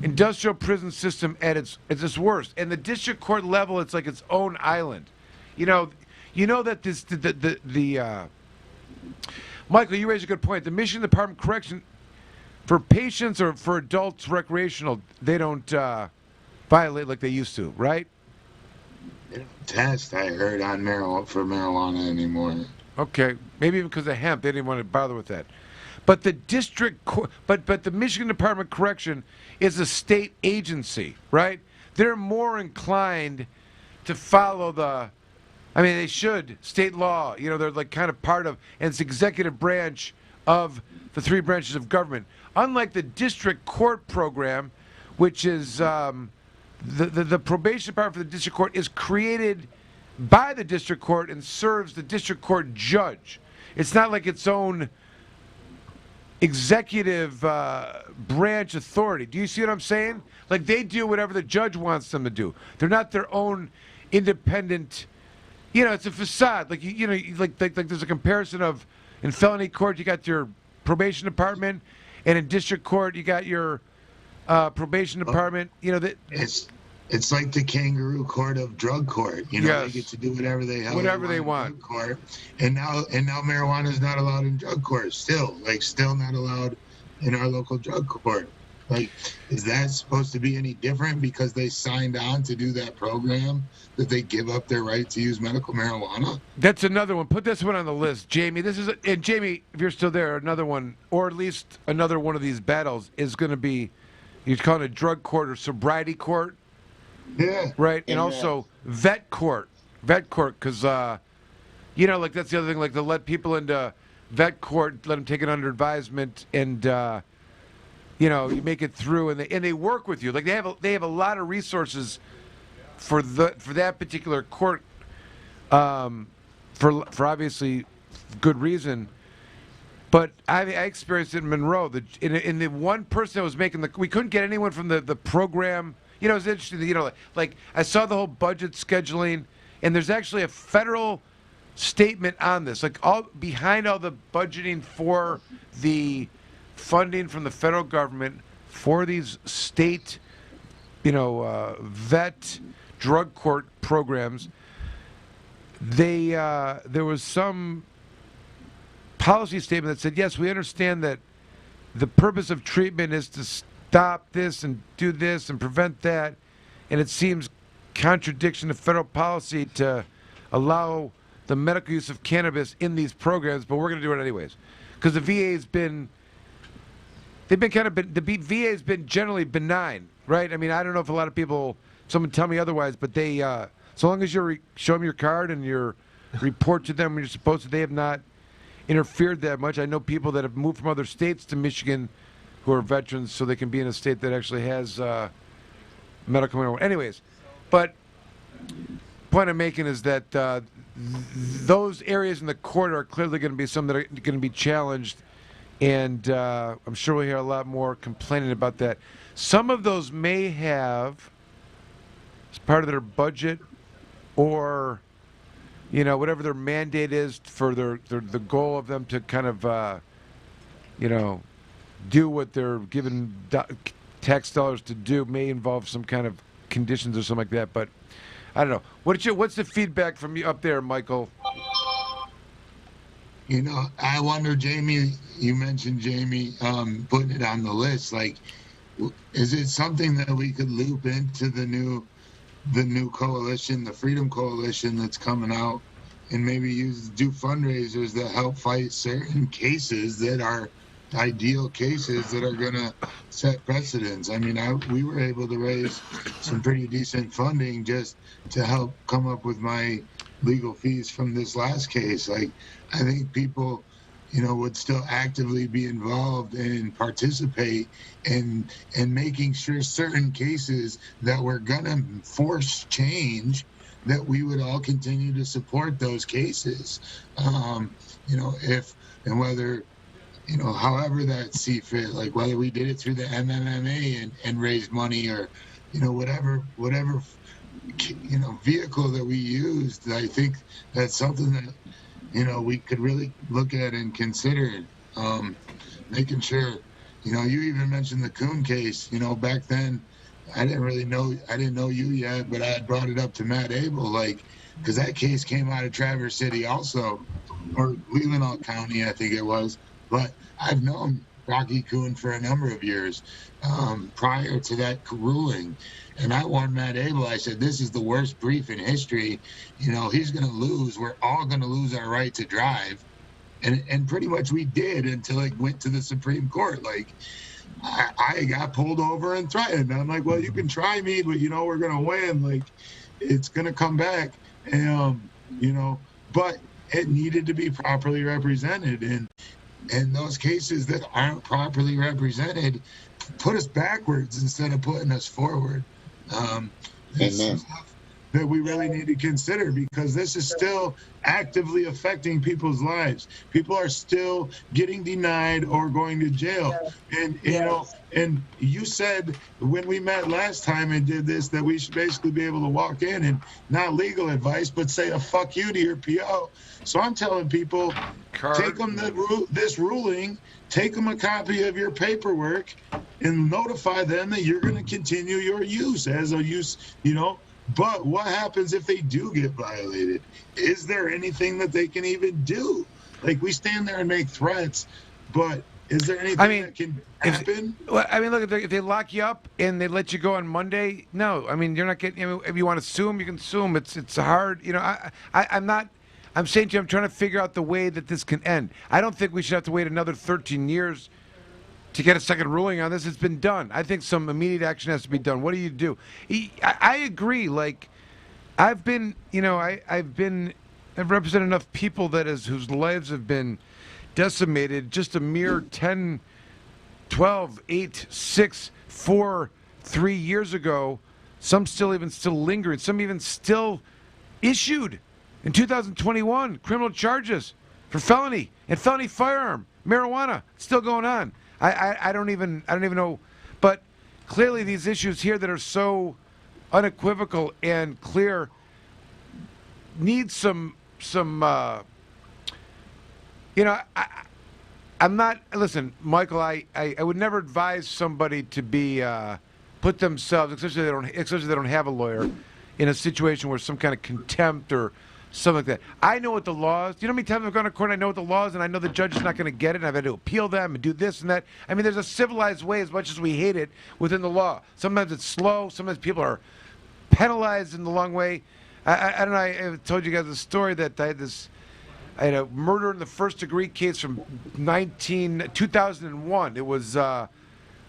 Speaker 2: industrial prison system at its worst. And the district court level, it's like its own island. You know that Michael, you raised a good point. The Michigan Department of Correction, for patients or for adults recreational, they don't violate like they used to, right?
Speaker 12: They don't test, I heard, on marijuana anymore.
Speaker 2: Okay, maybe because of hemp, they didn't want to bother with that. But the district court, but the Michigan Department of Correction is a state agency, right? They're more inclined to follow they should, state law. They're like kind of part of, and it's executive branch of the three branches of government. Unlike the district court program, which is the probation department for the district court is created by the district court and serves the district court judge. It's not like its own executive branch authority. Do you see what I'm saying? Like they do whatever the judge wants them to do. They're not their own independent. It's a facade. Like like there's a comparison of in felony court you got your probation department, and in district court you got your probation department.
Speaker 12: It's like the kangaroo court of drug court. They get to do whatever they want. In drug court. And now marijuana is not allowed in drug court. Still not allowed in our local drug court. Is that supposed to be any different because they signed on to do that program, that they give up their right to use medical marijuana?
Speaker 2: That's another one. Put this one on the list, Jamie. And Jamie, if you're still there, another one, or at least another one of these battles is going to be, you'd call it a drug court or sobriety court,
Speaker 12: Yeah.
Speaker 2: Right, and also vet court, because you know, like that's the other thing, like to let people into vet court, let them take it under advisement, and you know, you make it through, and they work with you. Like they have a lot of resources for that particular court, for obviously good reason. But I experienced it in Monroe. In the one person that was making we couldn't get anyone from the program. You know, it was interesting. You know, like I saw the whole budget scheduling, and there's actually a federal statement on this. Like behind all the budgeting for the funding from the federal government for these state, you know, vet drug court programs, there was some policy statement that said, yes, we understand that the purpose of treatment is to stop this and do this and prevent that, and it seems contradiction to federal policy to allow the medical use of cannabis in these programs, but we're going to do it anyways. Because the VA has been generally benign, right? I mean, I don't know if a lot of people, someone tell me otherwise, but they, so long as you show them your card and you report to them when you're supposed to, they have not interfered that much. I know people that have moved from other states to Michigan who are veterans so they can be in a state that actually has medical marijuana. Anyways, but point I'm making is that those areas in the court are clearly going to be some that are going to be challenged, and I'm sure we'll hear a lot more complaining about that. Some of those may have, as part of their budget or, you know, whatever their mandate is for the goal of them to kind of, you know, do what they're given tax dollars to do, may involve some kind of conditions or something like that. But I don't know. What's the feedback from you up there, Michael?
Speaker 12: You know, I wonder, Jamie, you mentioned Jamie putting it on the list. Like, is it something that we could loop into the new coalition, the Freedom Coalition that's coming out, and maybe do fundraisers that help fight certain cases that are ideal cases that are going to set precedents? I mean, we were able to raise some pretty decent funding just to help come up with my legal fees from this last case. Like, I think people, you know, would still actively be involved and participate in making sure certain cases that were going to force change, that we would all continue to support those cases. You know, whether, you know, however that see fit, like whether we did it through the MMMA and raised money, or, you know, whatever, you know, vehicle that we used. I think that's something that, you know, we could really look at and consider, making sure, you know, you even mentioned the Coon case. You know, back then, I didn't know you yet, but I had brought it up to Matt Abel, like, because that case came out of Traverse City also, or Leelanau County, I think it was. But I've known Rocky Coon for a number of years prior to that ruling. And I warned Matt Abel, I said, this is the worst brief in history. You know, he's going to lose. We're all going to lose our right to drive. And pretty much we did until it went to the Supreme Court. Like, I got pulled over and threatened. I'm like, well, you can try me, but, you know, we're going to win. Like, it's going to come back. And, you know, but it needed to be properly represented. And those cases that aren't properly represented put us backwards instead of putting us forward. That we really need to consider, because this is still actively affecting people's lives. People are still getting denied or going to jail. And, you know, and you said when we met last time and did this, that we should basically be able to walk in and not legal advice, but say a fuck you to your PO. So I'm telling people, take them this ruling, take them a copy of your paperwork and notify them that you're going to continue your use as a use, you know. But what happens if they do get violated? Is there anything that they can even do? Like, we stand there and make threats, but is there anything that can happen?
Speaker 2: Look, if they lock you up and they let you go on Monday, no. I mean, you're not getting. If you want to sue them, you can sue them. It's hard. You know, I'm saying to you, I'm trying to figure out the way that this can end. I don't think we should have to wait another 13 years to get a second ruling on this. It's been done. I think some immediate action has to be done. What do you do? I agree. Like, I've been, I've represented enough people whose lives have been decimated. Just a mere 10, 12, 8, 6, 4, 3 years ago. Some still lingering. Some even still issued in 2021 criminal charges for felony and felony firearm, marijuana, still going on. I don't even know, but clearly these issues here that are so unequivocal and clear need some. I'm not. Listen, Michael. I would never advise somebody to be put themselves, especially if they don't have a lawyer, in a situation where some kind of contempt or something like that. I know what the law is. You know how many times I've gone to court and I know what the law is, and I know the judge is not going to get it, and I've had to appeal them and do this and that. I mean, there's a civilized way, as much as we hate it, within the law. Sometimes it's slow. Sometimes people are penalized in the long way. I don't know. I told you guys a story that I had a murder in the first degree case from 2001. It was,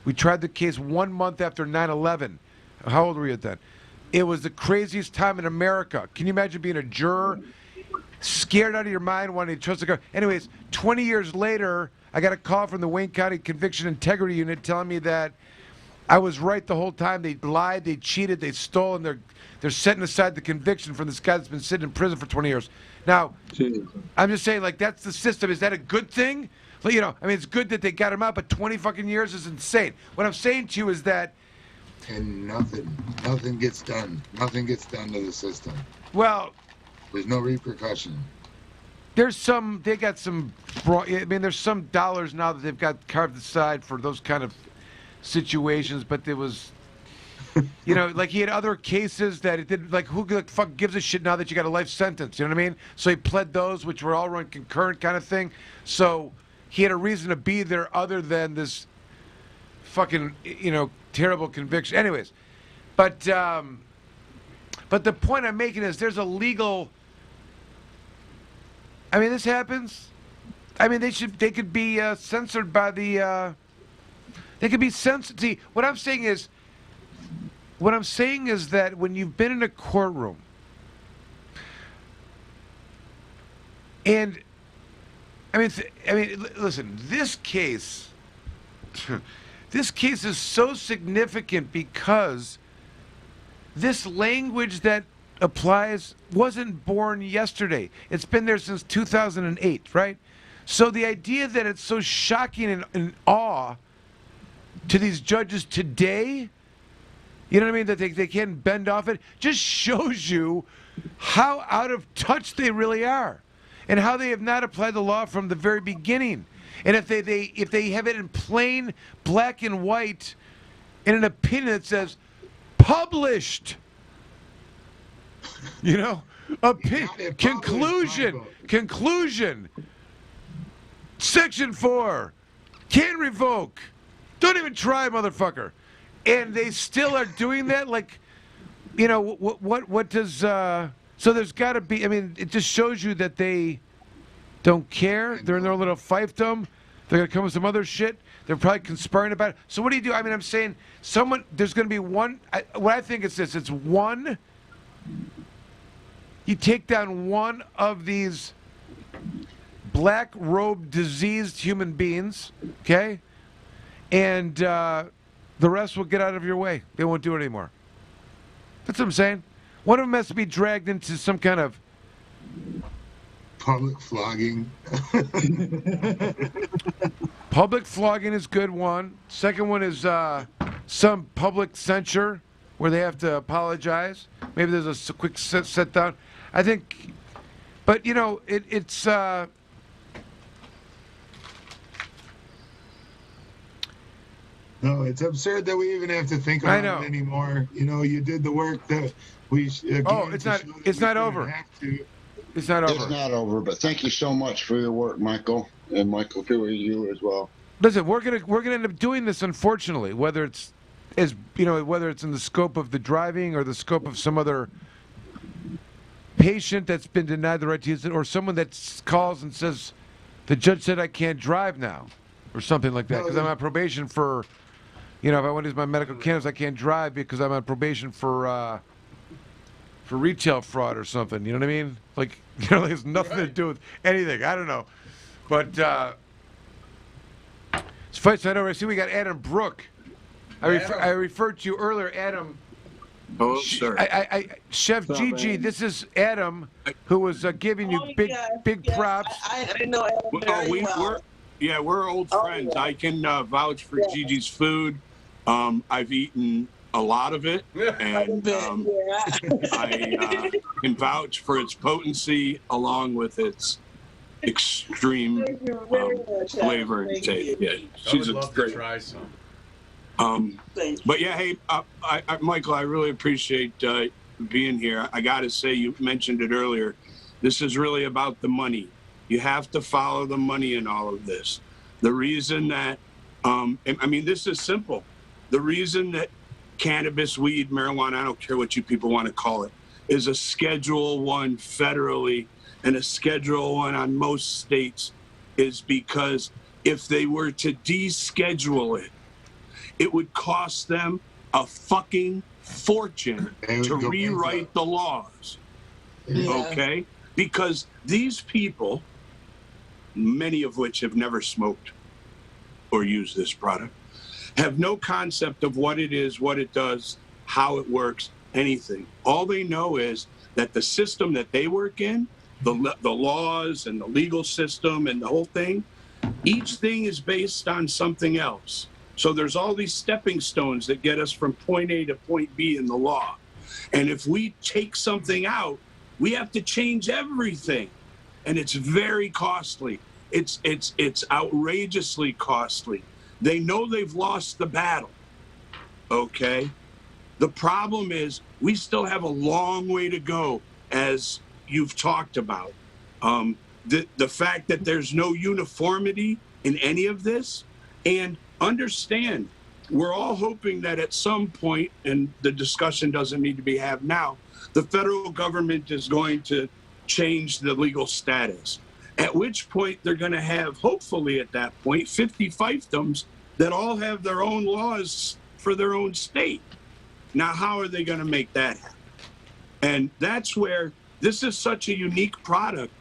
Speaker 2: we tried the case 1 month after 9/11. How old were you then? It was the craziest time in America. Can you imagine being a juror, scared out of your mind, wanting to trust the government? Anyways, 20 years later, I got a call from the Wayne County Conviction Integrity Unit telling me that I was right the whole time. They lied, they cheated, they stole, and they're setting aside the conviction from this guy that's been sitting in prison for 20 years. Now, I'm just saying, like, that's the system. Is that a good thing? Well, it's good that they got him out, but 20 fucking years is insane. What I'm saying to you is that...
Speaker 12: And nothing gets done. Nothing gets done to the system.
Speaker 2: Well...
Speaker 12: There's no repercussion.
Speaker 2: There's some dollars now that they've got carved aside for those kind of situations, but there was... like he had other cases that it did. Like, who the fuck gives a shit now that you got a life sentence? You know what I mean? So he pled those, which were all run concurrent kind of thing. So he had a reason to be there other than this fucking, terrible conviction. Anyways, but the point I'm making is there's a legal. I mean, this happens. I mean, they could be censored by the. They could be censored. See, what I'm saying is that when you've been in a courtroom and listen, this case is so significant because this language that applies wasn't born yesterday. It's been there since 2008, right? So the idea that it's so shocking and awe to these judges today, you know what I mean, that they can't bend off it, just shows you how out of touch they really are and how they have not applied the law from the very beginning. And if they have it in plain black and white in an opinion that says published, conclusion, section 4, can revoke, don't even try, motherfucker. And they still are doing that, like, what does, so there's got to be, it just shows you that they don't care. They're in their little fiefdom. They're going to come with some other shit. They're probably conspiring about it. So what do you do? I'm saying there's going to be one, what I think is this, it's one, you take down one of these black-robed, diseased human beings, okay? And, the rest will get out of your way. They won't do it anymore. That's what I'm saying. One of them has to be dragged into some kind of
Speaker 12: public flogging.
Speaker 2: Public flogging is good one. Second one is some public censure where they have to apologize. Maybe there's a quick set down. I think, but it's.
Speaker 12: No, it's absurd that we even have to think about it anymore. You did the work that we.
Speaker 2: It's not over. It's not over.
Speaker 18: It's not over. But thank you so much for your work, Michael, and Michael, to you as well.
Speaker 2: Listen, we're gonna end up doing this, unfortunately, whether it's in the scope of the driving or the scope of some other patient that's been denied the right to use it, or someone that calls and says, "The judge said I can't drive now." or something like that, because I'm on probation for, if I want to use my medical cannabis, I can't drive because I'm on probation for retail fraud or something. You know what I mean? Like, it has nothing to do with anything. I don't know, but it's funny. So I know. I see we got Adam Brook. I referred to you earlier, Adam.
Speaker 4: Oh, sir.
Speaker 2: Chef Gigi, this is Adam, who was giving you big props.
Speaker 17: I know Adam very well.
Speaker 4: We're old friends. I can vouch for Gigi's food. I've eaten a lot of it, and I can vouch for its potency along with its extreme flavor and taste. Yeah, she's a great. To try some. But yeah, hey, Michael, I really appreciate being here. I got to say, you mentioned it earlier. This is really about the money. You have to follow the money in all of this. The reason that, this is simple. The reason that cannabis, weed, marijuana, I don't care what you people want to call it, is a Schedule I federally and a Schedule I on most states is because if they were to deschedule it, it would cost them a fucking fortune to rewrite the laws. Okay? Because these people, many of which have never smoked or used this product, have no concept of what it is, what it does, how it works, anything. All they know is that the system that they work in, the laws and the legal system and the whole thing, each thing is based on something else. So there's all these stepping stones that get us from point A to point B in the law. And if we take something out, we have to change everything. And it's very costly. It's outrageously costly. They know they've lost the battle. Okay? The problem is we still have a long way to go, as you've talked about. The fact that there's no uniformity in any of this, and understand, we're all hoping that at some point, and the discussion doesn't need to be had now, the federal government is going to change the legal status. At which point they're going to have, hopefully at that point, 50 fiefdoms that all have their own laws for their own state. Now, how are they going to make that happen? And that's where this is such a unique product.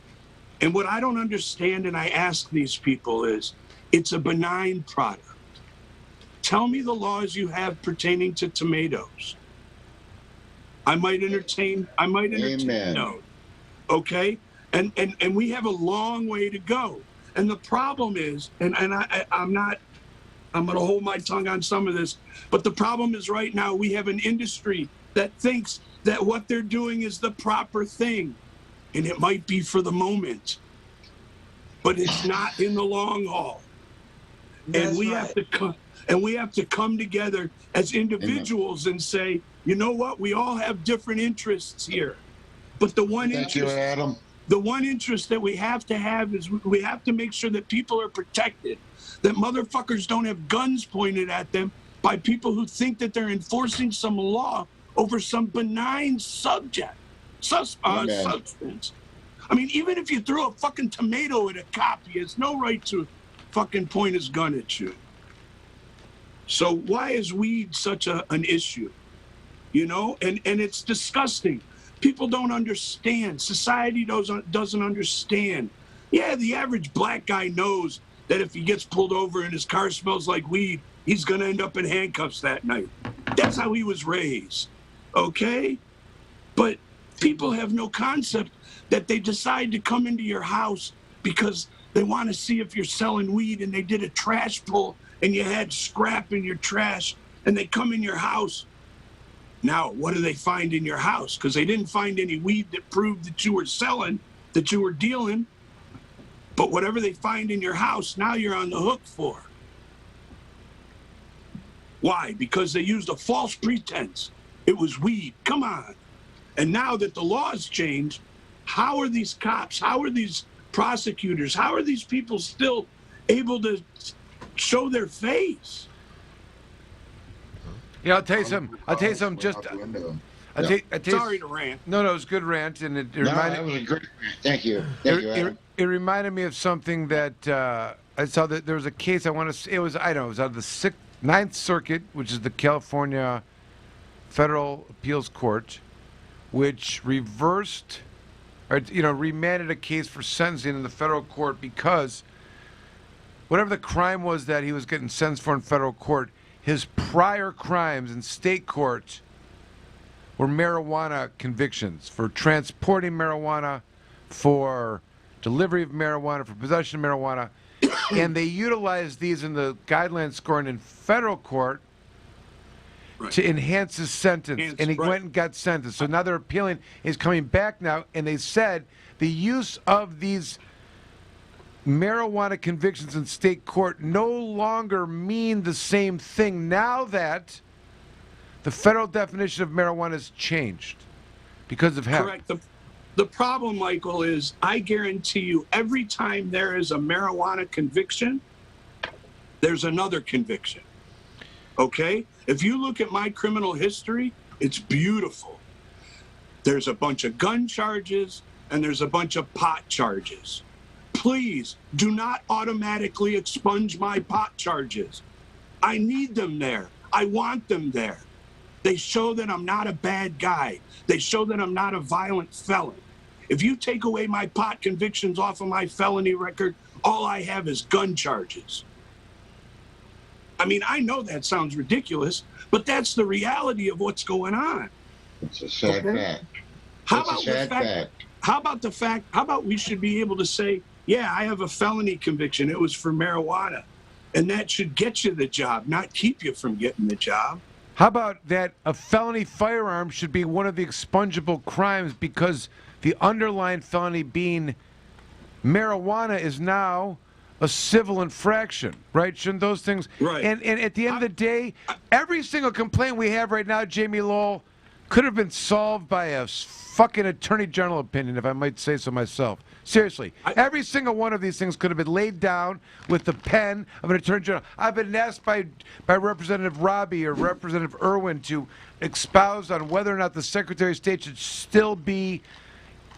Speaker 4: And what I don't understand, and I ask these people, is it's a benign product. Tell me the laws you have pertaining to tomatoes. I might entertain no. Okay? And we have a long way to go. And the problem is, and I'm going to hold my tongue on some of this, but the problem is right now we have an industry that thinks that what they're doing is the proper thing. And it might be for the moment, but it's not in the long haul. And we have to come together as individuals and say, you know what? We all have different interests here. But the one interest that we have to have is we have to make sure that people are protected, that motherfuckers don't have guns pointed at them by people who think that they're enforcing some law over some benign substance. I mean, even if you throw a fucking tomato at a cop, he has no right to fucking point his gun at you. So why is weed such an issue? You know, and it's disgusting. People don't understand. Society doesn't understand. Yeah, the average black guy knows that if he gets pulled over and his car smells like weed, he's going to end up in handcuffs that night. That's how he was raised. Okay? But people have no concept that they decide to come into your house because they want to see if you're selling weed, and they did a trash pull and you had scrap in your trash, and they come in your house. Now, what do they find in your house? Because they didn't find any weed that proved that you were selling, that you were dealing. But whatever they find in your house, now you're on the hook for. Why? Because they used a false pretense. It was weed. Come on. And now that the laws changed, how are these cops, how are these prosecutors, how are these people still able to show their face?
Speaker 2: Yeah, I'll tell you something.
Speaker 4: Sorry to rant.
Speaker 2: No, it was a good rant, and
Speaker 18: that was a great rant. Thank you. Thank you, Adam.
Speaker 2: It reminded me of something that I I saw that there was a case. It was out of the Ninth Circuit, which is the California Federal Appeals Court, which reversed, or remanded a case for sentencing in the federal court because whatever the crime was that he was getting sentenced for in federal court, his prior crimes in state court were marijuana convictions for transporting marijuana, for delivery of marijuana, for possession of marijuana, and they utilized these in the guideline scoring in federal court to enhance his sentence, and he went and got sentenced. So now they're appealing. He's coming back now, and they said the use of these marijuana convictions in state court no longer mean the same thing now that the federal definition of marijuana has changed because of hemp.
Speaker 4: Correct. The problem, Michael, is I guarantee you every time there is a marijuana conviction, there's another conviction. Okay? If you look at my criminal history, it's beautiful. There's a bunch of gun charges and there's a bunch of pot charges. Please do not automatically expunge my pot charges. I need them there. I want them there. They show that I'm not a bad guy. They show that I'm not a violent felon. If you take away my pot convictions off of my felony record, all I have is gun charges. I mean, I know that sounds ridiculous, but that's the reality of what's going on.
Speaker 18: It's a sad fact.
Speaker 4: How about we should be able to say, yeah, I have a felony conviction. It was for marijuana. And that should get you the job, not keep you from getting the job.
Speaker 2: How about that a felony firearm should be one of the expungible crimes because the underlying felony being marijuana is now a civil infraction, right? Shouldn't those things?
Speaker 4: Right.
Speaker 2: And at the end of the day, every single complaint we have right now, Jamie Lowell, could have been solved by a fucking attorney general opinion, if I might say so myself. Seriously, every single one of these things could have been laid down with the pen of an attorney general. I've been asked by Representative Robbie or Representative Irwin to espouse on whether or not the Secretary of State should still be.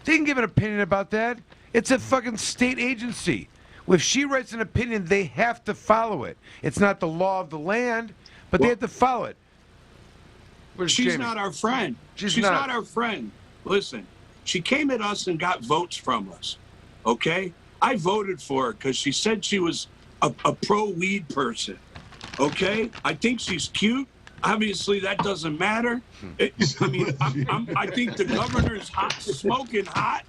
Speaker 2: They can give an opinion about that. It's a fucking state agency. If she writes an opinion, they have to follow it. It's not the law of the land, but they have to follow it.
Speaker 4: She's not our friend. She's not our friend. Listen, she came at us and got votes from us, okay? I voted for her because she said she was a pro-weed person, okay? I think she's cute. Obviously, that doesn't matter. I think the governor's hot, smoking hot.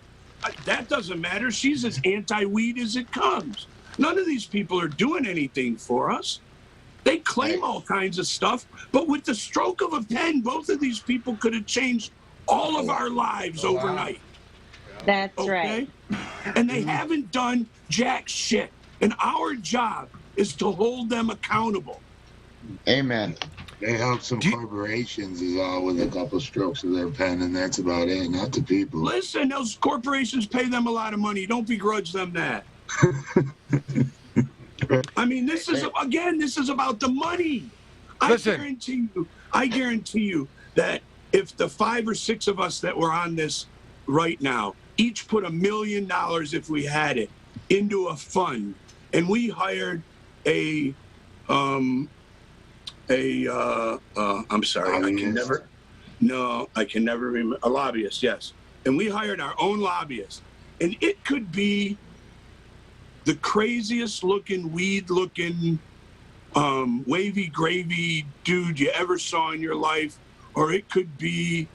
Speaker 4: That doesn't matter. She's as anti-weed as it comes. None of these people are doing anything for us. They claim all kinds of stuff, but with the stroke of a pen, both of these people could have changed all of our lives overnight.
Speaker 10: That's right.
Speaker 4: And they haven't done jack shit. And our job is to hold them accountable.
Speaker 18: Amen.
Speaker 12: They help some corporations is all with a couple strokes of their pen, and that's about it, not the people.
Speaker 4: Listen, those corporations pay them a lot of money. Don't begrudge them that. I mean, this is about the money. I guarantee you that if the 5 or 6 of us that were on this right now each put $1 million, if we had it, into a fund, and we hired a lobbyist, yes. And we hired our own lobbyist. And it could be the craziest looking, weed looking, wavy gravy dude you ever saw in your life. Or it could be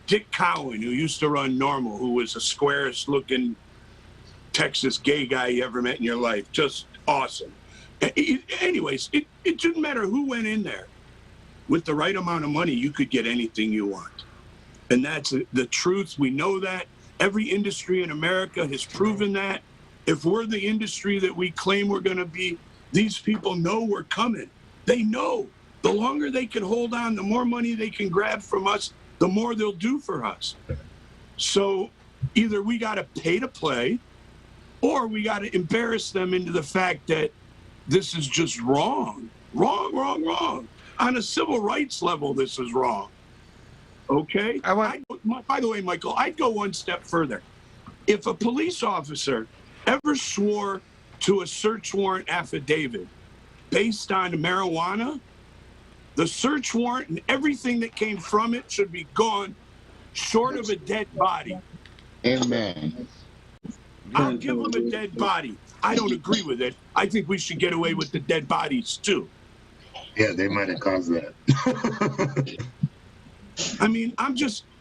Speaker 4: Dick Cowan, who used to run Normal, who was the squarest looking Texas gay guy you ever met in your life. Just awesome. Anyways, it didn't matter who went in there. With the right amount of money, you could get anything you want. And that's the truth. We know that. Every industry in America has proven that. If we're the industry that we claim we're going to be, these people know we're coming. They know. The longer they can hold on, the more money they can grab from us, the more they'll do for us. So either we got to pay to play, or we got to embarrass them into the fact that this is just wrong. Wrong. On a civil rights level, this is wrong. Okay? By the way, Michael, I'd go one step further. If a police officer ever swore to a search warrant affidavit based on marijuana, the search warrant and everything that came from it should be gone, short of a dead body.
Speaker 18: Amen.
Speaker 4: I'll give them a dead body. I don't agree with it. I think we should get away with the dead bodies too.
Speaker 12: Yeah, they might have caused that.
Speaker 4: I mean,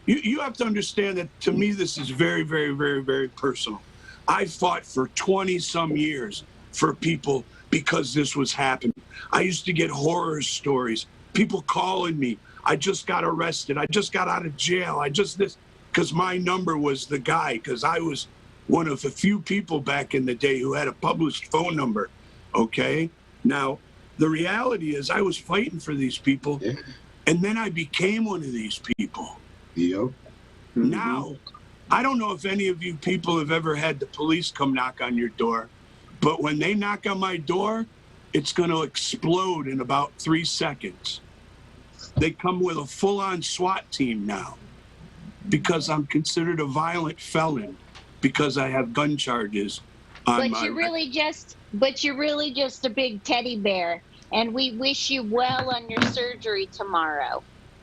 Speaker 4: you have to understand that to me, this is very, very, very, very personal. I fought for 20 some years for people because this was happening. I used to get horror stories, people calling me. I just got arrested. I just got out of jail. Because my number was the guy, because I was one of the few people back in the day who had a published phone number. Okay. Now, the reality is I was fighting for these people, and then I became one of these people.
Speaker 12: Yep.
Speaker 4: Now, I don't know if any of you people have ever had the police come knock on your door, but when they knock on my door, it's going to explode in about 3 seconds. They come with a full-on SWAT team now because I'm considered a violent felon because I have gun charges.
Speaker 10: But you're really just a big teddy bear, and we wish you well on your surgery tomorrow.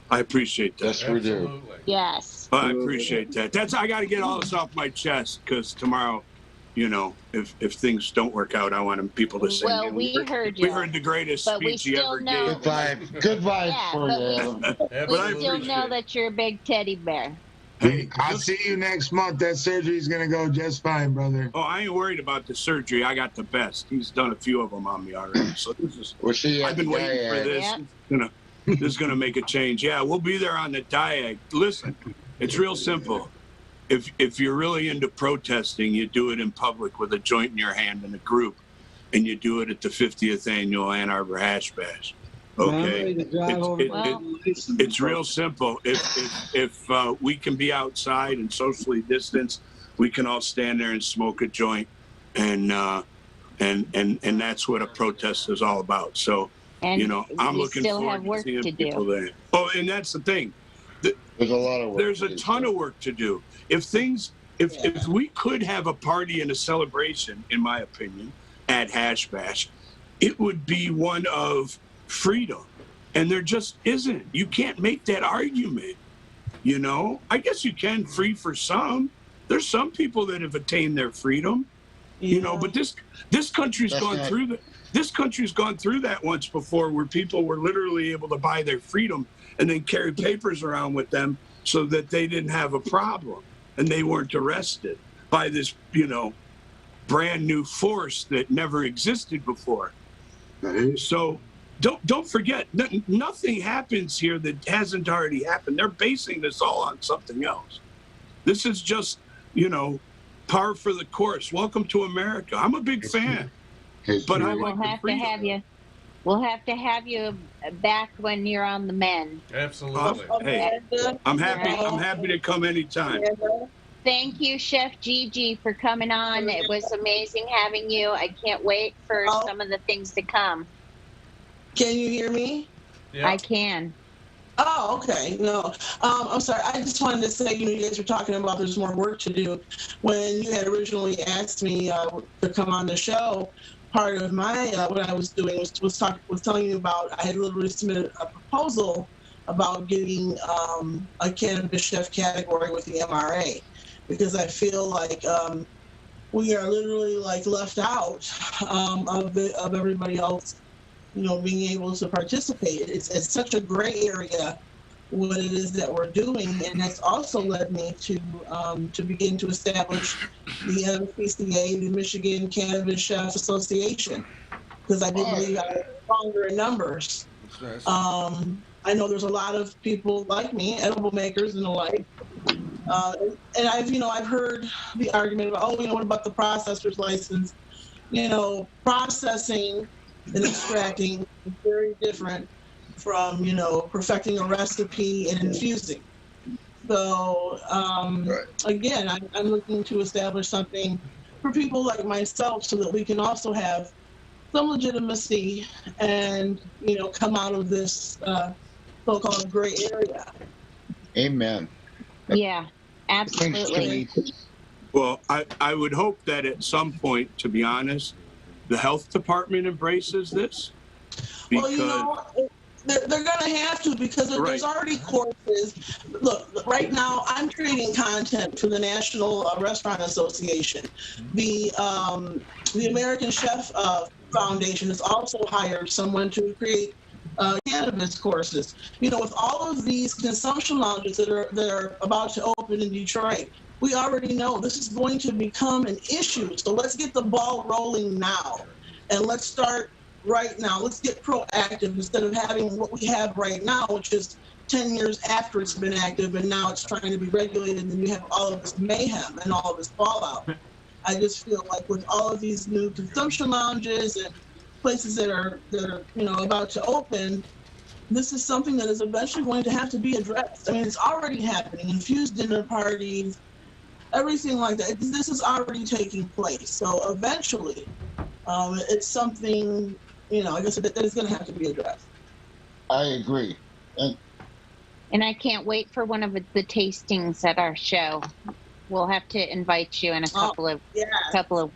Speaker 4: I appreciate that.
Speaker 18: Yes, we do.
Speaker 10: Yes.
Speaker 4: I appreciate that. I got to get all this off my chest because tomorrow, if things don't work out, I want people to say,
Speaker 10: well, we heard you.
Speaker 4: We heard the greatest speech you ever gave.
Speaker 18: Good vibes for you.
Speaker 10: We still know that you're a big teddy bear.
Speaker 12: Hey, I'll see you next month. That surgery's going to go just fine, brother.
Speaker 4: Oh, I ain't worried about the surgery. I got the best. He's done a few of them on me already. So I've been waiting for this. Yep. This is going to make a change. Yeah, we'll be there on the diag. Listen, it's real simple. If you're really into protesting, you do it in public with a joint in your hand in a group, and you do it at the 50th annual Ann Arbor Hash Bash. Okay, it's real simple. If we can be outside and socially distance, we can all stand there and smoke a joint, and that's what a protest is all about. So, I'm looking forward to seeing people there. Oh, and that's the thing.
Speaker 18: There's a lot of work.
Speaker 4: There's a ton of work to do. If we could have a party and a celebration, in my opinion, at Hash Bash, it would be one of freedom, and there just isn't. You can't make that argument. I guess you can, free for some. There's some people that have attained their freedom, but this country's gone through that. This country's gone through that once before, where people were literally able to buy their freedom and then carry papers around with them so that they didn't have a problem and they weren't arrested by this brand new force that never existed before. So don't forget, nothing happens here that hasn't already happened. They're basing this all on something else. This is just, par for the course. Welcome to America. I'm a big fan, but I like the freedom.
Speaker 10: We'll have to have you back when you're on the men.
Speaker 8: Absolutely.
Speaker 4: Hey, I'm happy to come anytime.
Speaker 10: Thank you, Chef Gigi, for coming on. It was amazing having you. I can't wait for some of the things to come.
Speaker 17: Can you hear me?
Speaker 10: Yeah. I can.
Speaker 17: Oh, okay. No, I'm sorry. I just wanted to say, you guys were talking about there's more work to do. When you had originally asked me to come on the show, part of my what I was doing was telling you about. I had literally submitted a proposal about getting a cannabis chef category with the MRA, because I feel like we are literally left out of everybody else, being able to participate. It's such a gray area what it is that we're doing, and that's also led me to begin to establish the MPCA, the Michigan Cannabis Chef Association, because I did believe I was stronger in numbers. I know there's a lot of people like me, edible makers and the like, and I've heard the argument about, what about the processor's license? Processing and extracting is very different from, perfecting a recipe and infusing. So, again, I'm looking to establish something for people like myself so that we can also have some legitimacy and, come out of this so-called gray area.
Speaker 18: Amen.
Speaker 10: Yeah, absolutely.
Speaker 4: Well, I would hope that at some point, to be honest, the health department embraces this?
Speaker 17: Well, you know, they're going to have to, because there's already courses. Look, right now I'm creating content for the National Restaurant Association. The American Chef Foundation has also hired someone to create cannabis courses. You know, with all of these consumption lounges that are about to open in Detroit, we already know this is going to become an issue. So let's get the ball rolling now, and let's start right now. Let's get proactive instead of having what we have right now, which is 10 years after it's been active, and now it's trying to be regulated, and you have all of this mayhem and all of this fallout. I just feel like with all of these new consumption lounges and places that are you know, about to open, this is something that is eventually going to have to be addressed. I mean, it's already happening. Infused dinner parties, everything like that. This is already taking place. So eventually, it's something, you know, I guess that is going to have to be addressed.
Speaker 18: I agree.
Speaker 10: And I can't wait for one of the tastings at our show. We'll have to invite you in a couple of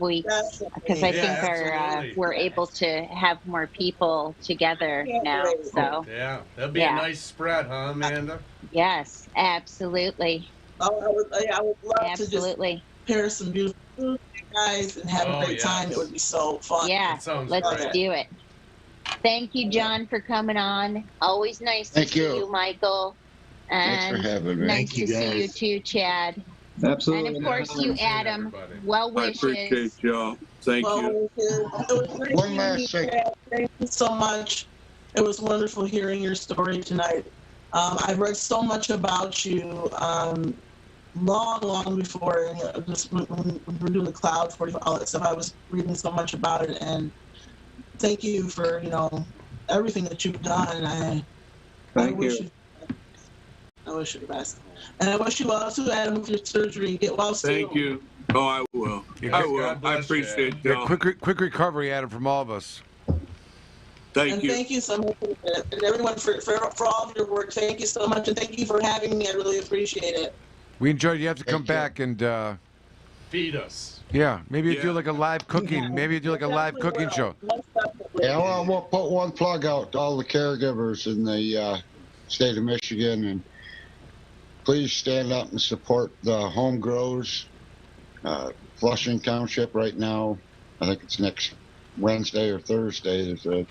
Speaker 10: weeks, because I think we're able to have more people together now. So
Speaker 8: yeah, that'd be a nice spread, huh, Amanda?
Speaker 10: Yes, absolutely.
Speaker 17: I would love to just prepare some beautiful food for you guys and have a great time. It would be so fun.
Speaker 10: Yeah, let's do it. Thank you, John, for coming on. Always nice to see you, Michael. And
Speaker 18: thanks for having me.
Speaker 10: Nice to see you too, Chad.
Speaker 1: Absolutely.
Speaker 10: And of course, you, Adam. Well wishes.
Speaker 4: I appreciate y'all. Thank you.
Speaker 17: One last thing. Thank you so much. It was wonderful hearing your story tonight. I've read so much about you long before, just when we were doing the Cloud 40, all that stuff. I was reading so much about it, and thank you for, you know, everything that you've done. I wish you the best. And I wish you well too, Adam, with your surgery. Get well soon.
Speaker 4: Thank you. Oh, I will. I will. I appreciate y'all.
Speaker 2: Quick recovery, Adam, from all of us.
Speaker 4: Thank you.
Speaker 17: Thank you so much, and everyone for all of your work. Thank you so much, and thank you for having me. I really appreciate it.
Speaker 2: We enjoyed it. You have to come back and
Speaker 8: feed us.
Speaker 2: Yeah, maybe you do like a live cooking. Maybe you do like a live cooking show.
Speaker 18: Yeah, well, we'll put one plug out to all the caregivers in the state of Michigan, and please stand up and support the home grows. Flushing Township right now, I think it's next Wednesday or Thursday, there's a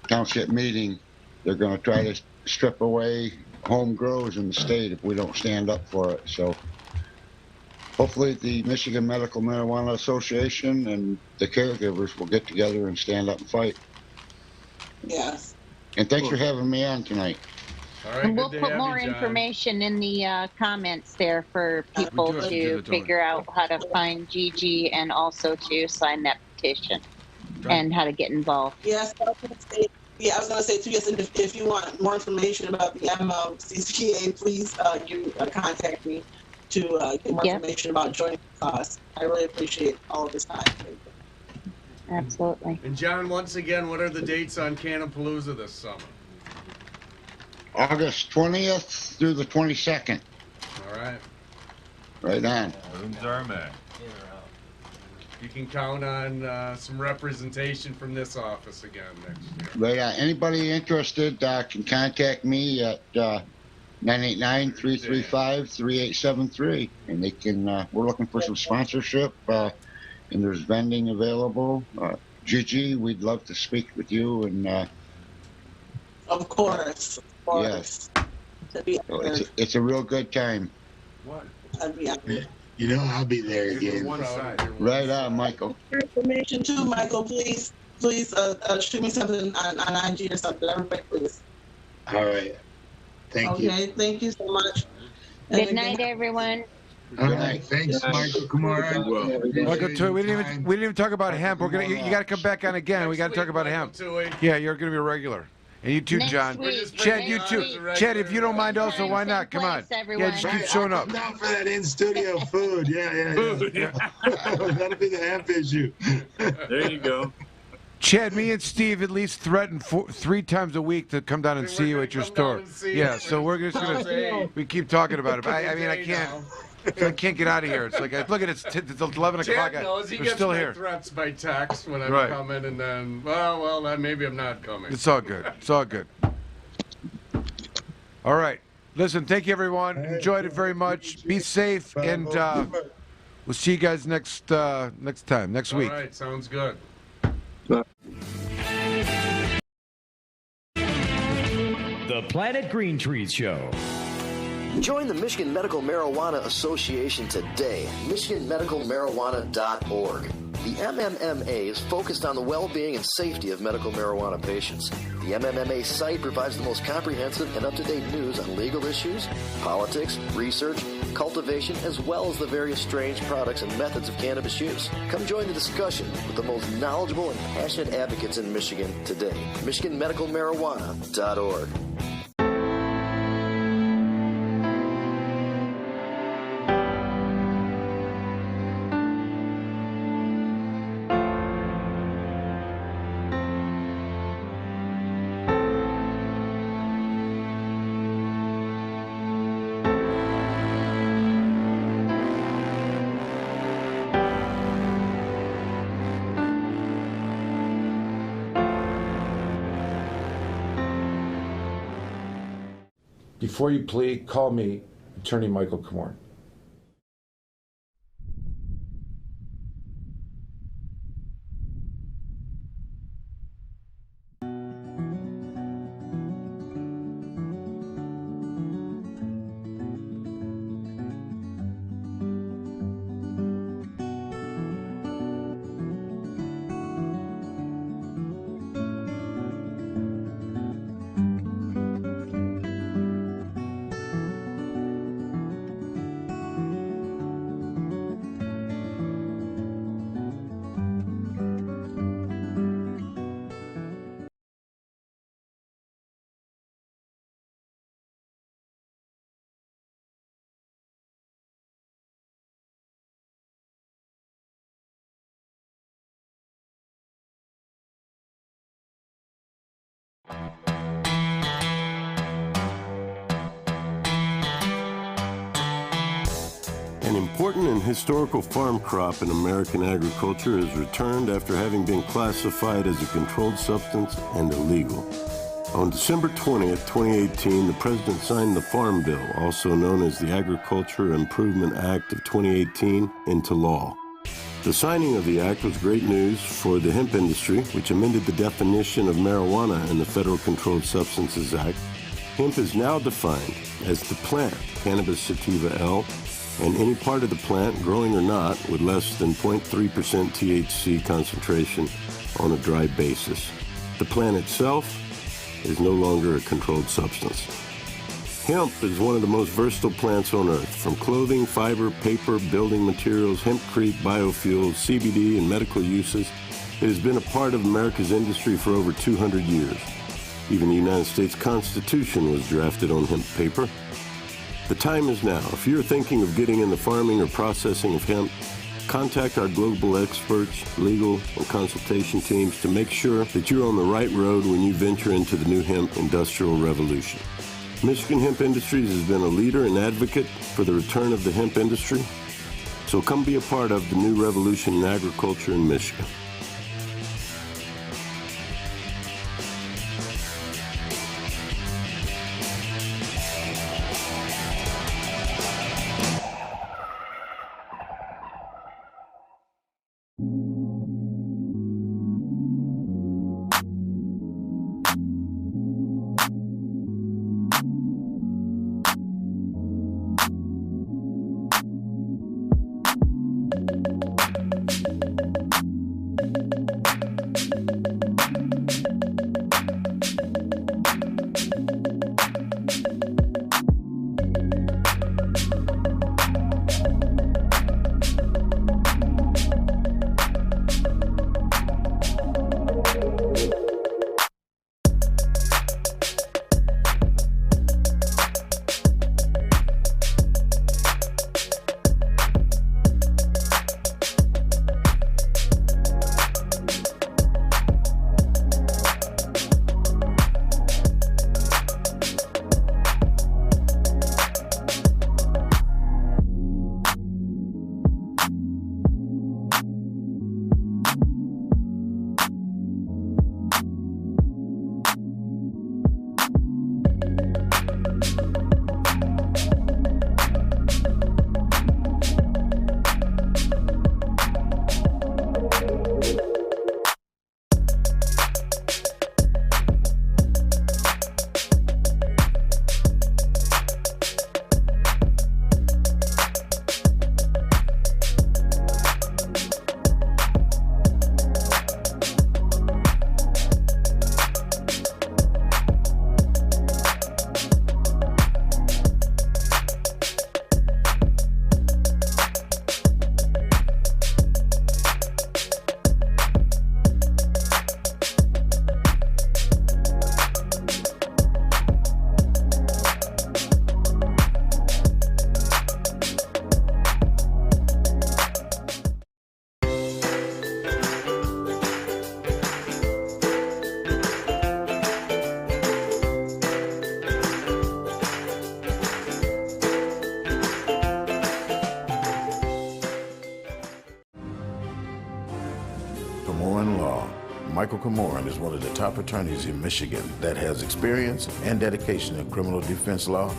Speaker 18: township meeting. They're going to try to strip away home grows in the state if we don't stand up for it. So hopefully the Michigan Medical Marijuana Association and the caregivers will get together and stand up and fight.
Speaker 17: Yes.
Speaker 18: And thanks for having me on tonight.
Speaker 10: And we'll put more information in the comments there for people to figure out how to find Gigi and also to sign that petition and how to get involved.
Speaker 17: Yes, I was going to say too, yes, and if you want more information about the MCCA, please contact me to get more information about joining the cause. I really appreciate all of this time.
Speaker 10: Absolutely.
Speaker 8: And John, once again, what are the dates on Cannapalooza this summer?
Speaker 18: August 20th through the 22nd.
Speaker 8: All right.
Speaker 18: Right on.
Speaker 8: You can count on some representation from this office again next year.
Speaker 18: Right on. Anybody interested can contact me at 989-335-3873, and they can. We're looking for some sponsorship, and there's vending available. Gigi, we'd love to speak with you, and
Speaker 17: of course.
Speaker 18: Yes. It's a real good time.
Speaker 8: What?
Speaker 12: You know I'll be there again.
Speaker 18: Right on, Michael.
Speaker 17: For information too, Michael, please shoot me something on IG or something. Everybody, please.
Speaker 12: All right. Thank you.
Speaker 17: Okay, thank you so much.
Speaker 10: Good night, everyone.
Speaker 12: All right. Thanks, Michael Komorn.
Speaker 2: Michael Thue, we didn't even talk about hemp. We're gonna you got to come back on again. We got to talk about hemp. Yeah, you're gonna be a regular. And you too, John. Chad, you too. Chad, if you don't mind also, why not? Come on. Yeah, just keep showing up.
Speaker 12: I'm down for that in-studio food. Yeah. That'll be the hemp issue.
Speaker 4: There you go.
Speaker 2: Chad, me and Steve at least threaten 3 times a week to come down and see you at your store. Yeah, so we're just going to we keep talking about it. I mean, I can't. So I can't get out of here. It's like, look at it, it's 11 o'clock.
Speaker 8: Chad knows he
Speaker 2: They're
Speaker 8: gets
Speaker 2: still
Speaker 8: my
Speaker 2: here.
Speaker 8: threats by text when I'm
Speaker 2: Right.
Speaker 8: coming, and then, well, then maybe I'm not coming.
Speaker 2: It's all good. It's all good. All right. Listen, thank you, everyone. Enjoyed it very much. Be safe, and we'll see you guys next time, next week.
Speaker 8: All right, sounds good.
Speaker 6: The Planet Green Trees Show.
Speaker 14: Join the Michigan Medical Marijuana Association today, michiganmedicalmarijuana.org. The MMMA is focused on the well-being and safety of medical marijuana patients. The MMMA site provides the most comprehensive and up-to-date news on legal issues, politics, research, cultivation, as well as the various strange products and methods of cannabis use. Come join the discussion with the most knowledgeable and passionate advocates in Michigan today, michiganmedicalmarijuana.org.
Speaker 2: Before you plead, call me, Attorney Michael Komorn.
Speaker 20: An important and historical farm crop in American agriculture is returned after having been classified as a controlled substance and illegal. On December 20th, 2018, the President signed the Farm Bill, also known as the Agriculture Improvement Act of 2018, into law. The signing of the act was great news for the hemp industry, which amended the definition of marijuana in the Federal Controlled Substances Act. Hemp is now defined as the plant, Cannabis sativa L, and any part of the plant, growing or not, with less than 0.3% THC concentration on a dry basis. The plant itself is no longer a controlled substance. Hemp is one of the most versatile plants on earth. From clothing, fiber, paper, building materials, hempcrete, biofuels, CBD, and medical uses, it has been a part of America's industry for over 200 years. Even the United States Constitution was drafted on hemp paper. The time is now. If you're thinking of getting in the farming or processing of hemp, contact our global experts, legal, and consultation teams to make sure that you're on the right road when you venture into the new hemp industrial revolution. Michigan Hemp Industries has been a leader and advocate for the return of the hemp industry, so come be a part of the new revolution in agriculture in Michigan.
Speaker 19: Komorn Law. Michael Komorn is one of the top attorneys in Michigan that has experience and dedication in criminal defense law.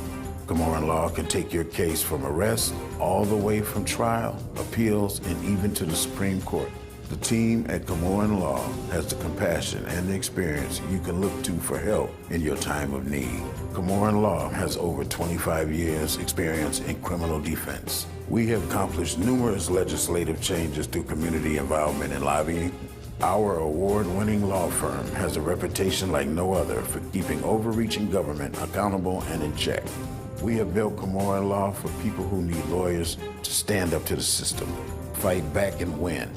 Speaker 19: Komorn Law can take your case from arrest all the way from trial, appeals, and even to the Supreme Court. The team at Komorn Law has the compassion and the experience you can look to for help in your time of need. Komorn Law has over 25 years experience in criminal defense. We have accomplished numerous legislative changes through community involvement and lobbying. Our award-winning law firm has a reputation like no other for keeping overreaching government accountable and in check. We have built Komorn Law for people who need lawyers to stand up to the system, fight back and win.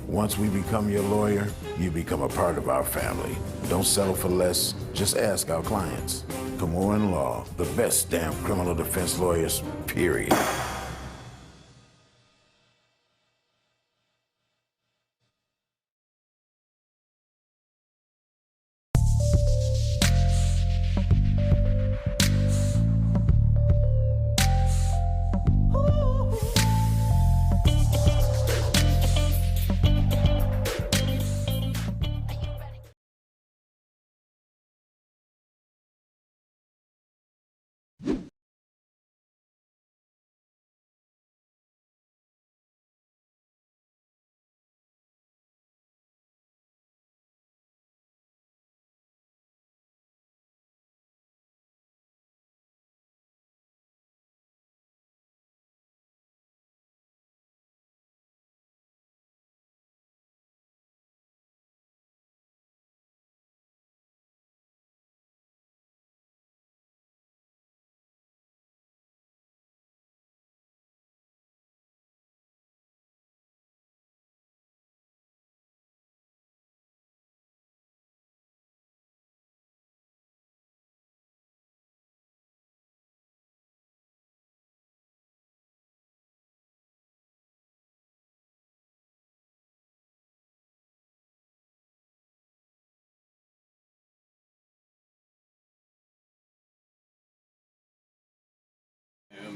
Speaker 19: Once we become your lawyer, you become a part of our family. Don't settle for less, just ask our clients. Komorn Law, the best damn criminal defense lawyers, period.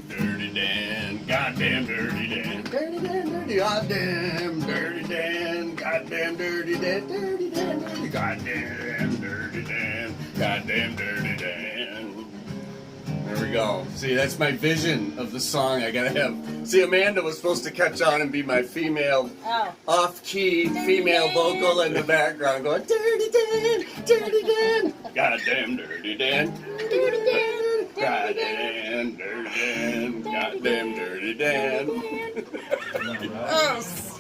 Speaker 8: Dirty Dan, goddamn Dirty Dan, Dirty Dan, Dirty, goddamn Dirty Dan, goddamn Dirty Dan, Dirty Dan, Dirty, goddamn Dirty Dan, goddamn Dirty Dan. There we go. See, that's my vision of the song. I gotta have. See, Amanda was supposed to catch on and be my female, off-key female vocal in the background, going Dirty Dan, Dirty Dan, goddamn Dirty Dan, Dirty Dan. Goddamn Dirty Dan, goddamn Dirty Dan. Yes.